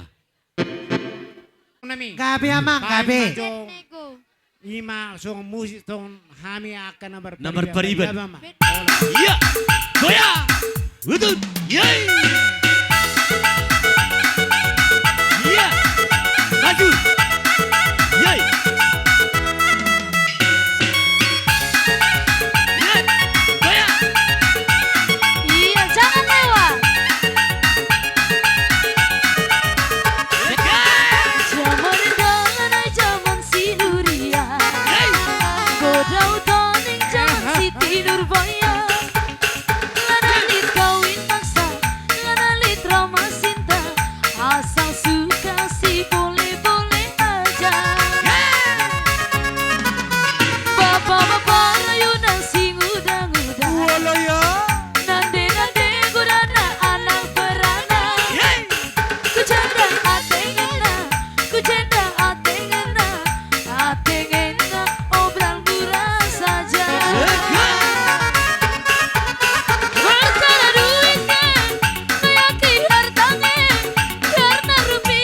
Gabi amang, gabi. Ima song musik tong hami akan Nomor periban. Iya. Goya. Udut. Yay. Iya. Maju. Yay. Goya. Iya, jangan lewat. Zaman dengan zaman si Nuria, godau toning zaman si Nurbaya. Nganalit kawin paksa, nganalit drama cinta, asal suka si boleh-boleh aja. Bapak-bapak rayunan si muda-muda, nande-nande gudana anak beranak. Ku canda atengena, ku canda atengena, atengena obral murah saja. Bertara duitnya, ngayaki hartanya, karena rupiah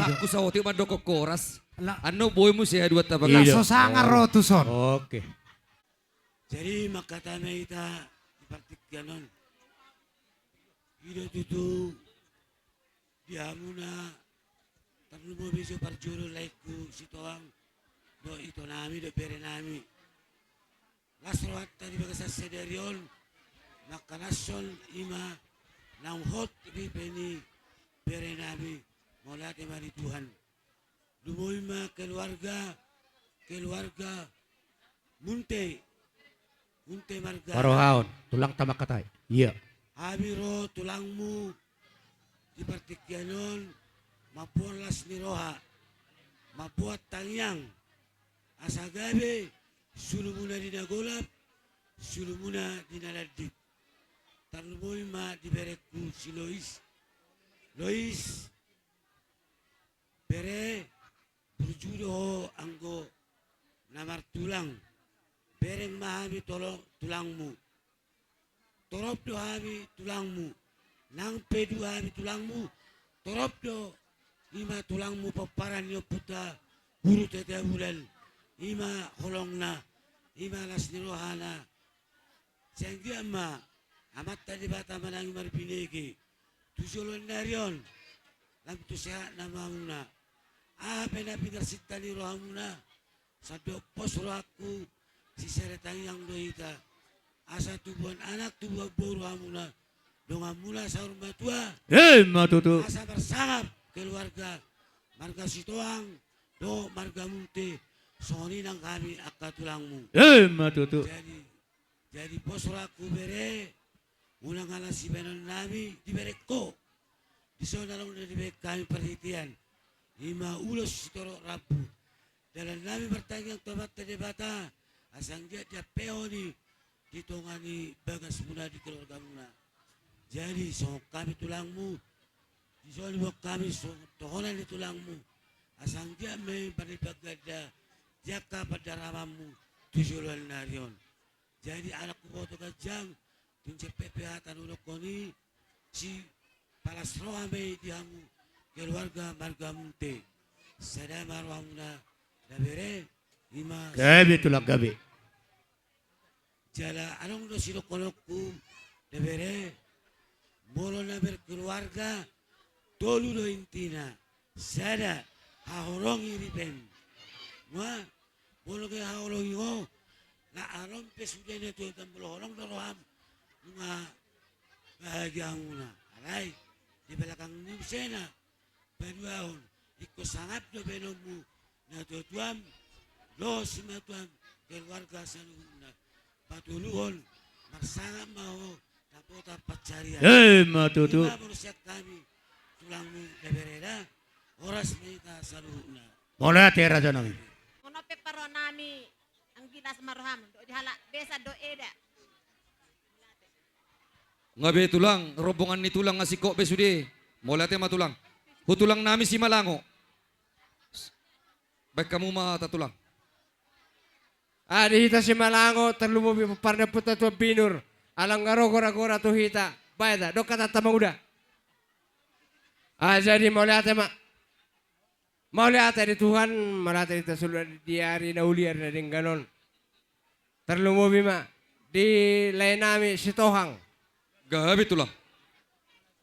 Aku sawati mandoko koras. Ano boy mo siya dua tabang. So sangar ro tu son. Oke. Jadi makatana ita ipartik ganon. Ida tutu diamuna tarno mo biso parjuro laiku sitoang do ito nami do pere nami. Lasroat tadi bagasa sederion makanason ima nang hot ripeni pere nami molate mari Tuhan. Dumoy keluarga munte marga. Parohaon, tulang tamak katay. Iya. Habiro tulangmu di partikyanon mapualas ni roha mapuat tangyang asagabe sulumuna dinagolap sulumuna dinaladip tarlumoy ma diberekku si Lois bere berjudo ho anggo namar tulang bereng mahami tolong tulangmu torop do hami tulangmu nang pedu hami tulangmu torop do ima tulangmu paparan yo puta guru tete bulan ima holongna ima lasni rohana senggi amma amat tadi bata manangi marpinegi tujolon narion lam tu sehat namamuna apa na pinasita ni rohamuna sa pos aku si seretang yang doita asa tubuhan anak tubuh boru hamuna donga mula sa rumah tua Matutu. asa bersangap keluarga marga sitoang do marga munte soni nang kami akka tulangmu Matutu. jadi pos aku bere ulang ala si benon nami dibereko di sana lang na dibek kami perhatian lima ulos toro rabu dalam nami bertanya tobat tadi bata asang dia peoni ditongani bagas muna di keluarga muna jadi so kami tulangmu di sana kami so tohonan di tulangmu asang dia may panipagada jaka pada ramamu tujuan narion jadi anakku foto kajang tunce pepehatan ulok koni si palas rohame diamu keluarga marga munte sada marwamuna dabere lima Gabi tulak gabi. jala anong do silo kolokku dabere molo na berkeluarga tolu do intina sada hahorongi riben ma molo ke hahorongi ho na aron pesudene to tambolo horong do roham nga bahagia muna alay di belakang nimsena Baduahon, iko sangat do benomu na tuam lo simatuan keluarga saluhuna patuluhon marsangap mau tapota pacarian Matutu. lima manusia kami tulangmu debereda oras mereka saluhuna Mola tera janami. Kono peparo nami ang gilas marham do dihala desa do eda. Ngabe tulang, rombongan ni tulang ngasiko besude. Molate matulang. Hutulang nami si Malango. Baik kamu mata tulang. Adi hita si Malango terlumo parna puta tu binur. Alang ngaro gora tu hita. Baida dok kata tamang udah. Jadi mauliate mak. Mauliate di Tuhan, mauliate di sudah diari nauliar dari ganon. Terlumo bima di lain nami si Tohang. Gabi tulang.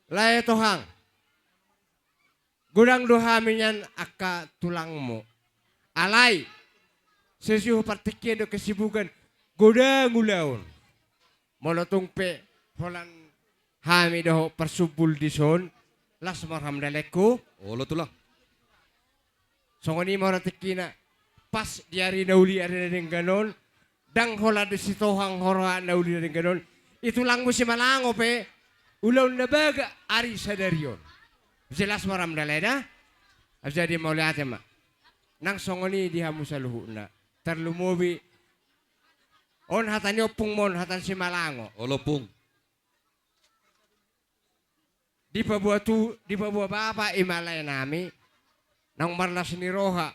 Lain Tohang. Gudang dohaminyan akka tulangmu. Alay. Sesuatu partikin do kesibukan. Gudang ulaun. Molotong pe. Holan hami doho persubul dison. Las marham daleku. Olo tulang. Songoni maratikina. Pas diari nauli ada yang ganon. Dang hola di sitohang horoha nauli ada yang ganon. Itulang mo si Malango pe. Ulaun na baga ari sadarion. Jelas maram daleda. Jadi mau lihat mak. Nang songoni dihamu saluhu na. Terlumubi. On hatan opung mon hatan si Malango. Olopung. Di pabuah bapa imalay nami. Nang marlas ni roha.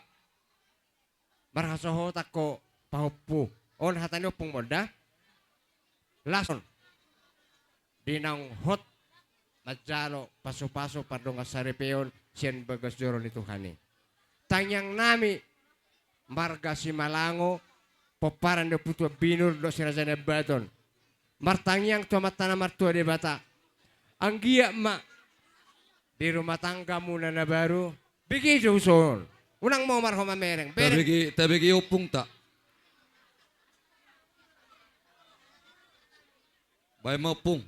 Marhasoho tako pahupu. On hatan opung mon da. Lason. Di nang hot majalo paso-paso pardonga sarepeon sian bagas joron itu hani. Tanyang nami marga si Malango poparan do putua binur do sirajana baton. Martangyang tua matana martua de bata. Anggia ma di rumah tangga muna na baru. Begitu usul. Unang mau marhoma mereng. Tabegi opung tak. Bay mapung.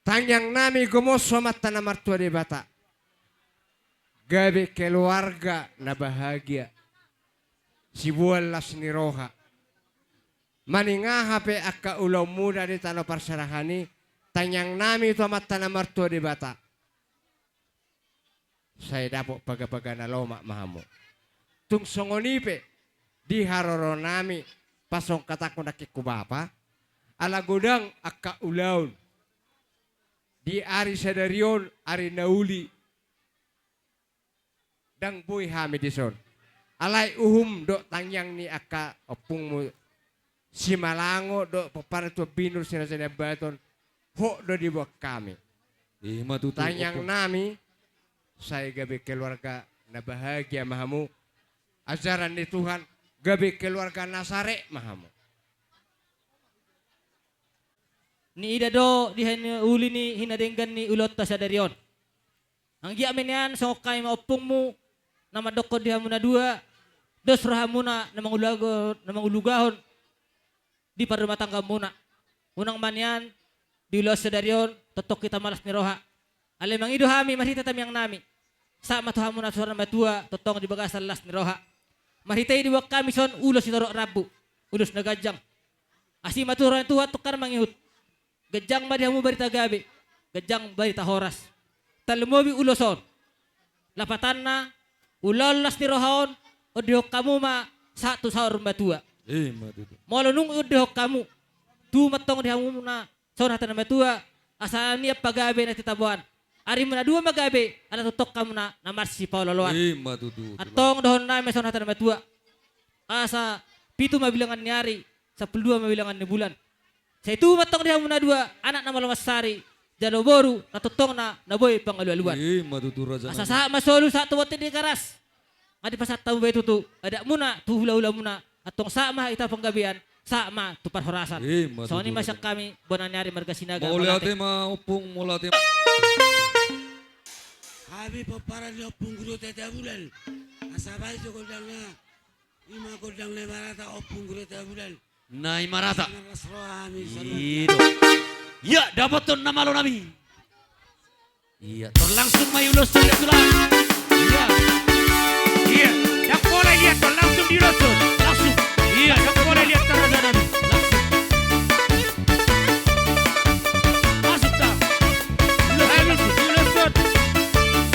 Tanyang nami gumoso mata na martua de bata. Gabi keluarga na bahagia. Si bualas ni roha. Maningaha pe akka ulaw muda di tanah parsarahani. Tanyang nami itu mata na martua de bata. Saya dapat baga-baga na loma mahamu. Tung songonipe di haroro nami pasong kataku nakiku bapa. Ala godang akka ulaun. Di ari sadarion ari nauli. Dang boy hamidison. Alay uhum do tangyang ni akka opungmu si Malango do papara tu binur sina baton. Ho do di bawah kami. Tanyang nami saya gabi keluarga na bahagia mahamu. Ajaran ni Tuhan gabi keluarga nasare mahamu. Ni ida do di uli ni hinadenggan ni ulot ta sadarion. Ang giamin yan sa okay maupong mo na madoko di hamuna dua. Dos rahamuna na mangulugahon di rumah tangga muna. Unang man yan di ulos sadarion totok kita malas ni roha. Alam ang ido hami masita tamyang nami. Sa matuhamuna suara matua totong di bagasan las ni roha. Mahitay di wak kami son ulos ito rabu. Ulos na gajang. Asi maturan tuwa tukar mangihut. Gajang madihamu barita gabi. Gajang barita horas. Talmobi uloson. Lapatan na ulol las ni rohaon. O dihok kamu ma satu sahur matua. Molo nung udihok kamu. Tu matong dihamu na sahur hatan matua. Asal niya pagabi na titabuan. Ari mo na dua magabi. Ala tutok kamu na marsi Paulo loan. Atong dohon na may sahur hatan matua. Asa pitu mabilangan ni ari. Sa pulua mabilangan ni bulan. Sa itu matong dihamu na dua. Anak na malamasari. Jalo boru natutong na naboy pangalualuan. Asa sa masolo sa tuwat di karas. Ngadi pasat tamu bay tutu. Ada muna tu hula-hula muna. Atong sama ita panggabian sama tu parhorasan. So ni masyak kami bonanyari marga sinaga. Maulate maupung mulate. Kami paparan di opung guru tete bulan. Asabay itu kodangnya. Ima kodang lemarata opung guru tete bulan. Nai marata. Ya dapat ton nama lo nami. Iya, ton langsung mayulos tuh tulang. Iya. Iya, dak boleh lihat ton langsung diulos tuh. Langsung. Iya, dak boleh lihat ton nami. Langsung. Masuk dah. Langsung diulos tuh.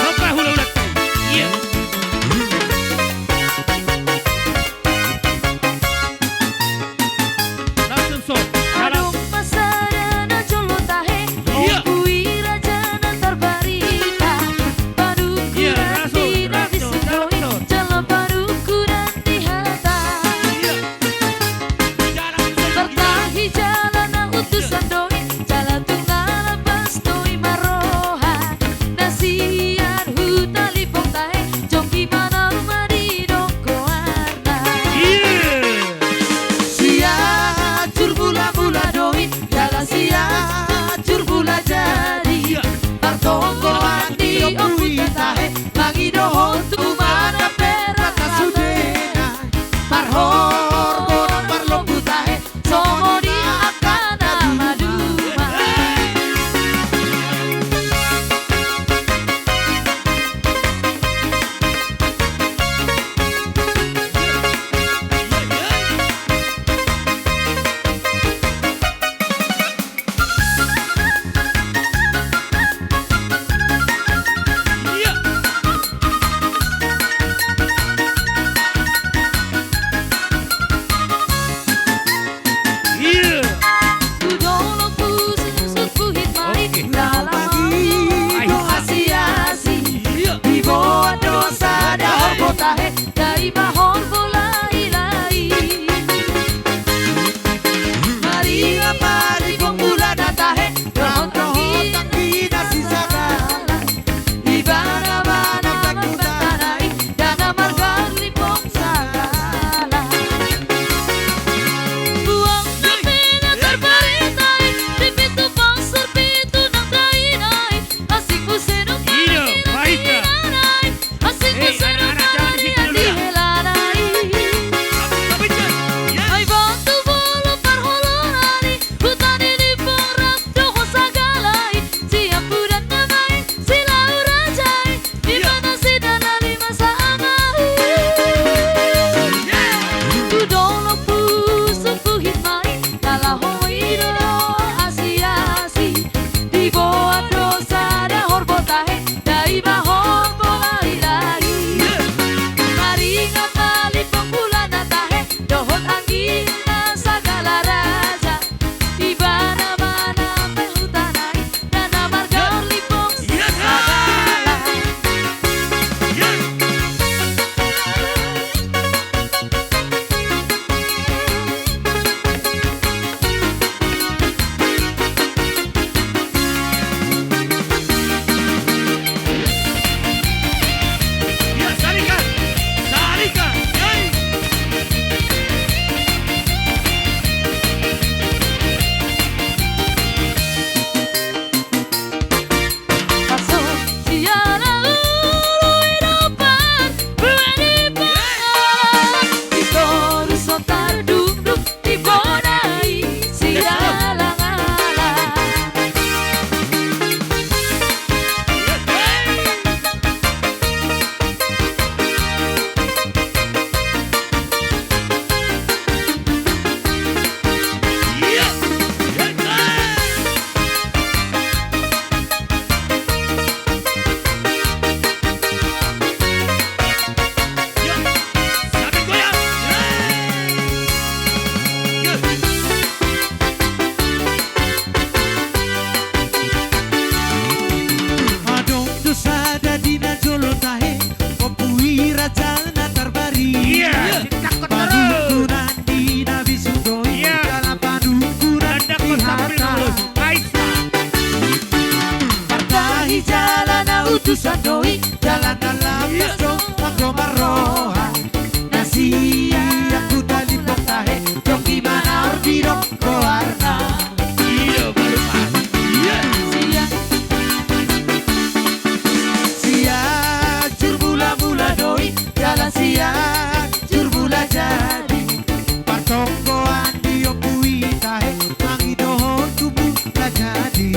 Sampai hula-hula. Iya. Langsung so. utusan doi jalan dalam nasto Anggo maroha nasi aku tadi poktahe dong gimana ordiro koarna iya baru iya sia jur mula doi jalan sia jur mula jadi partokoan dio kui tahe mangi doho tubuh lah jadi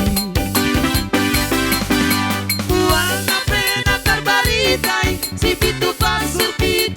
warna pena terbalitai si pitu pasur pitu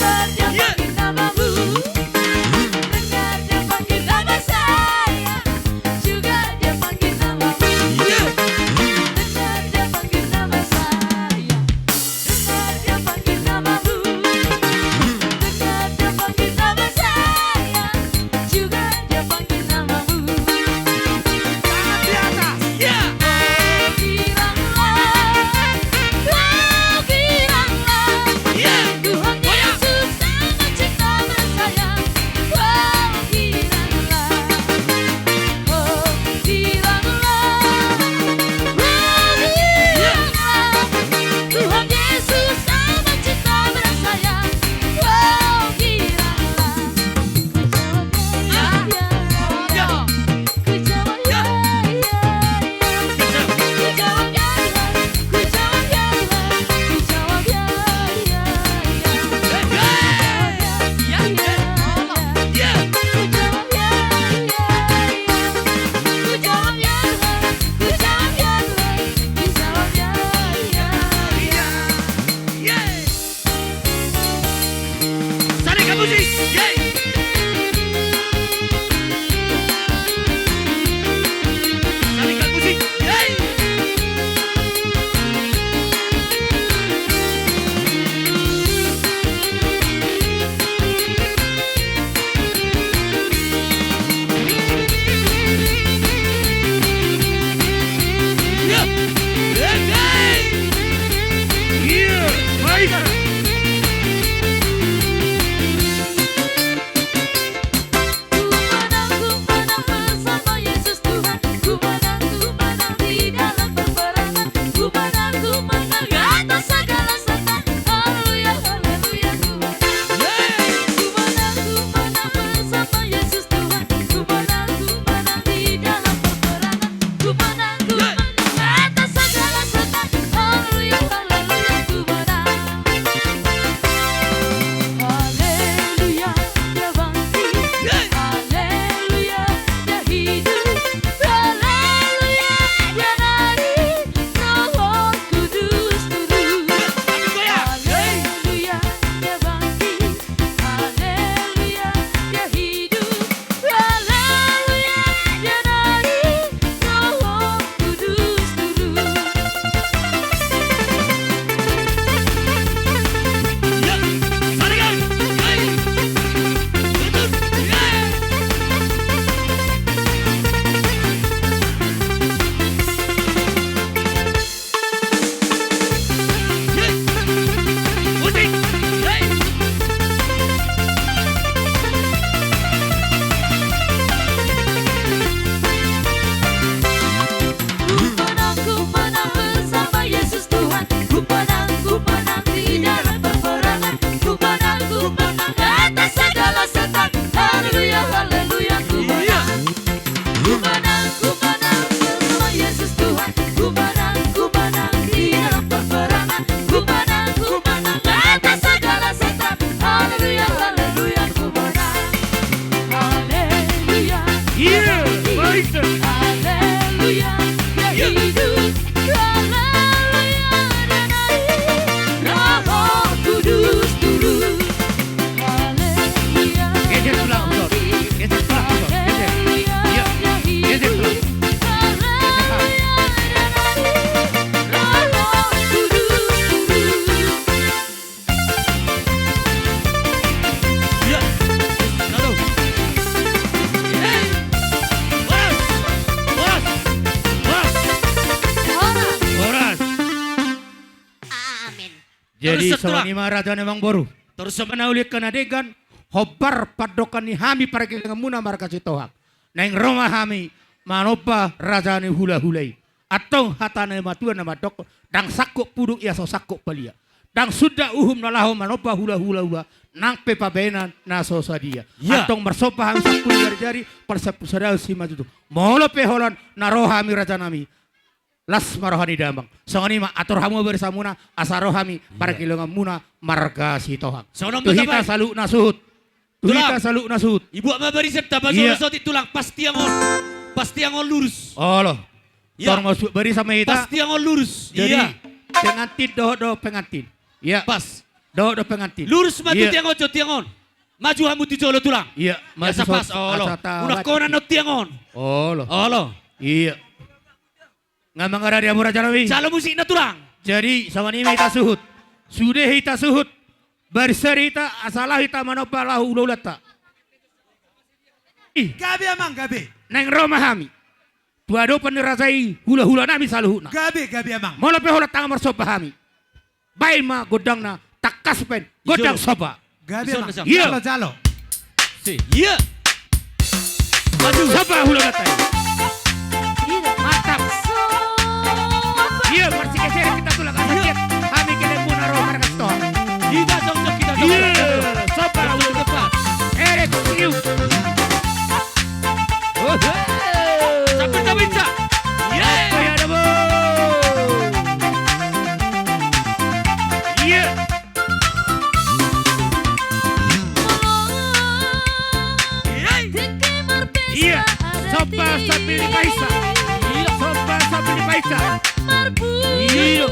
dengar dia panggil namamu, dengar dia panggil nama saya, juga dia panggil namamu, dengar dia panggil nama saya, dengar dia panggil namamu, dengar dia panggil nama saya, juga dia panggil namamu. Tangan di atas, ya. Jadi Terus setelah- soalnya raja memang boru. Terus menaulik adegan hobar padokan ni hami para kengamuna marka citohak. Neng Roma hami manopa raja ni hula hulai. Atau hatane matuan nama dok dang sakuk puduk ia so sakuk palia. Dang sudah uhum nalaho manopa hula hula hula nang pepabenan naso sadia. Ya. Atong bersopa hami sakul jari-jari persepusadau si maju tu. Molo peholan naroh hami raja nami. Las marohani dambang. Songani ma atur hamu bersamuna asarohami para kilongan muna marga sitohak. Sonong Tuhita betabay. salu nasut. Tuhita Tulang. salu nasut. Ibu ama barisep tabas Iya. soti tulang pasti yang on lurus. Allah. Ya. Tor masuk beri sama kita. Pasti yang on lurus. Jadi Iya. pengantin doh pengantin. Ya. Pas. Do pengantin. Lurus matu Iya. tiangon. Maju hamu ti jolo tulang. Iya, Ya sapas olo. Una kona no tiangon. Olo. Olo. Iya. Ngamang ada dia murah jarawi. Calo musik na tulang. Jadi sama ini kita suhut. Sudah kita suhut. Berseri kita asalah kita manopalahu ululata. Gabi amang gabi. Neng Roma hami. Tuado penirasai hula-hula nami saluhuna. Gabi amang. Mola pehola tangan mersopa hami. Baik ma godang na takas pen. Godang sopa. Gabi amang. Iya. Jalo. Si. Iya. Maju sopa hula latai. Mantap. Iya, bersih keser kita tulang kasih. Kami kena punah roh mereka stoa. Kita jong-jong kita. Iya. Sopa hula depan. Erek siu. Sampai tak bisa. Apa ya ada bo? Iya. Iya. Sopa sambil dipaisa. Iya. Sopa sambil dipaisa. Iya.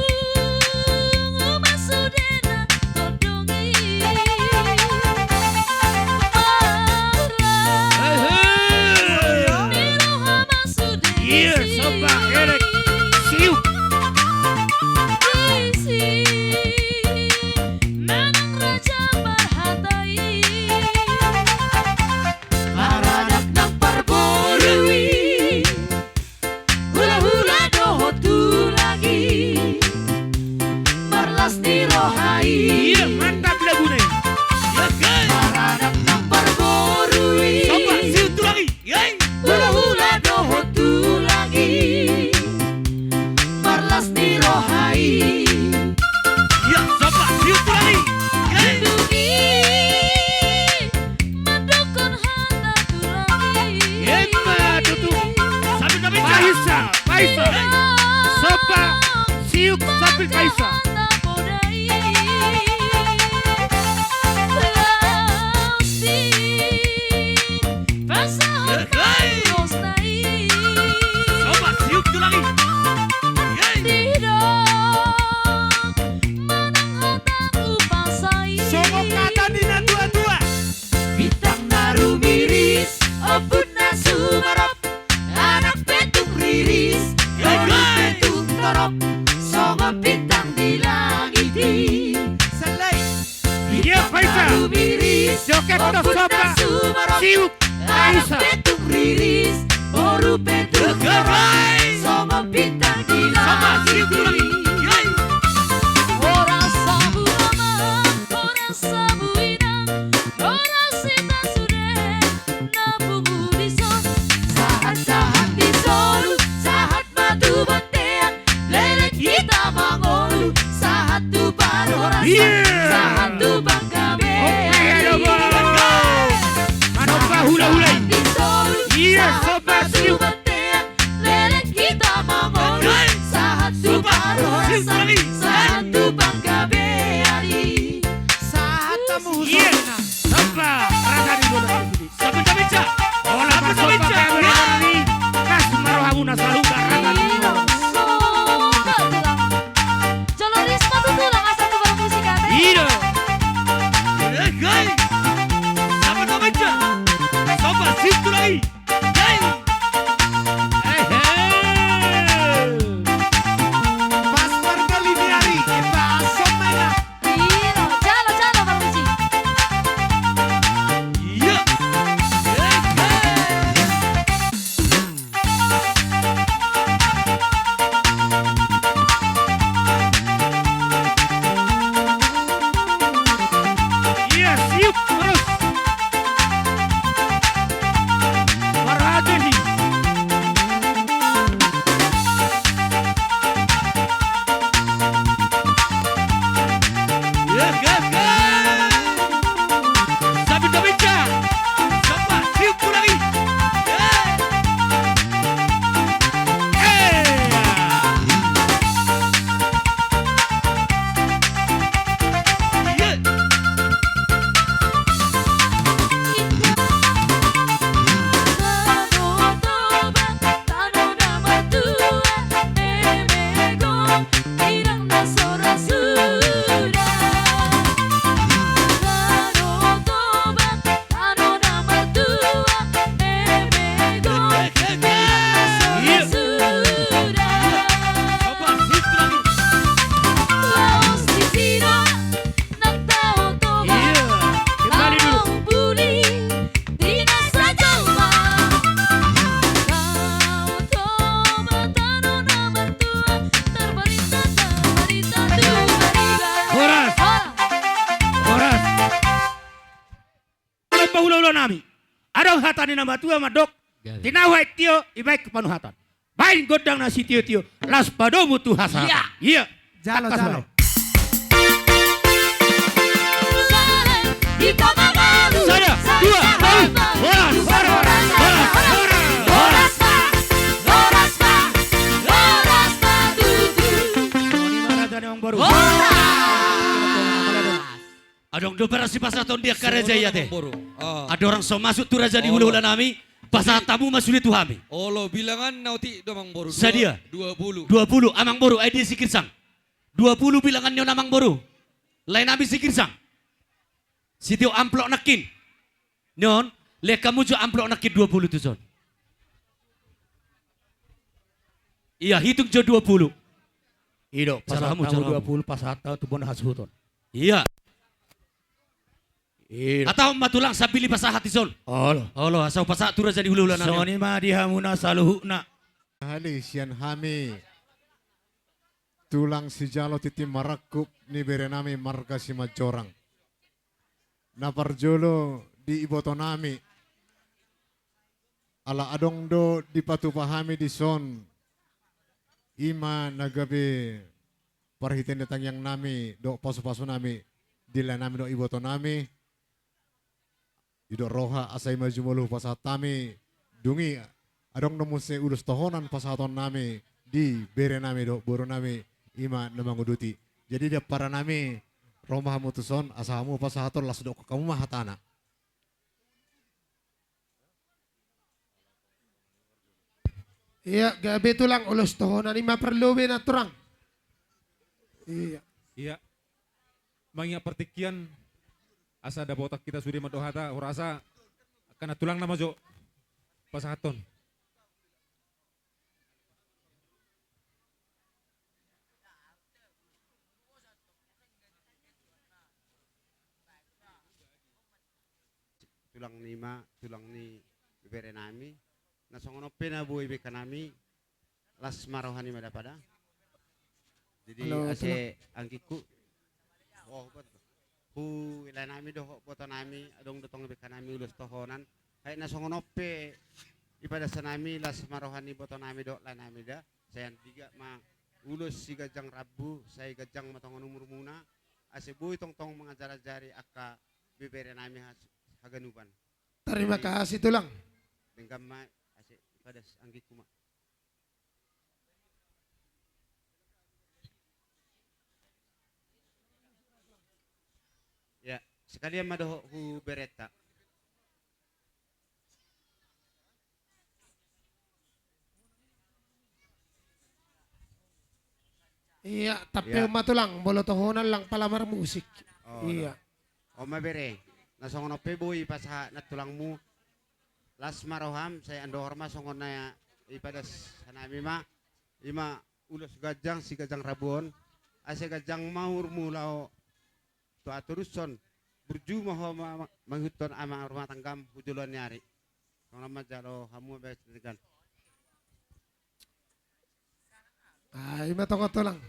Iya, sopa erek siu. Paradak nang perborui hula-hula doho tu lagi Marlas di rohai. Iya, mantap lagu nih. Ya kan. Paradak nang perborui Sopa siu tu lagi. Yay. hula-hula doho tu lagi Marlas di rohai. Ya, sopa siu tu lagi. Yay. Emma tutu. Sambil kami Paisa. Sopa siu sambil Paisa. Sopa siu tu lagi. Songok kata dina dua-dua. Bintang naru miris, opun nasu marop, anak petung riris, petung torop, songo bintang di langit. Selai. Iya, Paisa. Naru miris, Joket to opun sopa. nasu marop, Siu anak Paisa. petung riris, boru petung torop, songo bintang di Sopa siu tu lagi. langit. Yay. Ora sabu lama, ora sabu inang, ora sita sudah nabungu dison. Sahat-sahat disolu, sahat madu betean, lelek kita mangolu, sahat tu baru rasa, Yeah. sahat tu bangga Oke, ada bo. Manopa hula-hula. disolu, Iya, sahat sopa madu siu. betean, lelek kita mangolu, sahat tu baru siu rasa, lagi. sahat tu bangga beari. Sahat tamu Iya. husona. Sopa rasa di bola ini. Sampai tak bisa. Ola pa sopa kaya ni. Kas marohamuna saluda rasa di bola. Jolo Risma tuh tulang asal tuh barang musik kata. Iya. Yay. Sampai tak bisa. Sopa siu tu lagi. Yay. Pas pergali diari. Pas somena. Iya, jalo barang musik. Iya. Iya, siu. hula-hula nami. Adong hatani nama tua madok. Tinawa tio ibaik kepanuhatan. Bain godang nasi tio las padomu tu hasa. Iya. Jalo. Saya 2 Adong do berasi pasaton dia kareja ya teh. Ada orang so masuk tu raja di hulu-hulu nami. Pasal tamu masuk itu hami. Olo bilangan nauti domang boru. Sadia. 20. 20 amang boru ID sikir sang. 20 bilangan nyo namang boru. Lain abi sikir sang. Sitio amplok nakin. Nyon, le kamu jo amplok nakin 20 tu son. Iya, hitung jo 20. Ido, Salamu, pasal salamu. 20 pasal tu bon hasuton. Iya. Ido. Atau matulang sabili pasah hati son. Olo. Asau pasah tu raja di hulu-hulu nami. Soni ma dihamuna saluhuna. Hali sian hami tulang si jalo titi marakup ni berenami marga si majorang. Naparjolo di iboto nami. Ala adong do di patupahami di son. Ima nagabi parhiten datang yang nami do pasu-pasu nami dila nami do iboto nami. Ido roha asai maju mulu pasatami dungi adong nomuse ulus tohonan pasaton nami di bere nami do boro nami ima namanguduti. Jadi dia para nami romah mutuson asamu pasaton las do kamu mahatana. Iya, gabi tulang ulos tohonan ni maperluin na turang. Iya. Iya. Mangia pertikian asa ada botak kita sudi madohata urasa karena tulang nama jo pasahaton. Tulang nima, tulang ni bibere nami. Nasongono pena buhay beka nami. Las marohani madapada. Jadi Halo, ase angkiku. Oh, betul. Hu ila nami doh boto nami adong dotong beka nami ulus tohonan. Hay nasongono pe ipada sanami las marohani boto nami do la nami da. Sayan tiga ma ulus si gajang rabu, saya gajang matongon umur muna. Ase buhay tong mengajar-ajari aka bibere nami haganuban. Terima kasih tulang. Dengan ma ase pada angkiku ma. Ya, sekalian madoh hu bereta. Iya, tapi Iya. matulang bolo tohonan lang palamar musik. Oh, Iya. O mabere. Nasongono pe boy pasaha natulangmu. Las maroham saya ando horma songon na ipadas sanami ma ima ulos gajang si gajang rabon ase gajang maur mulao to aturuson burju maho manghuton ama rumah tanggam hujulon nyari songon majalo hamu be tegan Ay, matongo tulang.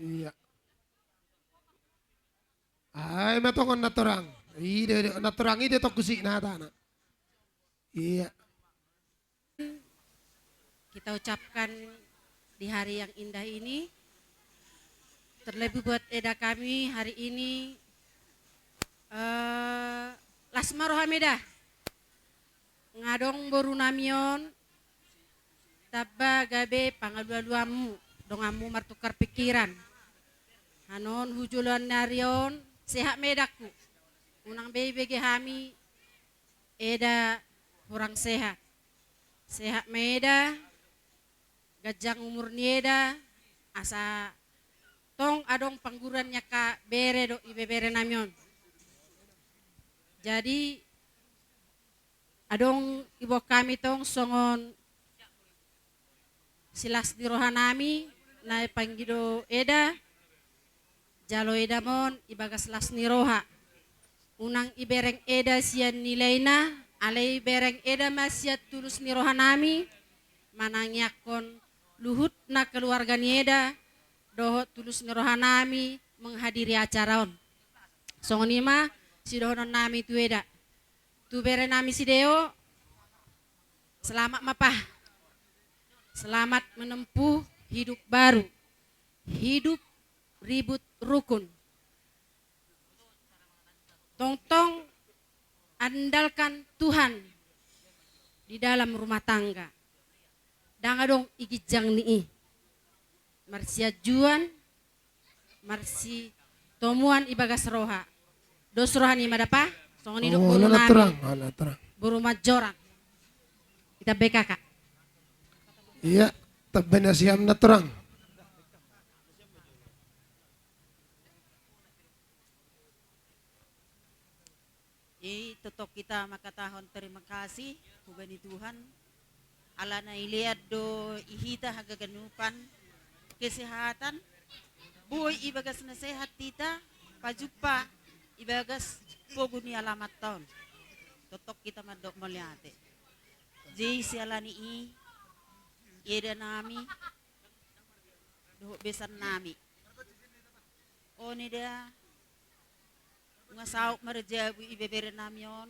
Iya. Ay, matongon naturang. Ide naturang ide to kusik na tana. Iya. Kita ucapkan di hari yang indah ini, terlebih buat Eda kami hari ini, Lasmaro Hamida, ngadong boru namion, taba gabe pangalualuamu, dongamu martukar pikiran, hanon hujulan narion, sehat medaku, unang bebege hami, Eda kurang sehat, sehat meda, gajang umur nieda asa tong adong panggurannya ka bere do ibe bere namion. Jadi adong ibu kami tong songon silas di rohanami na panggido eda jalo eda mon ibagas las ni roha unang ibereng eda sian nilaina alai bereng eda masyat tulus ni rohanami manangyakon luhut na keluarga nieda dohot tulus ni rohanami menghadiri acara on. Songonima si dohonon nami tu eda. Tu bere nami si deo. Selamat mapah. Selamat menempuh hidup baru. Hidup ribut rukun. Tong-tong andalkan Tuhan di dalam rumah tangga. Danga dong ikijang nii. Marsia juan, marsi tomuan ibagas roha. Dos roha ni madapa, songon hidup buru nami. Buru majorang. Kita BKK. Iya, tabena siam na terang. Totok kita makatahon terima kasih hubani Tuhan ala na iliad do ihita hagaganupan kesehatan buhay ibagas na sehat tita pajupa ibagas poguni alamat taon totok kita madok maliate jay siala ni ida nami do besan nami o nida nga sauk marjabu ibebere namyon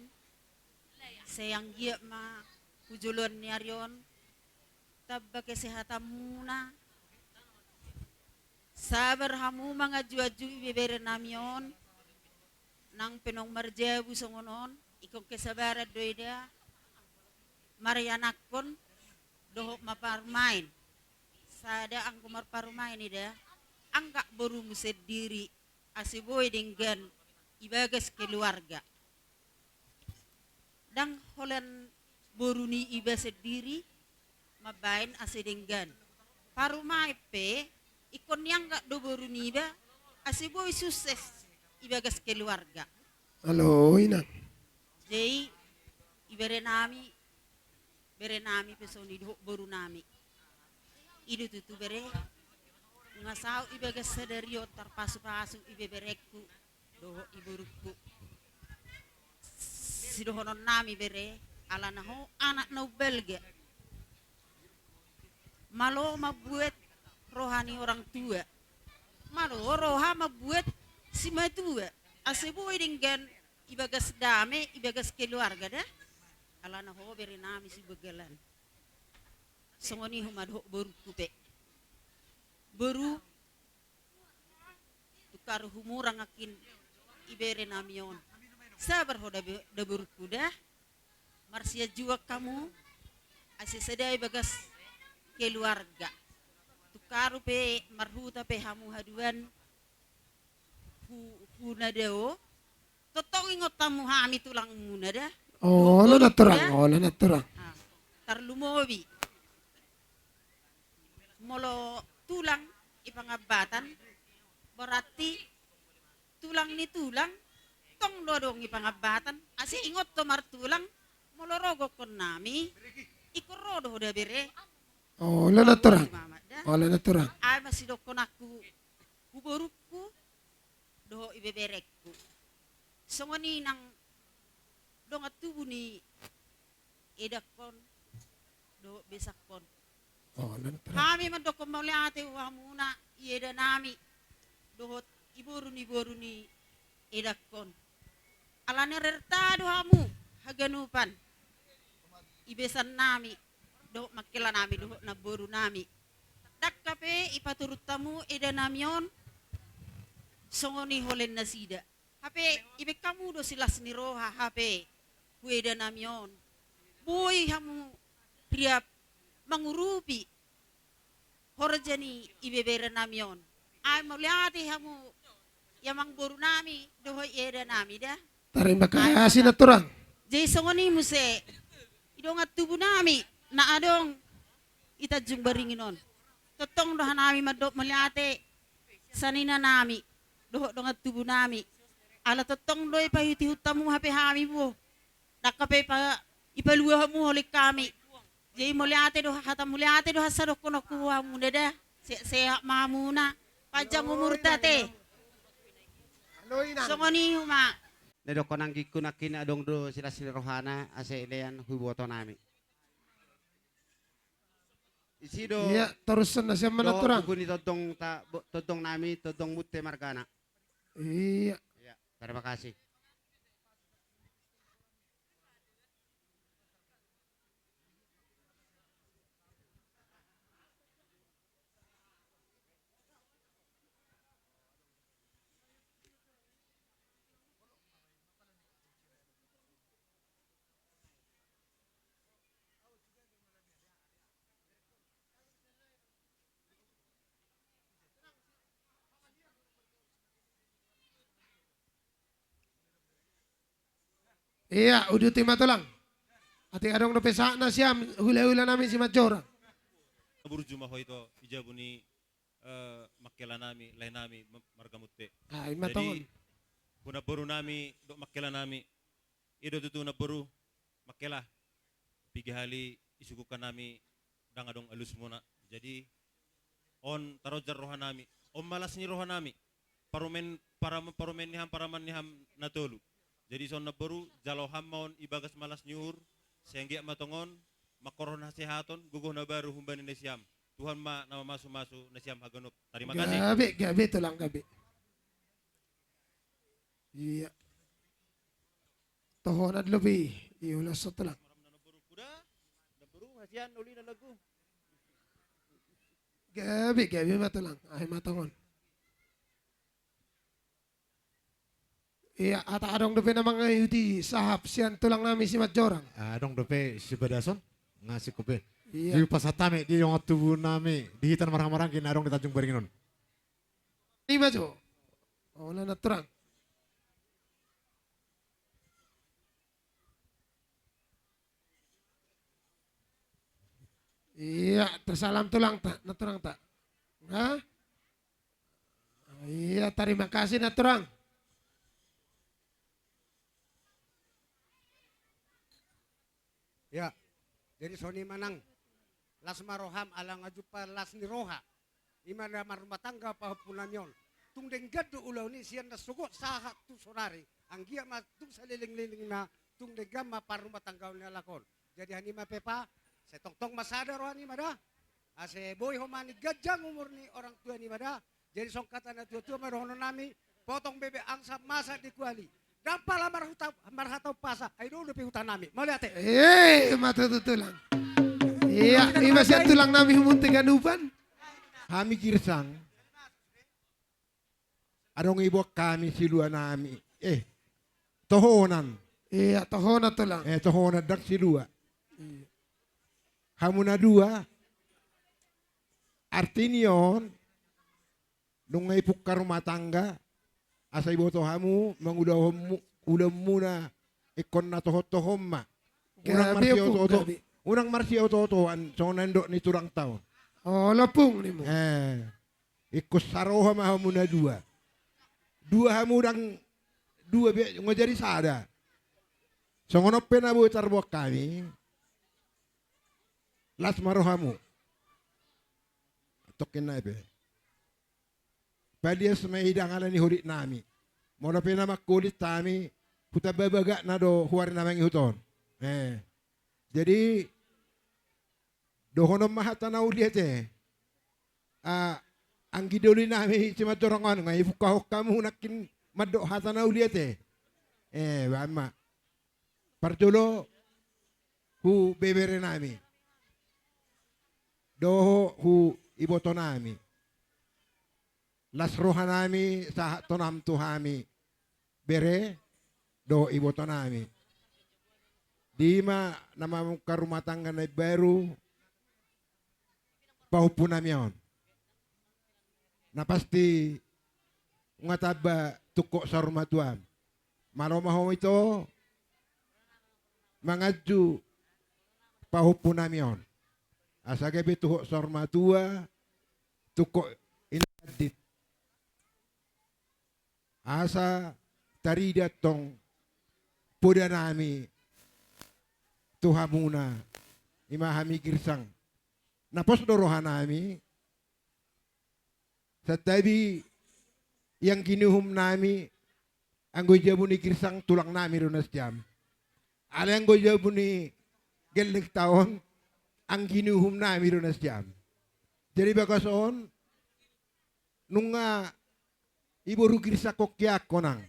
sayang gia ma kujulon niaryon tabba kesehatan muna sabar hamu mga juaju ibebere namyon nang penong marjabu songonon ikong kesabaran doida marianakon dohok maparmain sada ang kumarparmain ida angka baru musediri asiboy dengan ibagas keluarga. Dang holan boruni iba sendiri mabain asidenggan. Parumai pe ikon yang gak do boruni iba asiboy sukses ibagas keluarga. Halo, inang. Jadi ibere nami pesoni do boru nami. Idu tutu bere ngasau ibagas sadario tarpasu-pasu ibe berekku. Doho iburuku si dohonon nami bere ala naho anak no belga malo mabuat rohani orang tua malo roha mabuat si matua aseboy dengan ibagas dame ibagas keluarga dah ala naho bere nami si begalan songoni humadho boru kupe boru tukar humurang akin ibere namion sabar hoda da berkuda marsia jua kamu asi sedai bagas keluarga tukaru pe marhuta pe hamu haduan hu nadeo totong ingot tamu hami tulang muna dah Oh, lo na terang. Tarlumobi molo tulang ipangabatan berarti tulang ni tulang tong dodong ipangabatan asi ingot to martulang molorogo kon nami ikorodo hoda bere Oh, lo na terang. Oh, lo na terang. ay masidokon aku huborukku doho ibeberekku songoni nang dongat tubuh ni edakon do besakon Oh, lo na terang. kami mandokon mauliate wamuna ieda nami dohot iborun ni edakon alane rertado hamu haganupan ibesan nami do makila nami do na boru nami dakkape ipaturut tamu eda namion songoni holen nasida hape ibe kamu do silas ni roha hape kueda namion boy hamu priap mangurupi horjani ibe bere namion ay mauliati hamu yamang boru nami doho eda nami dah Terima kasih na terang. jay songoni muse idongat tubuh nami na adong itajung baringinon totong doha nami madop maliate sanina nami doho dongat tubuh nami ala totong doy pahiti hutamu hape hami po nakape pa ipalua mu holik kami jay maliate doha hata maliate doha sadok kono kuha mu dada sehat mamuna pajang umur tate songoni huma Nedo konang giku nakin adong do sila rohana ase ilean huboto nami. Isido. Iya, terusan na siya manaturang. Bukuni todong nami, todong mutte margana. Iya. Iya, terima kasih. Iya, udah timah tulang. Ati adong na pesa na siya, hula-hula namin si Majora. Burjuma ho ito ijabuni makela nami lain nami margamutte. Ay, matongon. Jadi kuna baru nami do makela nami ido tutu na baru makela pigi hali isukukan nami dangadong alus muna. Jadi on tarojar roha nami on malas ni roha nami parumen niham paraman niham natolu. Jadi son na baru jaloham maon ibagas malas nyur sehingga matongon makoron hasehaton guguh na baru humbanin nesiam. Tuhan ma nama masu nesiam haganop. Terima kasih. Gabi tulang gabi. Iya. Tohon at lebih. Iulas sa tulang. Hasian uli na lagu. Gabi matulang. Ay matongon. Iya, ata adong dope na mga yudi sahap siyan tulang namin si Majorang. Adong dope si Badason ngasih kope. Iya. Di pasatame di yung tubuh nami di hitan marang-marang kin adong di Tanjung Beringin. Iya jo. Wala na terang. Iya, tersalam tulang tak, naturang tak. Ha? Iya, terima kasih naturang. Ya, jadi Sony Manang, las maroham alang ajupa las niroha, imana marumah tangga pahapunanyon. Tung denggadu ulau ni sian na sugot sahat tu sonari, anggia ma tung saliling-liling na tung degama parumah tangga ni lakon. Jadi hanima pepa, setong-tong masada rohani mada, ase boy homani gajang umur ni orang tua ni mada. Jadi songkatan na tua-tua marohono nami, potong bebe angsa masa di kuali. Dampala marhatau pasa, ay doon lupi hutan nami. Mau lihat Mata tulang. Iya, iba siya tulang namin humuntikan upan. Kami kirsang. Anong ibo kami silua nami. Tohonan. Iya, tohonan tulang. Tohonan dak silua. Hamuna dua. Artinion. Nung ngaipuk ka rumah tangga. Asay boto hamu ulam muna ikon na tohot-tohom ma. Unang marsi oto-otoan so nandok ni turang taon. Oh, lapung ni mo. Ikos saroha mahamu na dua. Dua hamu dang dua ngajari sada. So ngono penabu tarbuak kami. Las marohamu. Tokin na ibe. Padias may hidangan ni hurit nami. Mona pina makulit tami, puta babaga na do huwari namang ihuton. Jadi, dohonom mahata na ulit ang giduli nami si Majorangan, nga ifukahok kamu nakin maddo hata na ulit bama. Partulo, hu bebere nami. Doho hu iboto nami. Las roha nami sa tonam tuhami bere do iboto nami. Dima nama muka rumah tangga na baru pahupu nami on. Na pasti ngataba tukok sa rumah tuam. Maromaho ito mangaju pahupu nami on. Asagabi tukok sa rumah tua tukok inadit. Asa tarida tong puda nami tuhamuna imahami girsang napos dorohan nami sa tabi yang ginuhum nami anggo jabu ni girsang tulang nami runas jam ala anggo jabu ni gelik taon ang ginuhum nami do na siyam. Jadi bagason nunga ibu rugir sa kokyak konang.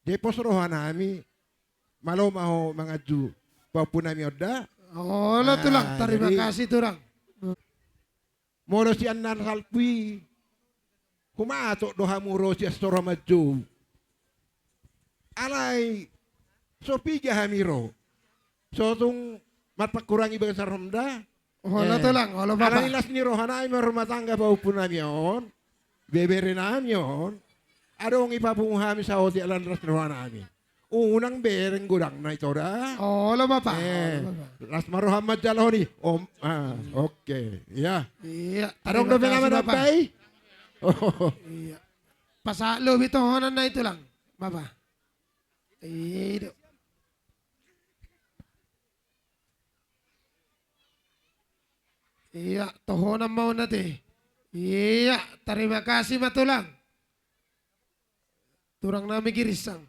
Jadi posrohan nami malo maho mangaju papun nami oda. Oh, lo tulang. Terima jadi, kasih tulang. Moro si anan salpui. Kumato doha muro si astora maju. Alay so piga hamiro. So tung matpakurangi bagasar romda. Oh, lo tulang. Oh, lo papa. Alay las ni rohanay rumah tangga paupun nami on. Bebere nami on. Adong ipapunguhami sa hoti alan las ni rohanami. Unang bereng gudang na ito da. Oh, lo papa. Las maroham majaloni. Oke. Ya. Iya. Adong terima dobe kasih, naman Bapak. abay. Oh. Iya. Pasalo bito honan na ito lang. Baba. Iya. Iya, tohonan mau nati. Iya, terima kasih matulang. Turang nami girisang.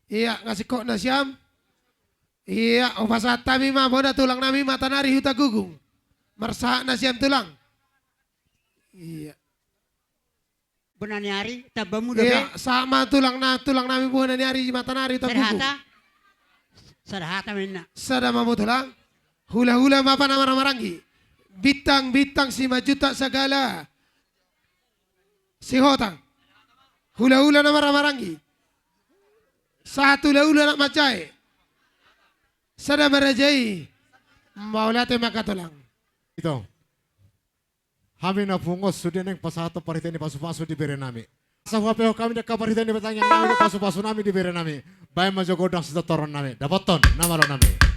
Iya, ngasih kok na siyam. Iya, o pasat tami mamo na tulang nami matanari huta gugung. Marsa na siyam tulang. Iya. Benanyari, tabamu Iya, sama tulang nami buah nani matanari huta gugung. Sarhata. Sarhata minna. Sada mamu tulang. Hula-hula mapa nama marangi. Bitang-bitang 5 juta segala. Si hotang. Hula-hula nama marangi. Satu hula-hula nak macai. Sada merajai. Maulate makatulang. Ito. Kami na pungos sudah neng pasato parita ni pasu-pasu di bere nami. Sa huapeo kami na kaparita ni batang yang nami pasu-pasu nami di bere nami. Bayam majo godang sita toron nami. Dapat ton nama lo nami.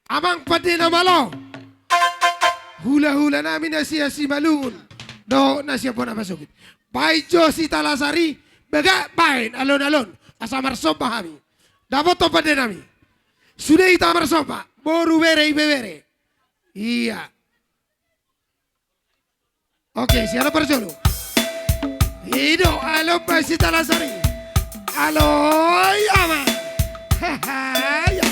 Amang padina malo. Hula-hula namin na siya si Malungun. Do na siya po na masukit. Bay Josi Talasari. Baga bain alon-alon. Asa marsopa kami. Dapat to padina nami. Sudah ita marsopa. Boru bere ibebere. Iya. Oke, siapa persolo? Hido, alo Josi Talasari. Alo, yama. Haha, ya.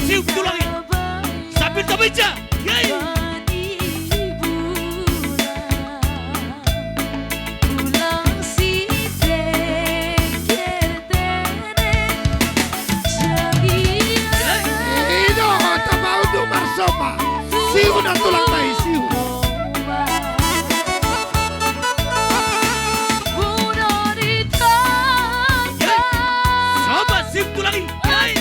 Siu tulangi. Sambil kemeja. Yay. Siu na tulang tayo, siu. Sobat siu tulangi. Yay.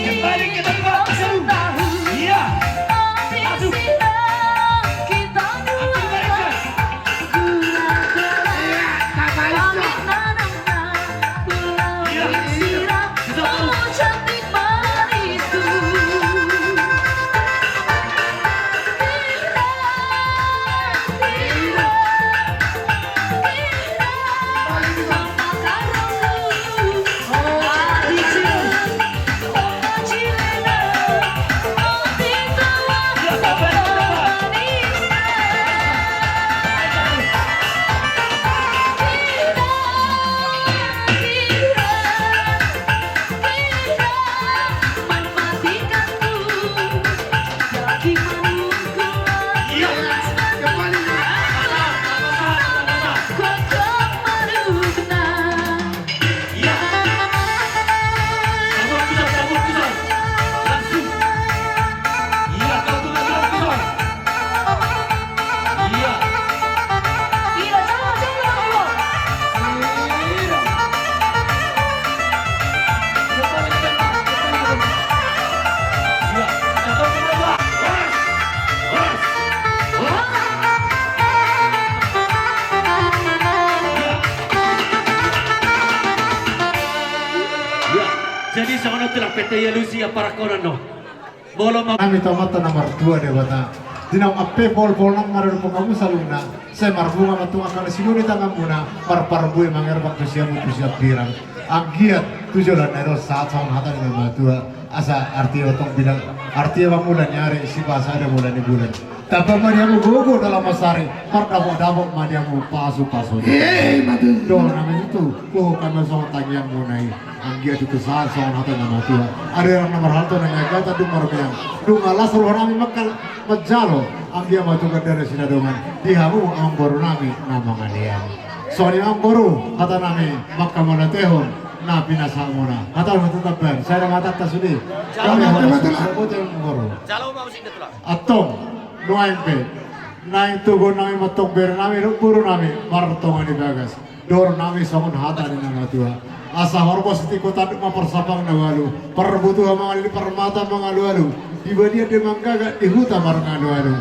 Kembali ke tempat tahu. Iya. Masuk. Kita cantik manisku. Jadi sangat telah PT Yalusia para kono. Bolo Kami tomata nomor 2 de bata. Dinam ape pol nang maru pengamu saluna. Saya marbunga matunga kana sinuni tangan muna parparbu manger baktu siap pirang. Agiat tujuan nero saat sama hatan dengan matua asa arti otong bilang arti apa mulan nyari si bahasa ada bulan di bulan. Tapi mariamu gogo dalam masari pardabok mariamu pasu. Matu. Doh namanya itu. Kuh kami sama tagiang munai. Anggia itu saat sama hatan dengan matua. Ada yang nomor halto nanya kata dumar biang. Dungalah seluruh nami makan majalo. Anggia matu dari sinadongan. Dihamu amboru nami nama ngalian. Soalnya amboru kata nami maka mana tehon. Na pinasa muna. Hatal tetap ber. Saya mata tasudi. Kami harus hotel amboru. Jalo mau sing detula. Atong nuaimpe. Naik tugon nami matong ber nami buru nami martongan di bagas. Dor nami songon hata di nama tua. Asa horbos ti kota ma persapang na walu. Perbutu mga permata mga walu. Di badia de manggaga di huta maranga walu.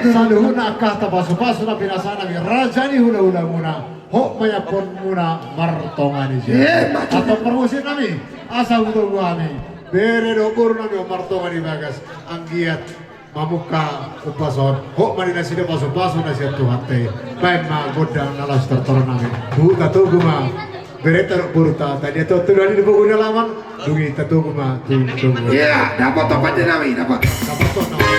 Saluhun akah tapasu-pasu na pinasa nami raja ni hula-hula muna. Hok mayapon muna martongan siya. Atau permusin nami asa utul kami. Bere do buru nami martongan di bagas. Anggiat mamuka upason hok manina sida paso-paso na siya tuhate baik ma godang nalas tertoran nami buta tugu ma beretar burta tadi itu tuh di buku laman dungi tatugu ma tunggu Iya, dapat topatnya nami, dapat. Sudah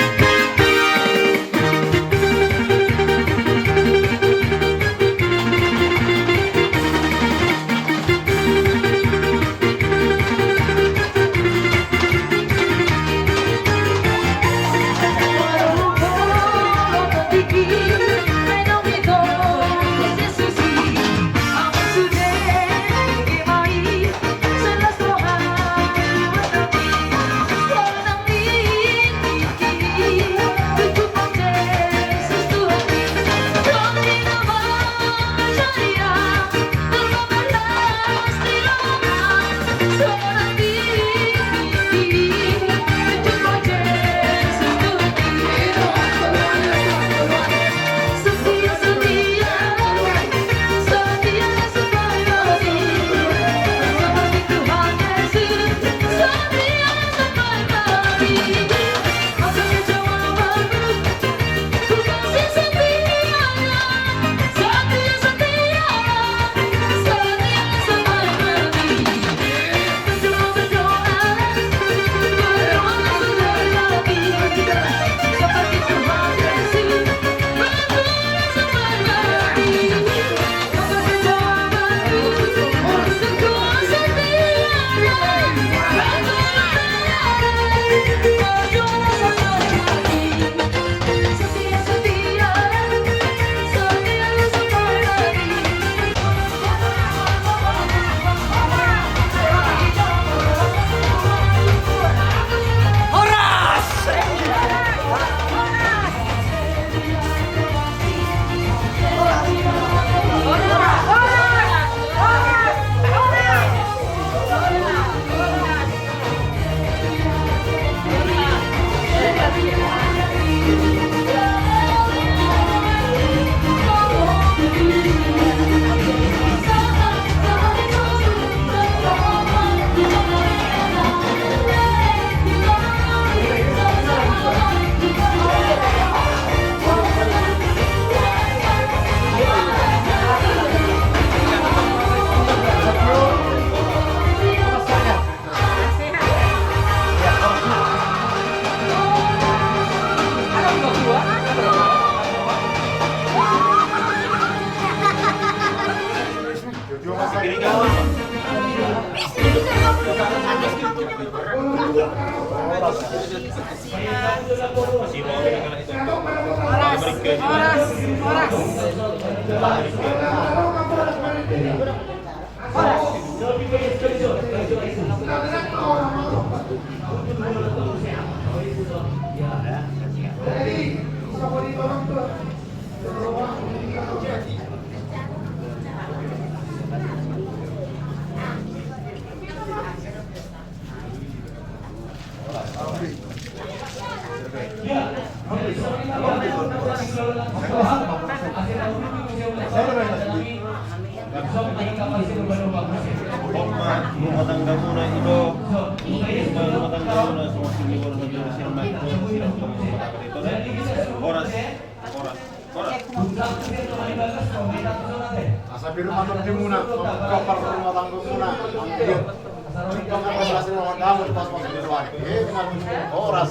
Rumah tangga muna itu, rumah tangga muna semua sini orang satu sini macam Asabi rumah tangga muna, kapar rumah tangga muna, ambil. Jumpa kan berhasil rumah kamu pas masuk di luar. Oras.